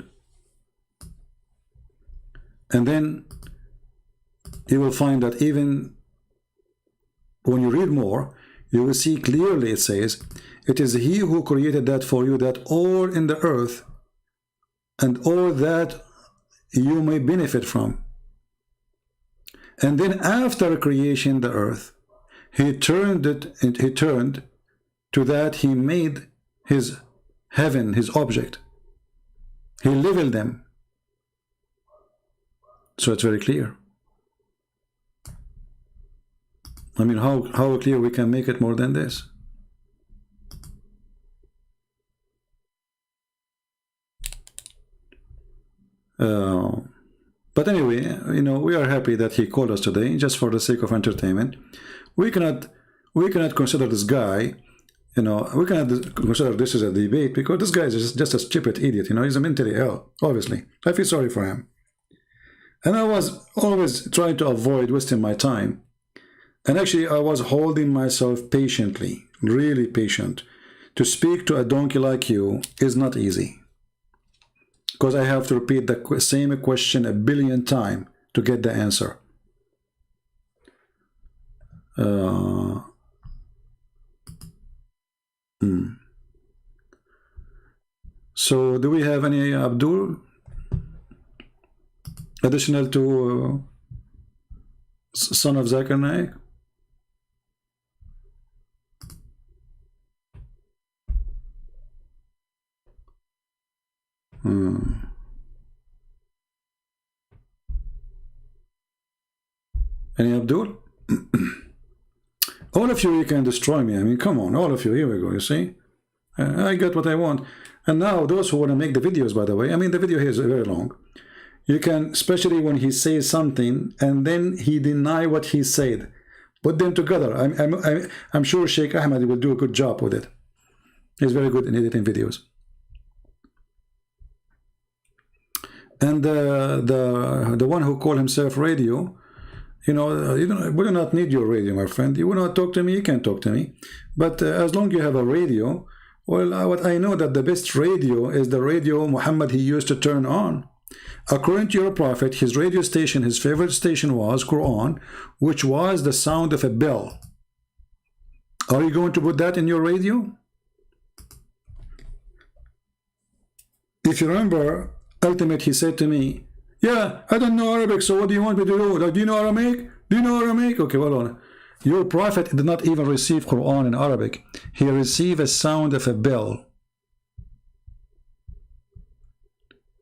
And then you will find that even when you read more, you will see clearly it says, it is He who created that for you, that all in the earth and all that you may benefit from. And then after creation the earth, He turned to that He made His heaven, His object. He leveled them. So it's very clear. I mean, how clear we can make it more than this? But anyway, you know, we are happy that he called us today, just for the sake of entertainment. We cannot consider this guy, you know, we cannot consider this as a debate, because this guy is just a stupid idiot, you know, he's a mentally ill, obviously. I feel sorry for him. And I was always trying to avoid wasting my time. And actually, I was holding myself patiently, really patient. To speak to a donkey like you is not easy. Because I have to repeat the same question 1 billion times to get the answer. So, do we have any Abdul? Additional to son of Zakir Naik? Any Abdul? All of you can destroy me. I mean, come on, all of you. Here we go, you see? I got what I want. And now, those who want to make the videos, by the way, I mean, the video here is very long. You can, especially when he says something, and then he deny what he said. Put them together. I'm sure Sheikh Ahmed will do a good job with it. He's very good in editing videos. And the one who called himself radio, you know, we do not need your radio, my friend. You will not talk to me, you can talk to me. But as long as you have a radio, well, what I know that the best radio is the radio Muhammad he used to turn on. According to your prophet, his radio station, his favorite station was Quran, which was the sound of a bell. Are you going to put that in your radio? If you remember, ultimate, he said to me, yeah, I don't know Arabic, so what do you want me to do? Like, do you know Aramaic? Do you know Aramaic? Okay, well on. Your prophet did not even receive Quran in Arabic. He received a sound of a bell.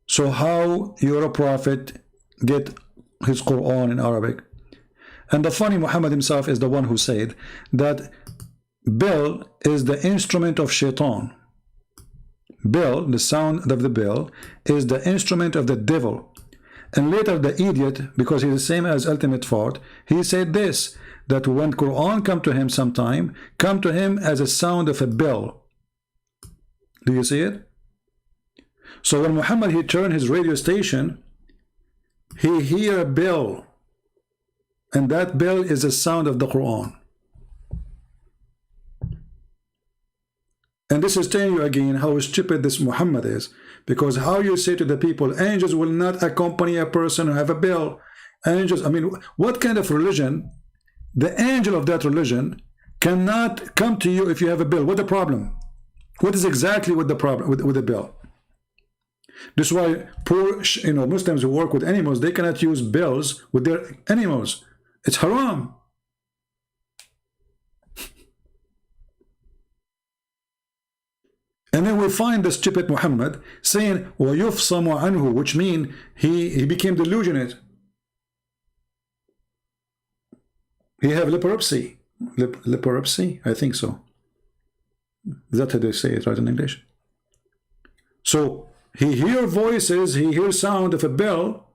So how your prophet get his Quran in Arabic? And the funny, Muhammad himself is the one who said that bell is the instrument of shaitan. Bell, the sound of the bell, is the instrument of the devil. And later the idiot, because he's the same as Ultimate Fort, he said this, that when Quran come to him sometime, come to him as a sound of a bell. Do you see it? So when Muhammad, he turned his radio station, he hear a bell, and that bell is the sound of the Quran. And this is telling you again how stupid this Muhammad is, because how you say to the people, angels will not accompany a person who have a bell. Angels, I mean, what kind of religion, the angel of that religion cannot come to you if you have a bell? What the problem? What is exactly with the problem with the bell? This is why poor, Muslims who work with animals, they cannot use bells with their animals. It's haram. And then we find the stupid Muhammad saying, وَيُفْصَمُ عَنْهُ, which means he became delusionate. He have leprosy. Leprosy? I think so. Is that how they say it right in English? So he hear voices, he hear sound of a bell,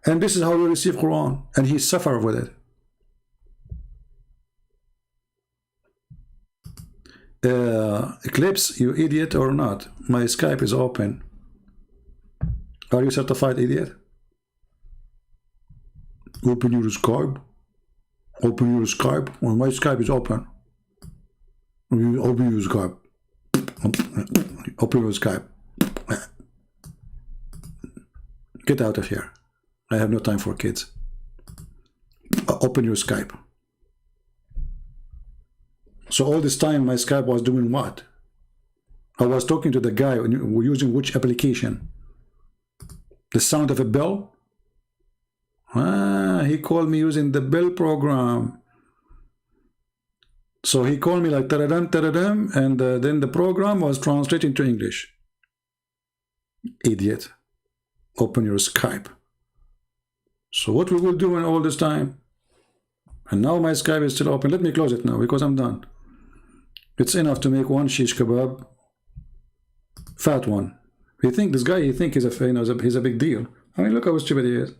and this is how we receive Quran, and he suffer with it. Eclipse, you idiot or not? My Skype is open. Are you certified idiot? Open your Skype. Open your Skype. Well, my Skype is open. Open your Skype. Open your Skype. Get out of here. I have no time for kids. Open your Skype. So all this time my Skype was doing what? I was talking to the guy using which application? The sound of a bell? Ah, he called me using the bell program. So he called me like taradam, taradam, and then the program was translating to English. Idiot. Open your Skype. So what we will do in all this time? And now my Skype is still open. Let me close it now because I'm done. It's enough to make one shish kebab, fat one. This guy, he think he's a big deal. I mean, look how stupid he is.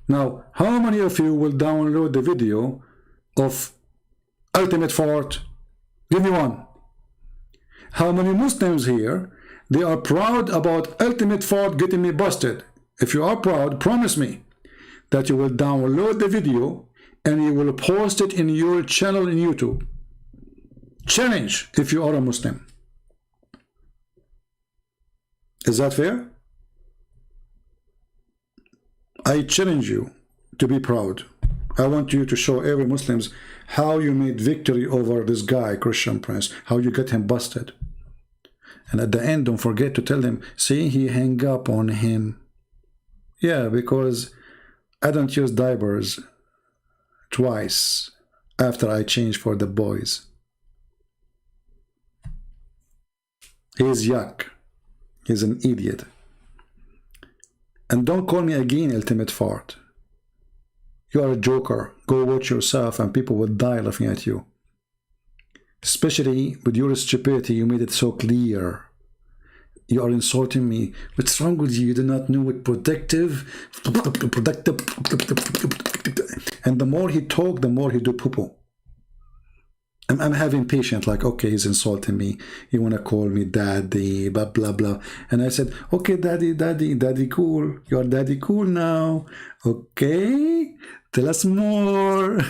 Now, how many of you will download the video of Ultimate Fort? Give me one. How many Muslims here, they are proud about Ultimate Fort getting me busted? If you are proud, promise me that you will download the video and you will post it in your channel in YouTube. Challenge if you are a Muslim. Is that fair? I challenge you to be proud. I want you to show every Muslims how you made victory over this guy, Christian Prince, how you get him busted. And at the end, don't forget to tell them, see, he hang up on him. Yeah, because I don't use diapers twice after I change for the boys. He's yuck. He's an idiot. And don't call me again Ultimate Fart. You are a joker. Go watch yourself and people will die laughing at you. Especially with your stupidity, you made it so clear. You are insulting me. What's wrong with you? You do not know what productive. And the more he talk, the more he do poo-poo. I'm having patience, like, okay, he's insulting me. He want to call me daddy, blah, blah, blah. And I said, okay, daddy, daddy, daddy cool. You're daddy cool now. Okay, tell us more.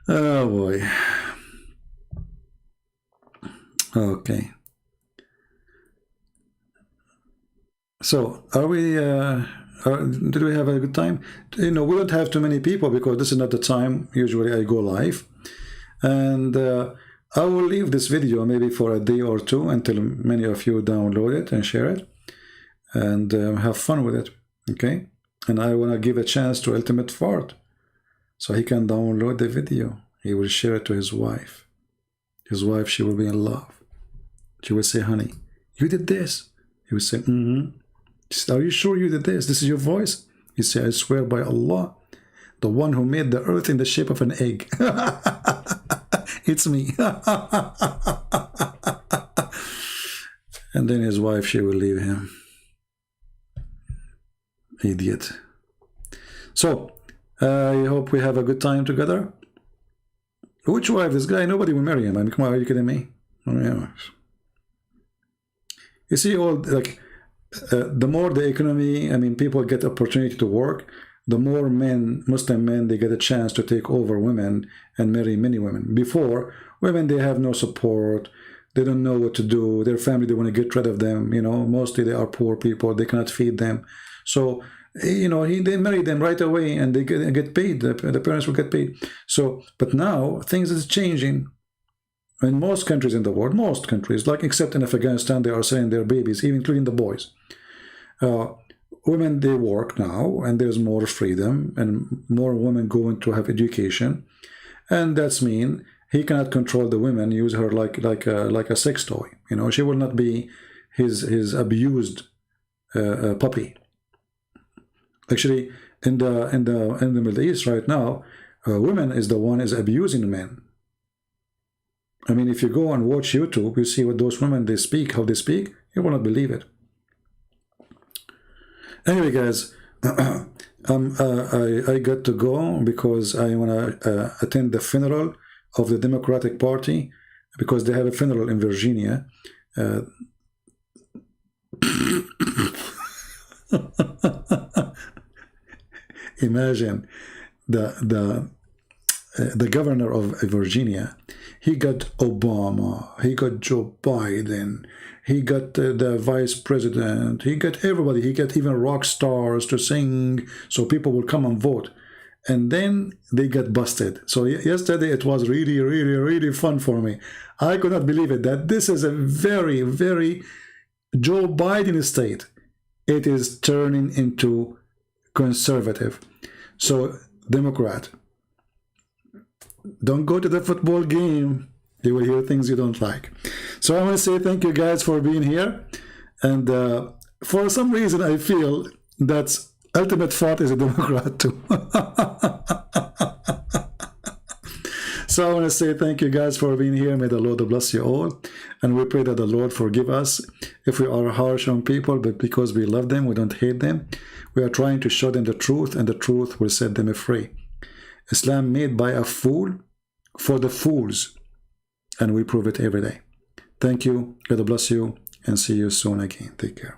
Oh boy. Okay. So, are we? Did we have a good time? We don't have too many people because this is not the time. Usually, I go live, and I will leave this video maybe for a day or two until many of you download it and share it, and have fun with it. Okay, and I want to give a chance to Ultimate Fart, so he can download the video. he will share it to his wife. His wife, she will be in love. She will say, honey, you did this. He will say, She said, are you sure you did this? This is your voice? He said, I swear by Allah, the one who made the earth in the shape of an egg. It's me. And then his wife, she will leave him. Idiot. So, I hope we have a good time together. Which wife? This guy, nobody will marry him. I mean, come on, are you kidding me? Oh, yeah. You see, all like the more the economy, I mean, people get opportunity to work, the more men, Muslim men, they get a chance to take over women and marry many women. Before, women, they have no support. They don't know what to do. Their family, they want to get rid of them. You know, mostly they are poor people. They cannot feed them. So, you know, they marry them right away and they get paid. The parents will get paid. So, but now things is changing. In most countries in the world, most countries, like except in Afghanistan, they are selling their babies, even including the boys. Women, they work now, and there's more freedom, and more women going to have education, and that's mean he cannot control the women, use her like a sex toy. You know, she will not be his abused puppy. Actually, in the Middle East right now, women is the one is abusing men. I mean, if you go and watch YouTube, you see what those women, they speak, how they speak, you will not believe it. Anyway, guys, I got to go because I want to attend the funeral of the Democratic Party, because they have a funeral in Virginia. Imagine the governor of Virginia, he got Obama, he got Joe Biden, he got the vice president, he got everybody, he got even rock stars to sing so people will come and vote. And then they got busted. So yesterday it was really, really, really fun for me. I could not believe it, that this is a very, very Joe Biden state. It is turning into conservative. So Democrat, don't go to the football game. You will hear things you don't like. So I want to say thank you guys for being here. And for some reason, I feel that Ultimate Fart is a Democrat too. So I want to say thank you guys for being here. May the Lord bless you all. And we pray that the Lord forgive us if we are harsh on people, but because we love them, we don't hate them. We are trying to show them the truth, and the truth will set them free. Islam made by a fool for the fools, and we prove it every day. Thank you. God bless you, and see you soon again. Take care.